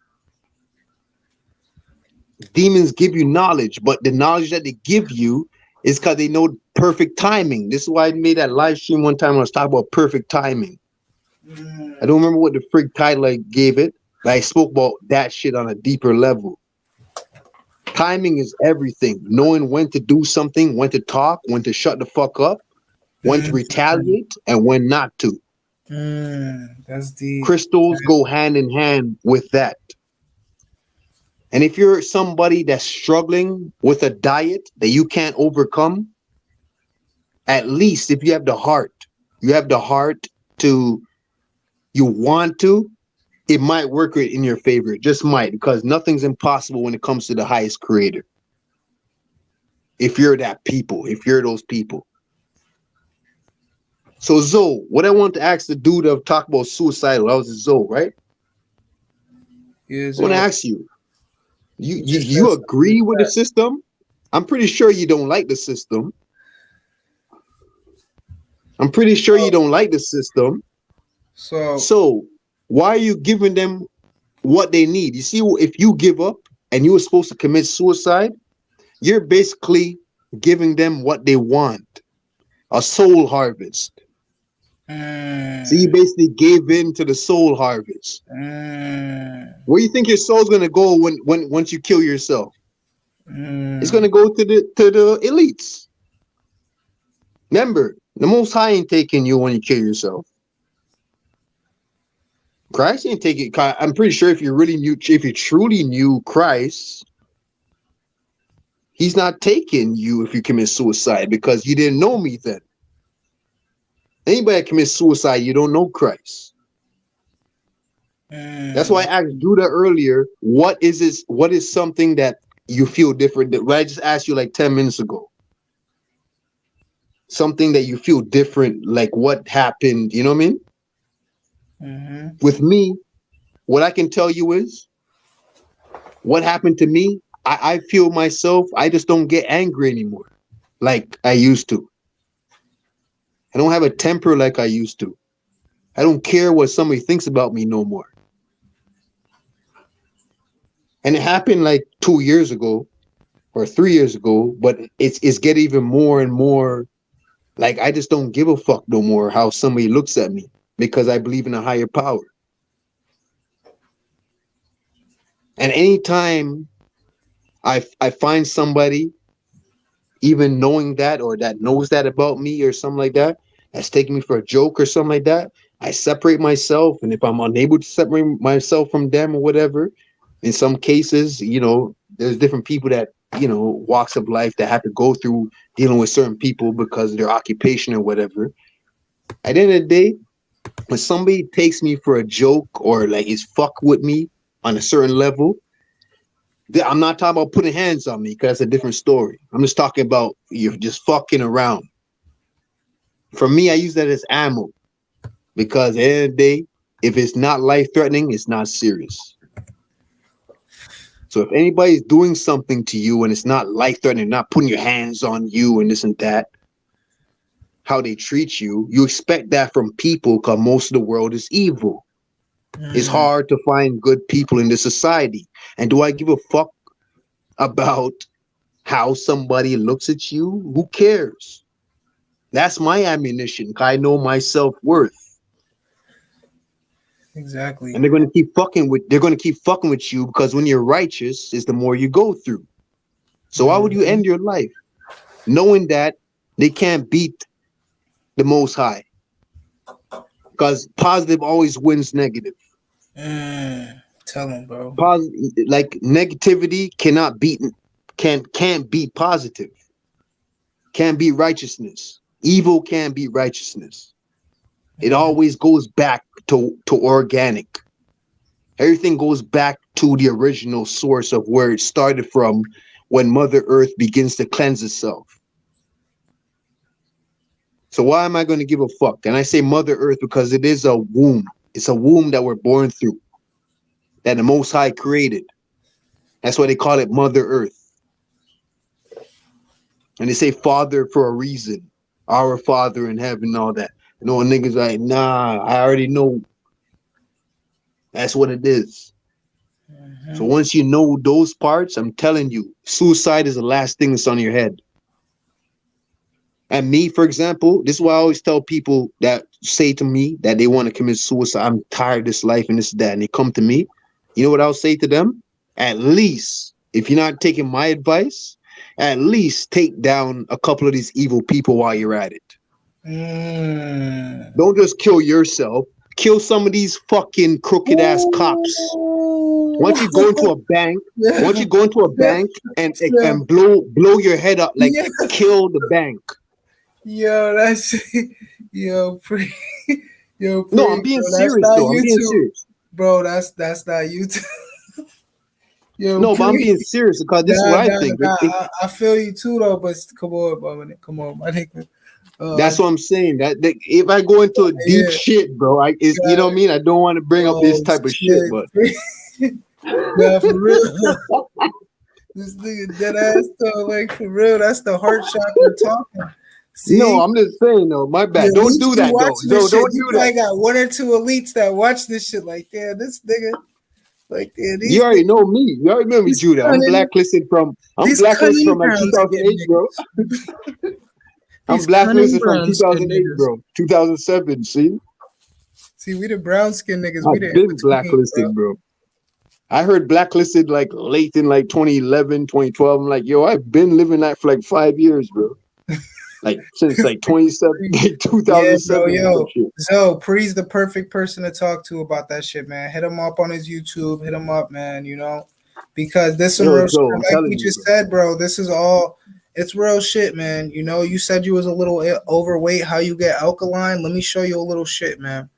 Demons give you knowledge, but the knowledge that they give you is because they know perfect timing. This is why I made that live stream one time when I was talking about perfect timing. I don't remember what the frig title I gave it, but I spoke about that shit on a deeper level. Timing is everything. Knowing when to do something, when to talk, when to shut the fuck up, when to Mm-hmm. retaliate, and when not to. That's deep. Crystals go hand in hand with that. And if you're somebody that's struggling with a diet that you can't overcome, at least if you have the heart to, you want to, it might work in your favor. It just might, because nothing's impossible when it comes to the highest creator. If you're if you're those people. So Zoe, what I want to ask the dude of talk about suicidal, that was Zoe, right? Yeah, I want to so ask you, you just said you something in agree with the the chat. system? I'm pretty sure you don't like the system. I'm pretty sure you So, don't like the system. so So why are you giving them what they need? You see, if you give up and you were supposed to commit suicide, you're basically giving them what they want, a soul harvest. So you mm, basically gave in to the soul harvest. mm, Where you think your soul's gonna go when once you kill yourself? It's mm, gonna go to the elites. Remember, the Most High ain't taking you when you kill yourself. Christ ain't taking. I'm pretty sure if you really knew, if you truly knew Christ, He's not taking you if you commit suicide because you didn't know me then. Anybody that commits suicide, you don't know Christ. That's why mm. I asked Judah earlier, what is this? What is something that you feel different? What I just asked you like 10 minutes ago. Something that you feel different, like what happened, you know what I mean? Mm-hmm. With me, what I can tell you is what happened to me. I feel myself, I just don't get angry anymore like I used to. I don't have a temper like I used to. I don't care what somebody thinks about me no more. And it happened like 2 years ago or 3 years ago, but it's getting even more and more. Like I just don't give a fuck no more how somebody looks at me because I believe in a higher power. And anytime I find somebody even knowing that or that knows that about me or something like that, that's taking me for a joke or something like that, I separate myself. And if I'm unable to separate myself from them or whatever, in some cases, there's different people that, walks of life that have to go through dealing with certain people because of their occupation or whatever. At the end of the day, when somebody takes me for a joke or like is fuck with me on a certain level, I'm not talking about putting hands on me because that's a different story. I'm just talking about you're just fucking around. For me, I use that as ammo because at the end of the day, if it's not life threatening, it's not serious. So if anybody's doing something to you and it's not life threatening, not putting your hands on you and this and that, how they treat you, you expect that from people because most of the world is evil. It's Mm. hard to find good people in this society. And do I give a fuck about how somebody looks at you? Who cares? That's my ammunition. I know my self-worth. Exactly. And they're gonna keep fucking with you because when you're righteous is the more you go through. So why would you Mm-hmm. end your life knowing that they can't beat the most high? Because positive always wins negative. Tell him, bro. Like negativity can't beat positive. Can't beat righteousness. Evil can't beat righteousness. It Mm. always goes back to organic. Everything goes back to the original source of where it started from when Mother Earth begins to cleanse itself. So why am I going to give a fuck? And I say Mother Earth because it is a womb. It's a womb that we're born through, that the Most High created. That's why they call it Mother Earth. And they say Father for a reason. Our Father in heaven and all that. Niggas like, nah, I already know. That's what it is. So Mm-hmm. once you know those parts, I'm telling you, suicide is the last thing that's on your head. And me, for example, this is why I always tell people that say to me that they want to commit suicide. I'm tired of this life and this, that. And they come to me. You know what I'll say to them? At least, if you're not taking my advice, at least take down a couple of these evil people while you're at it. Don't just kill yourself. Kill some of these fucking crooked ass cops. Once you go into a bank, once Yeah, you go into a yeah, bank and yeah, and blow your head up, like yeah. kill the bank. Yo, that's yo pre yo No, I'm pre being bro. That's serious not though. I'm being YouTube, serious. bro. That's not YouTube. Yo, No, but I'm being pre. serious because this is what Nah, I nah, think. nah. I feel you too though, but come on, come on, my nigga. That's what I'm saying. That if I go into a deep Yeah, shit, bro, you you got know what I it. mean. I don't want to bring up this Oh type of shit, shit. but Nah, for real. This nigga dead ass though, like for real. That's the heart chakra talking. no, See? I'm just saying though. My The bad. Don't elites do be that though. watching No, this shit. don't You do that. probably got one or two elites that watch this shit like, damn, this nigga, like, damn, You these already niggas, know me. You already know me, these Judah. cunning, I'm these blacklisted cunning from like brown skin 2008, bro. niggas. I'm These cunning blacklisted from brown skin 2008, niggas. bro. 2007. See, See, we the brown skin niggas. We the I've in been between, bro. blacklisted, bro. I heard blacklisted like late in like 2011, 2012. I'm like, yo, I've been living that for like 5 years, bro. Like since like 27, like Yeah, bro. 2007 or some Yo, shit. Zo, Pre's the perfect person to talk to about that shit, man. Hit him up on his YouTube. Hit him up, man. You know, because this some Yo, real shit. Joe, I'm Like telling we you, just bro. said, bro. This is all. It's real shit, man. You know, you said you was a little overweight. How you get alkaline? Let me show you a little shit, man.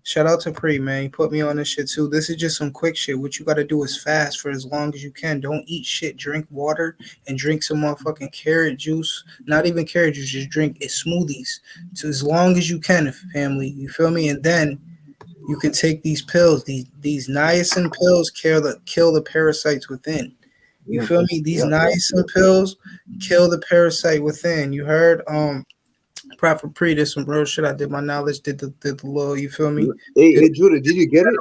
Shout out to Pre, man. He put me on this shit too. This is just some quick shit. What you got to do is fast for as long as you can. Don't eat shit. Drink water and drink some motherfucking carrot juice. Not even carrot juice. Just drink it smoothies to as long as you can, family. You feel me? And then you can take these pills. These niacin pills kill the parasites within. You Yep, feel me? These yep, yep, niacin yep. pills kill the parasite within. You heard? Proper Pre, there's some real shit. I did my knowledge, did the little, you feel me? Hey, Judah, did you get it?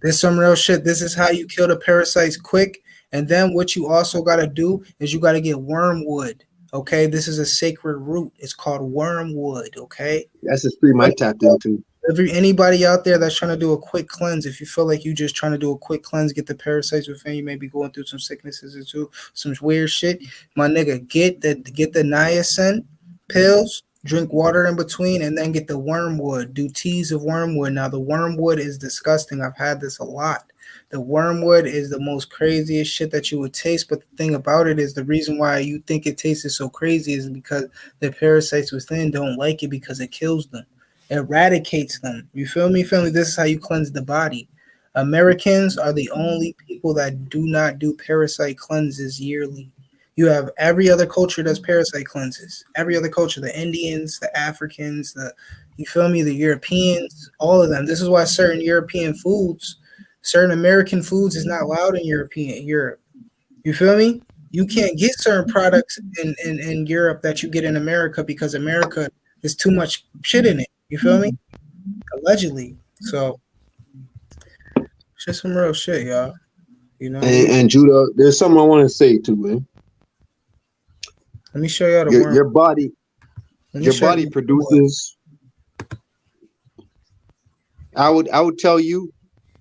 There's some real shit. This is how you kill the parasites quick. And then what you also got to do is you got to get wormwood. Okay, this is a sacred root. It's called wormwood. Okay, That's the stream I tapped into. anybody out there that's trying to do a quick cleanse, if you feel like you just trying to do a quick cleanse, get the parasites within you, may be going through some sicknesses or two, some weird shit. My nigga, get the niacin pills, drink water in between, and then get the wormwood. Do teas of wormwood. Now the wormwood is disgusting. I've had this a lot. The wormwood is the most craziest shit that you would taste, but the thing about it is the reason why you think it tastes so crazy is because the parasites within don't like it because it kills them, eradicates them. You feel me, family? This is how you cleanse the body. Americans are the only people that do not do parasite cleanses yearly. You have every other culture does parasite cleanses. Every other culture, the Indians, the Africans, the you feel me, the Europeans, all of them. This is why certain European foods, certain American foods is not allowed in Europe. You feel me? You can't get certain products in Europe that you get in America because America is too much shit in it. You feel me? Allegedly. So it's just some real shit, y'all. You know, And Judah, there's something I want to say too, man. let me show y'all the Your worm. your body Let me your show body you what. produces. I would tell you,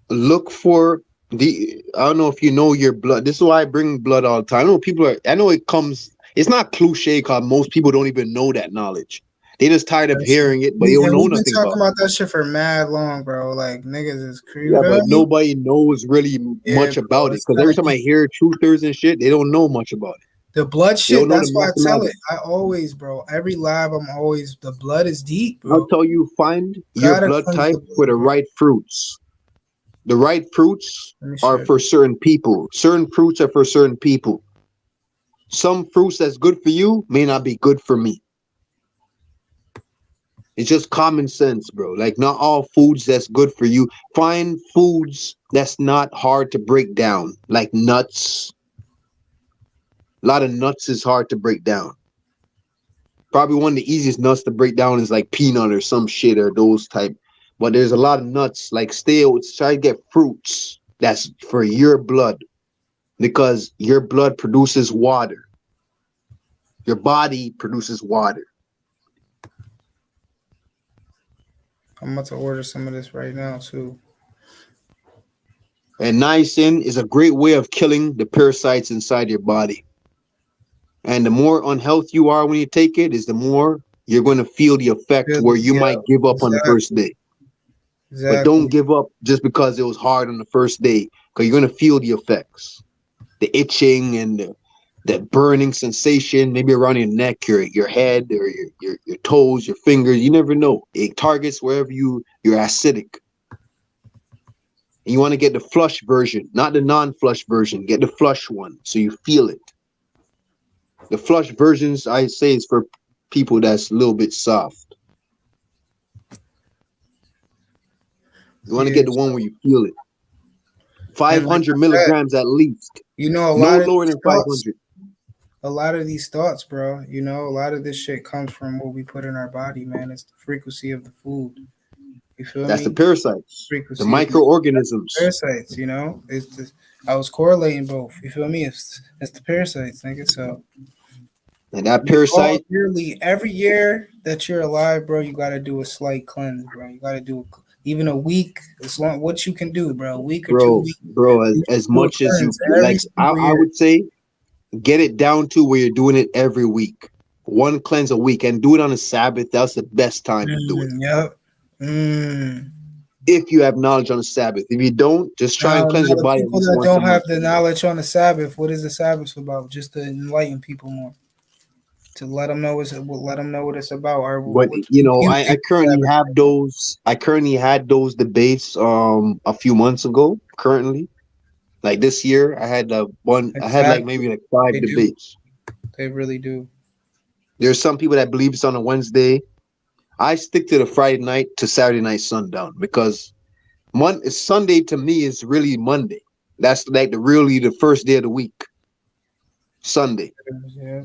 look for the. I don't know if you know your blood. This is why I bring blood all the time. I know people are. I know it comes. It's not cliche because most people don't even know that knowledge. They just tired of hearing it, but they don't And know we've been nothing talking about it. about that shit for mad long, bro. Like niggas is crazy. You Yeah, feel but me? nobody knows really Yeah, much bro. about it It's because kind every of time I deep. hear truthers and shit, they don't know much about it. The blood They don't shit, know the that's why I tell it. mathematics. I always, bro. Every live, I'm always the blood is deep, I'll bro. tell you, find your Gotta blood cleanse type the for blood, the bro. right fruits. The right fruits Let me are show you. for certain people. Certain fruits are for certain people. Some fruits that's good for you may not be good for me. It's just common sense, bro. Like not all foods that's good for you. Find foods that's not hard to break down, like nuts. A lot of nuts is hard to break down. Probably one of the easiest nuts to break down is like peanut or some shit or those type. But there's a lot of nuts. Like try to get fruits that's for your blood because your blood produces water. Your body produces water. I'm about to order some of this right now too. And niacin is a great way of killing the parasites inside your body. And the more unhealthy you are when you take it, is the more you're going to feel the effect Feel where the, you yeah, might give up on the first exactly, day. But don't exactly. give up just because it was hard on the first day, because you're going to feel the effects, the itching and that burning sensation, maybe around your neck, your head, or your toes, your fingers. You never know. It targets wherever you're acidic. And you want to get the flush version, not the non-flush version. Get the flush one so you feel it. The flush versions, I say, is for people that's a little bit soft. You want to Yeah. get the one where you feel it. And like 500 I said, milligrams at least. you know, No lower than 500. a lot of these thoughts, bro, you know, a lot of this shit comes from what we put in our body, man. It's the frequency of the food. You feel That's the me? parasites, the Frequency of microorganisms. parasites, you know? It's the, I was correlating both. You feel me? It's the parasites, nigga. So And that you all parasite, yearly, every year that you're alive, bro, you gotta do a slight cleanse, bro. You gotta do even a week, as long what you can do, bro. A week or 2 weeks, bro, you as do a much as you cleanse every like, single I year. would say get it down to where you're doing it every week. One cleanse a week and do it on a Sabbath. That's the best time to do it. Yep. Mm. If you have knowledge on the Sabbath. If you don't, just try and cleanse Now your the body at people least that once a don't have month. the knowledge on the Sabbath, what is the Sabbath about? Just to enlighten people more, to let them know let them know what it's about, or But what do you I think the currently Sabbath? have those. I currently had those debates a few months ago. Currently, like this year, I had one. I had like Exactly. maybe like five They do. debates. They really do. There's some people that believe it's on a Wednesday. I stick to the Friday night to Saturday night sundown because Sunday to me is really Monday. That's like the first day of the week. Sunday. Yeah.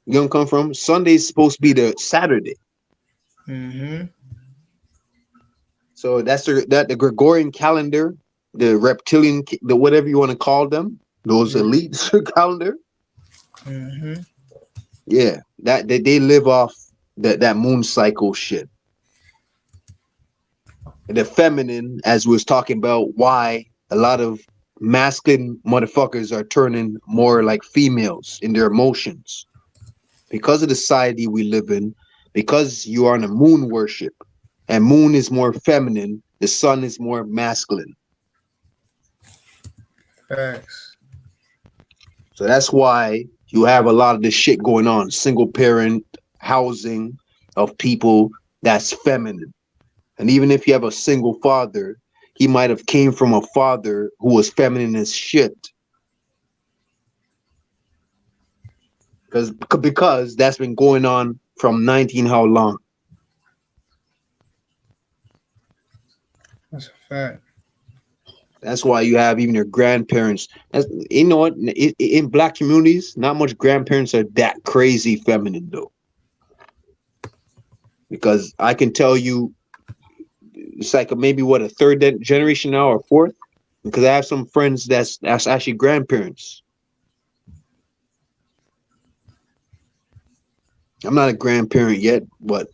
You don't come from? Sunday is supposed to be the Saturday. Mm-hmm. So that's the Gregorian calendar, the reptilian, the whatever you want to call them, those elite calendar. Mm-hmm. Yeah, that they live off that moon cycle shit. The feminine, as we was talking about, why a lot of masculine motherfuckers are turning more like females in their emotions because of the society we live in, because you are in a moon worship, and moon is more feminine, the sun is more masculine. Facts. So that's why you have a lot of this shit going on, single parent housing of people that's feminine. And even if you have a single father, he might have came from a father who was feminine as shit. Because that's been going on from 19 how long? That's a fact. That's why you have even your grandparents. You know what? In black communities, not much grandparents are that crazy feminine though. Because I can tell you, it's like maybe what a third generation now or fourth. Because I have some friends that's actually grandparents. I'm not a grandparent yet, but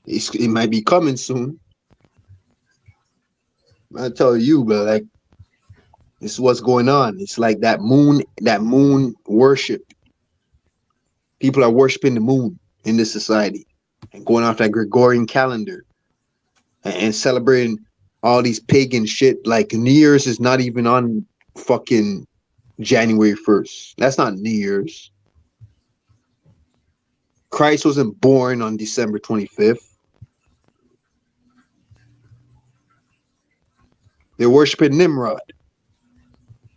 it might be coming soon. I tell you, but like this is what's going on. It's like that moon worship. People are worshiping the moon in this society and going off that Gregorian calendar and celebrating all these pagan shit. Like New Year's is not even on fucking January 1st. That's not New Year's. Christ wasn't born on December 25th. They're worshiping Nimrod.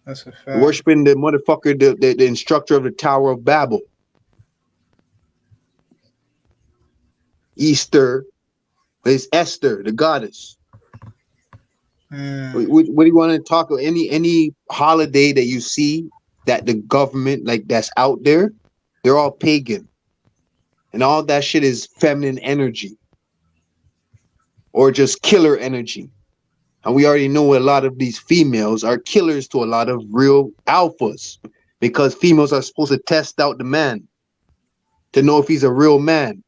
That's a They're fact. worshiping the motherfucker, the instructor of the Tower of Babel. Easter is Esther, the goddess. Mm. What do you want to talk about? Any holiday that you see that the government like that's out there, they're all pagan. And all that shit is feminine energy or just killer energy. And we already know a lot of these females are killers to a lot of real alphas because females are supposed to test out the man to know if he's a real man.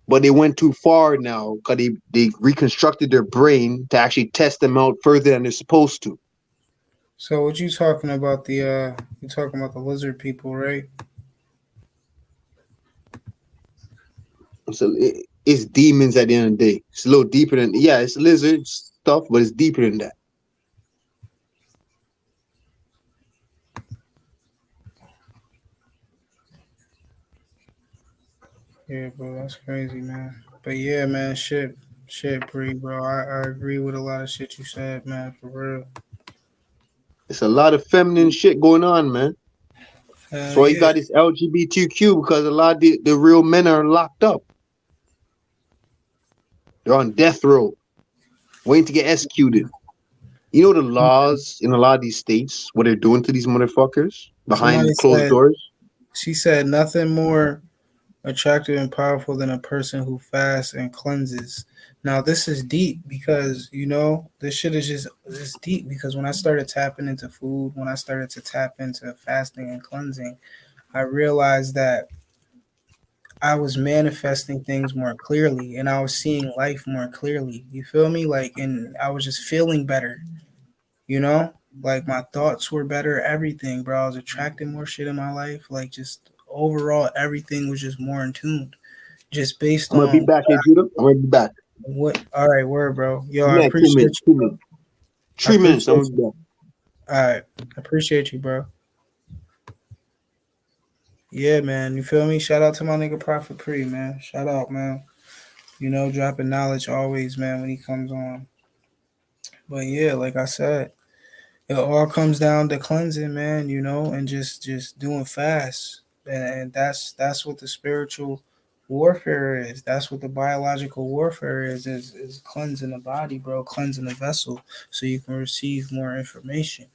But they went too far now because they reconstructed their brain to actually test them out further than they're supposed to. So what you talking about? You talking about the lizard people, right? So it's demons at the end of the day. It's a little deeper than, yeah, it's lizard stuff, but it's deeper than that. Yeah, bro, that's crazy, man. But yeah, man, shit, pre, bro. I agree with a lot of shit you said, man, for real. It's a lot of feminine shit going on, man. That's Hell why you yeah. got this LGBTQ, because a lot of the real men are locked up. They're on death row, waiting to get executed. You know the laws in a lot of these states, what they're doing to these motherfuckers Somebody behind closed said, doors. she said, nothing more attractive and powerful than a person who fasts and cleanses. Now this is deep because this shit is just it's deep because when I started tapping into food, when I started to tap into fasting and cleansing, I realized that I was manifesting things more clearly and I was seeing life more clearly. You feel me? Like, and I was just feeling better, you know? Like my thoughts were better, everything, bro. I was attracting more shit in my life. Like just overall everything was just more in tune. Just based I'm gonna be on back here, Judah. I'm gonna be back. what all right, word, bro. Yo, Give I me like appreciate 2 minutes. you, 2 minutes. bro. I 3 minutes. I'm appreciate gonna you. be back. All right. I appreciate you, bro. Yeah, man. You feel me? Shout out to my nigga Prophet Pre, man. Shout out, man. Dropping knowledge always, man, when he comes on. But yeah, like I said, it all comes down to cleansing, man, and just doing fast. And that's what the spiritual warfare is. That's what the biological warfare is cleansing the body, bro, cleansing the vessel so you can receive more information.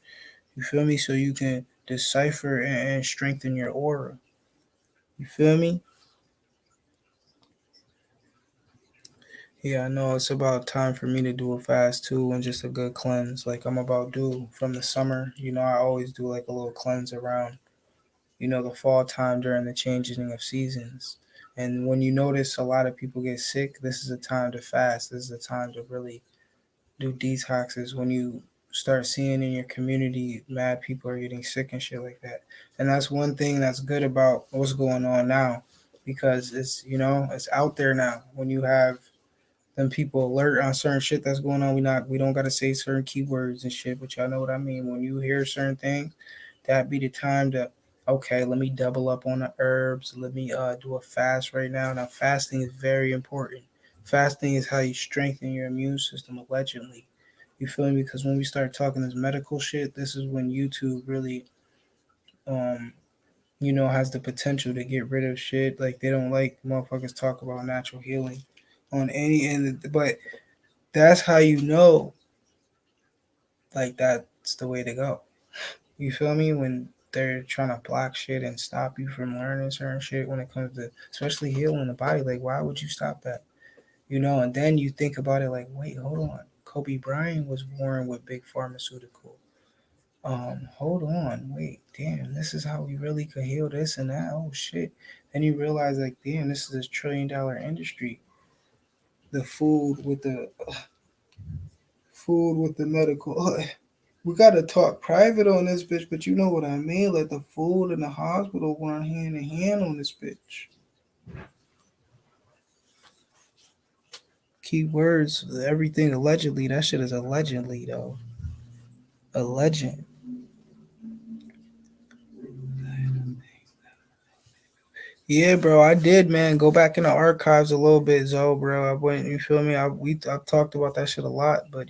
You feel me? So you can decipher and strengthen your aura. You feel me? Yeah, I know it's about time for me to do a fast too and just a good cleanse. Like I'm about due from the summer. I always do like a little cleanse around, the fall time during the changing of seasons. And when you notice a lot of people get sick, this is a time to fast. This is a time to really do detoxes when you start seeing in your community mad people are getting sick and shit like that. And that's one thing that's good about what's going on now because it's out there now. When you have them people alert on certain shit that's going on, we don't gotta say certain keywords and shit, but y'all know what I mean. When you hear certain things, that be the time to okay, let me double up on the herbs. Let me do a fast right now. Now fasting is very important. Fasting is how you strengthen your immune system allegedly. You feel me? Because when we start talking this medical shit, this is when YouTube really um has the potential to get rid of shit. Like they don't like motherfuckers talk about natural healing on any end, but that's how like that's the way to go. You feel me? When they're trying to block shit and stop you from learning certain shit when it comes to especially healing the body, like why would you stop that? And then you think about it like, wait, hold on. Kobe Bryant was born with big pharmaceutical. Hold on, wait, damn, this is how we really could heal this and that. Oh shit. Then you realize like, damn, this is a $1 trillion industry. The food with the medical. We gotta talk private on this bitch, but you know what I mean? Like the food and the hospital run hand in hand on this bitch. Key words, everything allegedly. That shit is allegedly though. A legend. Yeah, bro, I did, man. Go back in the archives a little bit, Zoe, bro. I went, you feel me? I've talked about that shit a lot, but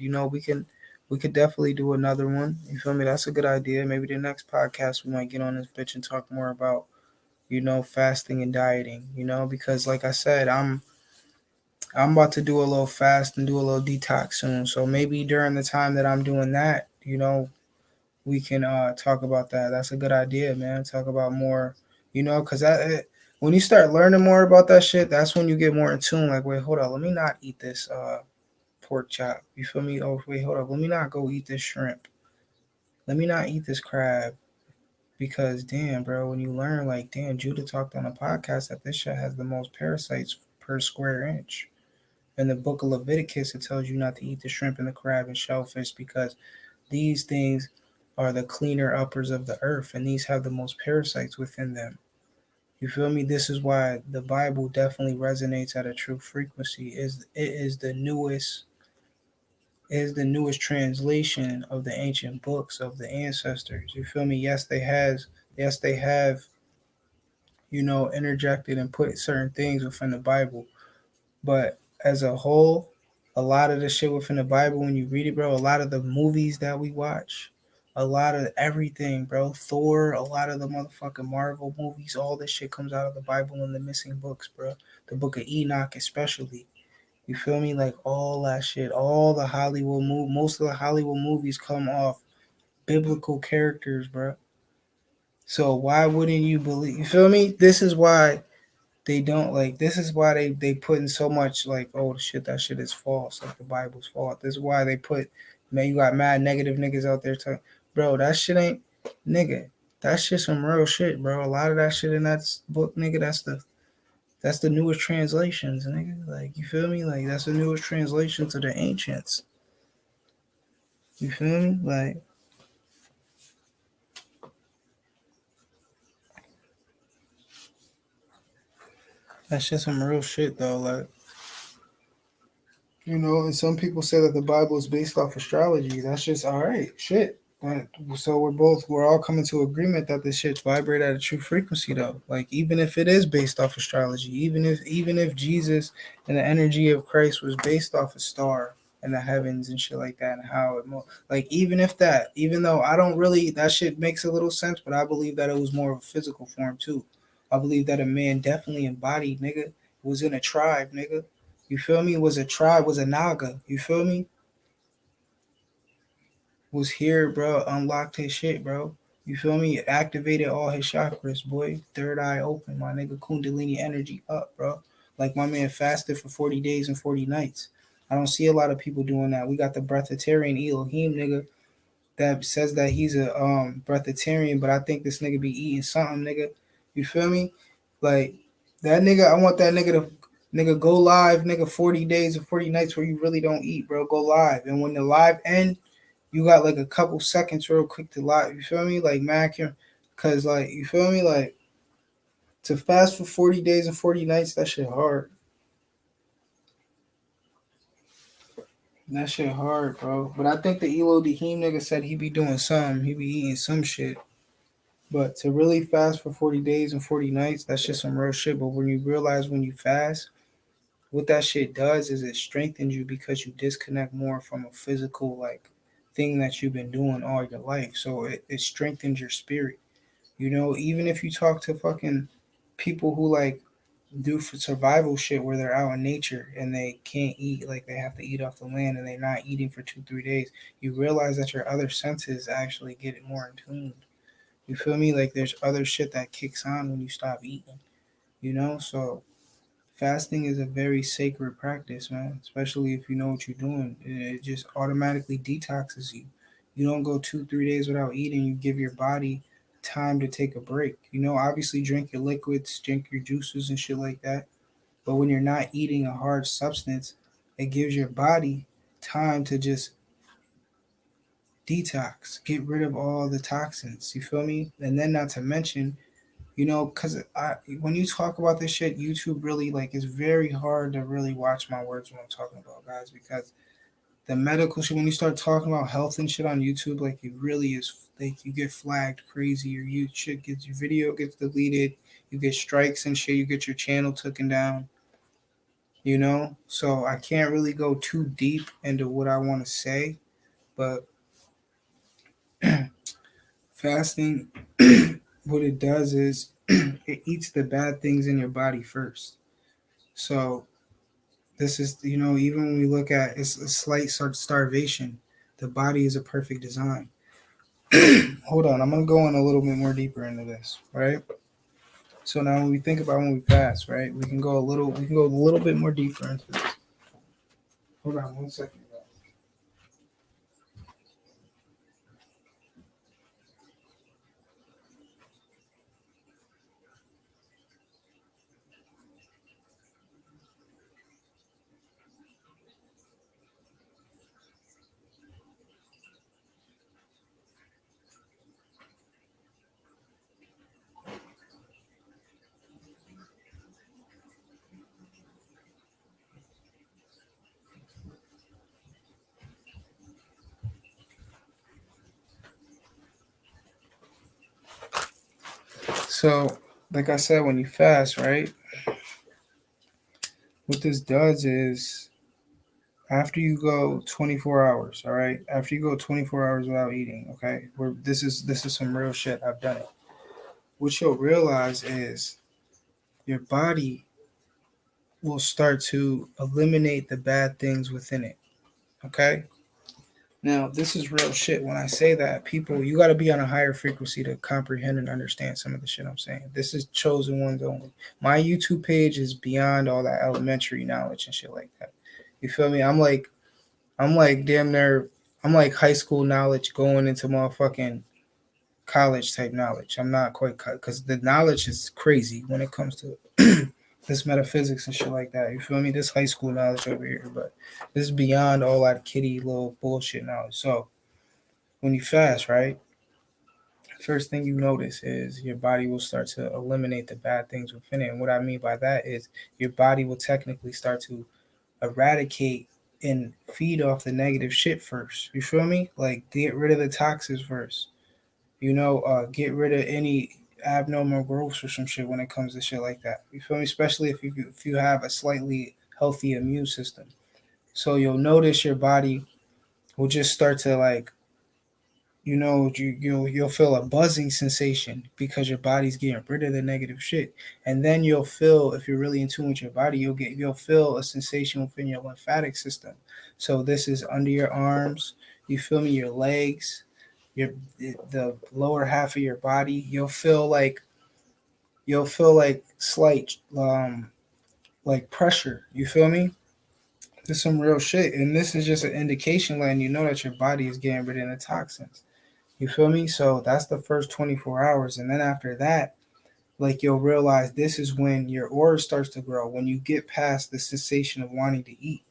we could definitely do another one. You feel me? That's a good idea. Maybe the next podcast we might get on this bitch and talk more about fasting and dieting. Because like I said, I'm about to do a little fast and do a little detox soon. So maybe during the time that I'm doing that, we can talk about that. That's a good idea, man. Talk about more, because when you start learning more about that shit, that's when you get more in tune. Like, wait, hold on, let me not eat this pork chop. You feel me? Oh, wait, hold up, let me not go eat this shrimp. Let me not eat this crab. Because damn, bro, when you learn, like, damn, Judah talked on a podcast that this shit has the most parasites per square inch. In the book of Leviticus, it tells you not to eat the shrimp and the crab and shellfish because these things are the cleaner uppers of the earth, and these have the most parasites within them. You feel me? This is why the Bible definitely resonates at a true frequency. It is the newest translation of the ancient books of the ancestors. You feel me? Yes, they have interjected and put certain things within the Bible, but as a whole, a lot of the shit within the Bible, when you read it, bro, a lot of the movies that we watch, a lot of everything, bro, Thor, a lot of the motherfucking Marvel movies, all this shit comes out of the Bible and the missing books, bro. The book of Enoch, especially. You feel me? Like all that shit, all the most of the Hollywood movies come off biblical characters, bro. So why wouldn't you believe? You feel me? This is why they don't like. This is why they put in so much like, oh shit, that shit is false. Like the Bible's false. This is why they put, man, you got mad negative niggas out there talking, bro. That shit ain't, nigga. That shit some real shit, bro. A lot of that shit in that book, nigga. That's the newest translations, nigga. Like you feel me? Like that's the newest translation to the ancients. You feel me? Like that's just some real shit though. Like and some people say that the Bible is based off astrology. That's just all right, shit. So we're all coming to agreement that this shit's vibrate at a true frequency though. Like even if it is based off astrology, even if Jesus and the energy of Christ was based off a star in the heavens and shit like that, and how like even if that, even though I don't really, that shit makes a little sense, but I believe that it was more of a physical form too. I believe that a man definitely embodied, nigga, was in a tribe, nigga. You feel me? Was a tribe, was a Naga. You feel me? Was here, bro. Unlocked his shit, bro. You feel me? Activated all his chakras, boy. Third eye open, my nigga. Kundalini energy up, bro. Like my man fasted for 40 days and 40 nights. I don't see a lot of people doing that. We got the breatharian Elohim, nigga, that says that he's a breatharian, but I think this nigga be eating something, nigga. You feel me? Like that nigga, I want that nigga to go live, nigga, 40 days and 40 nights where you really don't eat, bro. Go live. And when the live end, you got like a couple seconds real quick to live. You feel me? Like man, cause like you feel me? Like to fast for 40 days and 40 nights, that shit hard. That shit hard, bro. But I think the Elo Dehim nigga said he be doing something. He be eating some shit. But to really fast for 40 days and 40 nights, that's just some real shit. But when you realize when you fast, what that shit does is it strengthens you because you disconnect more from a physical like thing that you've been doing all your life. So it strengthens your spirit. Even if you talk to fucking people who like do for survival shit where they're out in nature and they can't eat, like they have to eat off the land and they're not eating for 2-3 days, you realize that your other senses actually get it more in tune. You feel me? Like there's other shit that kicks on when you stop eating. So fasting is a very sacred practice, man. Especially if you know what you're doing. It just automatically detoxes you. You don't go 2-3 days without eating. You give your body time to take a break. Obviously drink your liquids, drink your juices and shit like that. But when you're not eating a hard substance, it gives your body time to just detox, get rid of all the toxins. You feel me? And then not to mention, because when you talk about this shit, YouTube really like it's very hard to really watch my words when I'm talking about guys because the medical shit when you start talking about health and shit on YouTube, like it really is like you get flagged crazy or your video gets deleted, you get strikes and shit, you get your channel taken down. So I can't really go too deep into what I want to say, but fasting, what it does is it eats the bad things in your body first. So this is, even when we look at it's a slight starvation, the body is a perfect design. Hold on, I'm gonna go in a little bit more deeper into this, right? So now when we think about when we fast, right, we can go a little bit more deeper into this. Hold on 1 second. So, like I said, when you fast, right? What this does is after you go 24 hours, all right? After you go 24 hours without eating, okay? Where this is some real shit. I've done it. What you'll realize is your body will start to eliminate the bad things within it, okay? Now, this is real shit. When I say that, people, you got to be on a higher frequency to comprehend and understand some of the shit I'm saying. This is chosen ones only. My YouTube page is beyond all that elementary knowledge and shit like that. You feel me? I'm like damn near, I'm like high school knowledge going into motherfucking college type knowledge. I'm not quite because the knowledge is crazy when it comes to this metaphysics and shit like that. You feel me? This high school knowledge over here, but this is beyond all that kitty little bullshit knowledge. So when you fast, right? First thing you notice is your body will start to eliminate the bad things within it. And what I mean by that is your body will technically start to eradicate and feed off the negative shit first. You feel me? Like get rid of the toxins first. Get rid of any abnormal growths or some shit when it comes to shit like that. You feel me? Especially if you have a slightly healthy immune system. So you'll notice your body will just start to like you'll feel a buzzing sensation because your body's getting rid of the negative shit, and then you'll feel, if you're really in tune with your body, you'll feel a sensation within your lymphatic system. So this is under your arms, you feel me, your legs, your the lower half of your body. You'll feel like slight like pressure, you feel me. There's some real shit, and this is just an indication letting you know that your body is getting rid of the toxins. You feel me? So that's the first 24 hours. And then after that, like you'll realize this is when your aura starts to grow. When you get past the sensation of wanting to eat.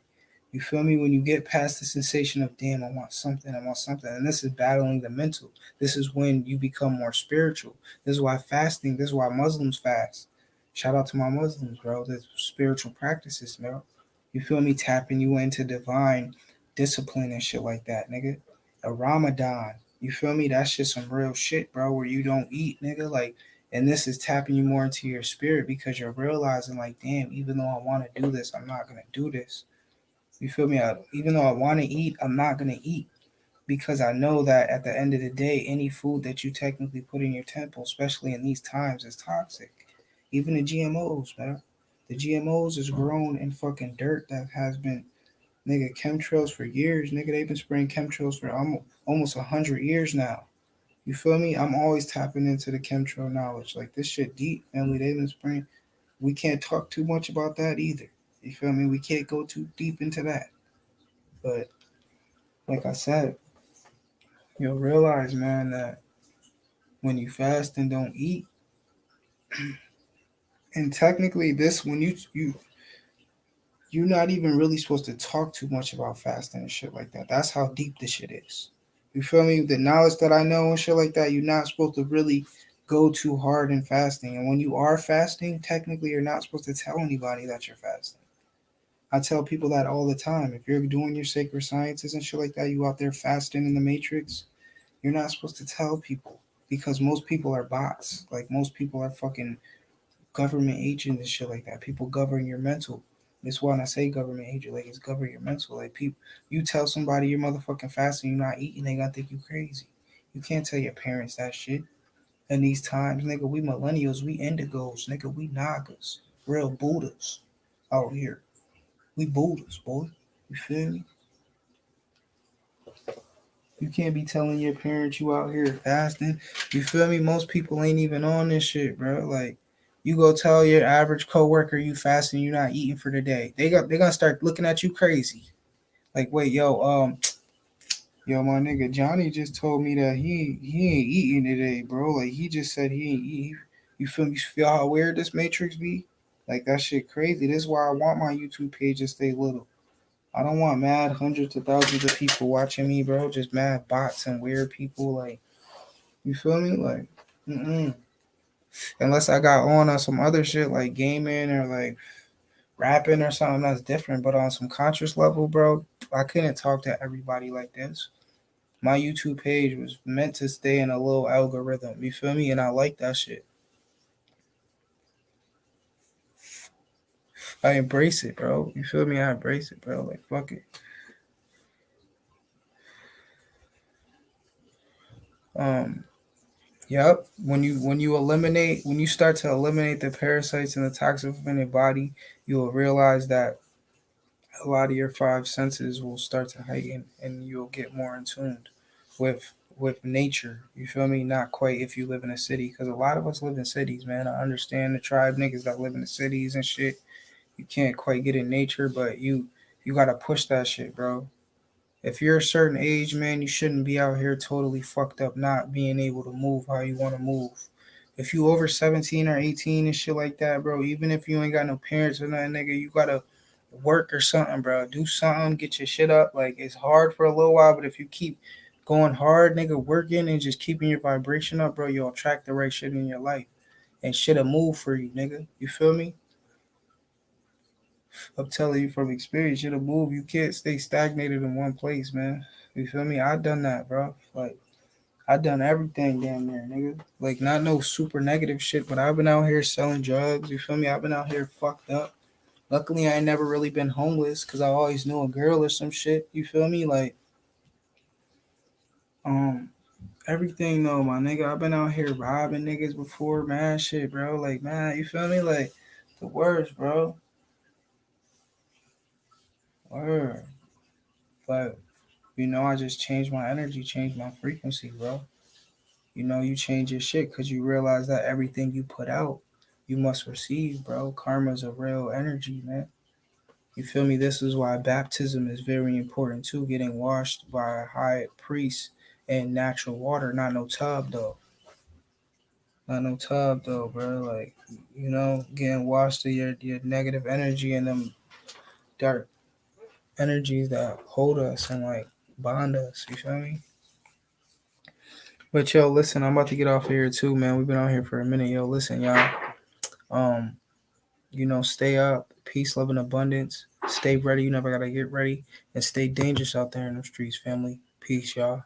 You feel me? When you get past the sensation of, damn, I want something, I want something. And this is battling the mental. This is when you become more spiritual. This is why fasting, this is why Muslims fast. Shout out to my Muslims, bro. The spiritual practices, bro. You feel me? Tapping you into divine discipline and shit like that, nigga. A Ramadan. You feel me? That's just some real shit, bro, where you don't eat, nigga. Like, and this is tapping you more into your spirit because you're realizing, like, damn, even though I want to do this, I'm not going to do this. You feel me? Even though I want to eat, I'm not going to eat because I know that at the end of the day, any food that you technically put in your temple, especially in these times, is toxic. Even the GMOs, man. The GMOs is grown in fucking dirt that has been, nigga, chemtrails for years. Nigga, they've been spraying chemtrails for almost 100 years now. You feel me? I'm always tapping into the chemtrail knowledge. Like, this shit deep, family. They've been spraying. We can't talk too much about that either. You feel me? We can't go too deep into that. But like I said, you'll realize, man, that when you fast and don't eat, and technically this, when you're not even really supposed to talk too much about fasting and shit like that. That's how deep this shit is. You feel me? The knowledge that I know and shit like that, you're not supposed to really go too hard in fasting. And when you are fasting, technically you're not supposed to tell anybody that you're fasting. I tell people that all the time. If you're doing your sacred sciences and shit like that, you out there fasting in the matrix, you're not supposed to tell people because most people are bots. Like most people are fucking government agents and shit like that. People govern your mental. That's why when I say government agent, like it's govern your mental. Like people, you tell somebody you're motherfucking fasting, you're not eating, they gonna think you crazy. You can't tell your parents that shit. In these times, nigga, we millennials, we indigos, nigga, we nagas, real Buddhas out here. We Buddhas, boy. You feel me? You can't be telling your parents you out here fasting. You feel me? Most people ain't even on this shit, bro. Like, you go tell your average coworker you fasting, you not eating for the day. They gonna start looking at you crazy. Like, wait, yo, my nigga Johnny just told me that he ain't eating today, bro. Like, he just said he ain't eating. You feel me? You feel how weird this matrix be? Like, that shit crazy. This is why I want my YouTube page to stay little. I don't want mad hundreds of thousands of people watching me, bro. Just mad bots and weird people. Like, you feel me? Like, unless I got on some other shit like gaming or like rapping or something that's different. But on some conscious level, bro, I couldn't talk to everybody like this. My YouTube page was meant to stay in a little algorithm. You feel me? And I like that shit. I embrace it, bro. You feel me? I embrace it, bro. Like fuck it. Um, yep. When you start to eliminate the parasites and the toxins within your body, you will realize that a lot of your five senses will start to heighten, and you'll get more in tune with nature. You feel me? Not quite if you live in a city, because a lot of us live in cities, man. I understand the tribe niggas that live in the cities and shit. You can't quite get in nature, but you gotta push that shit, bro. If you're a certain age, man, you shouldn't be out here totally fucked up, not being able to move how you want to move. If you over 17 or 18 and shit like that, bro, even if you ain't got no parents or nothing, nigga, you gotta work or something, bro. Do something, get your shit up. Like, it's hard for a little while, but if you keep going hard, nigga, working and just keeping your vibration up, bro, you'll attract the right shit in your life. And shit'll move for you, nigga. You feel me? I'm telling you from experience, shit'll move. You can't stay stagnated in one place, man. You feel me? I done that, bro. Like, I done everything damn near, nigga. Like, not no super negative shit, but I've been out here selling drugs. You feel me? I've been out here fucked up. Luckily, I ain't never really been homeless because I always knew a girl or some shit. You feel me? Like, um, everything though, my nigga. I've been out here robbing niggas before, man. Shit, bro. Like, man, you feel me? Like, the worst, bro. Word. But, I just changed my energy, changed my frequency, bro. You change your shit because you realize that everything you put out, you must receive, bro. Karma's a real energy, man. You feel me? This is why baptism is very important too. Getting washed by a high priest in natural water, not no tub though. Not no tub though, bro. Like, getting washed of your negative energy and them dark energies that hold us and like bond us. You feel me? But yo, listen, I'm about to get off of here too, man. We've been out here for a minute. Yo, listen, y'all. Um, stay up, peace, love, and abundance. Stay ready. You never gotta get ready, and stay dangerous out there in the streets, family. Peace, y'all.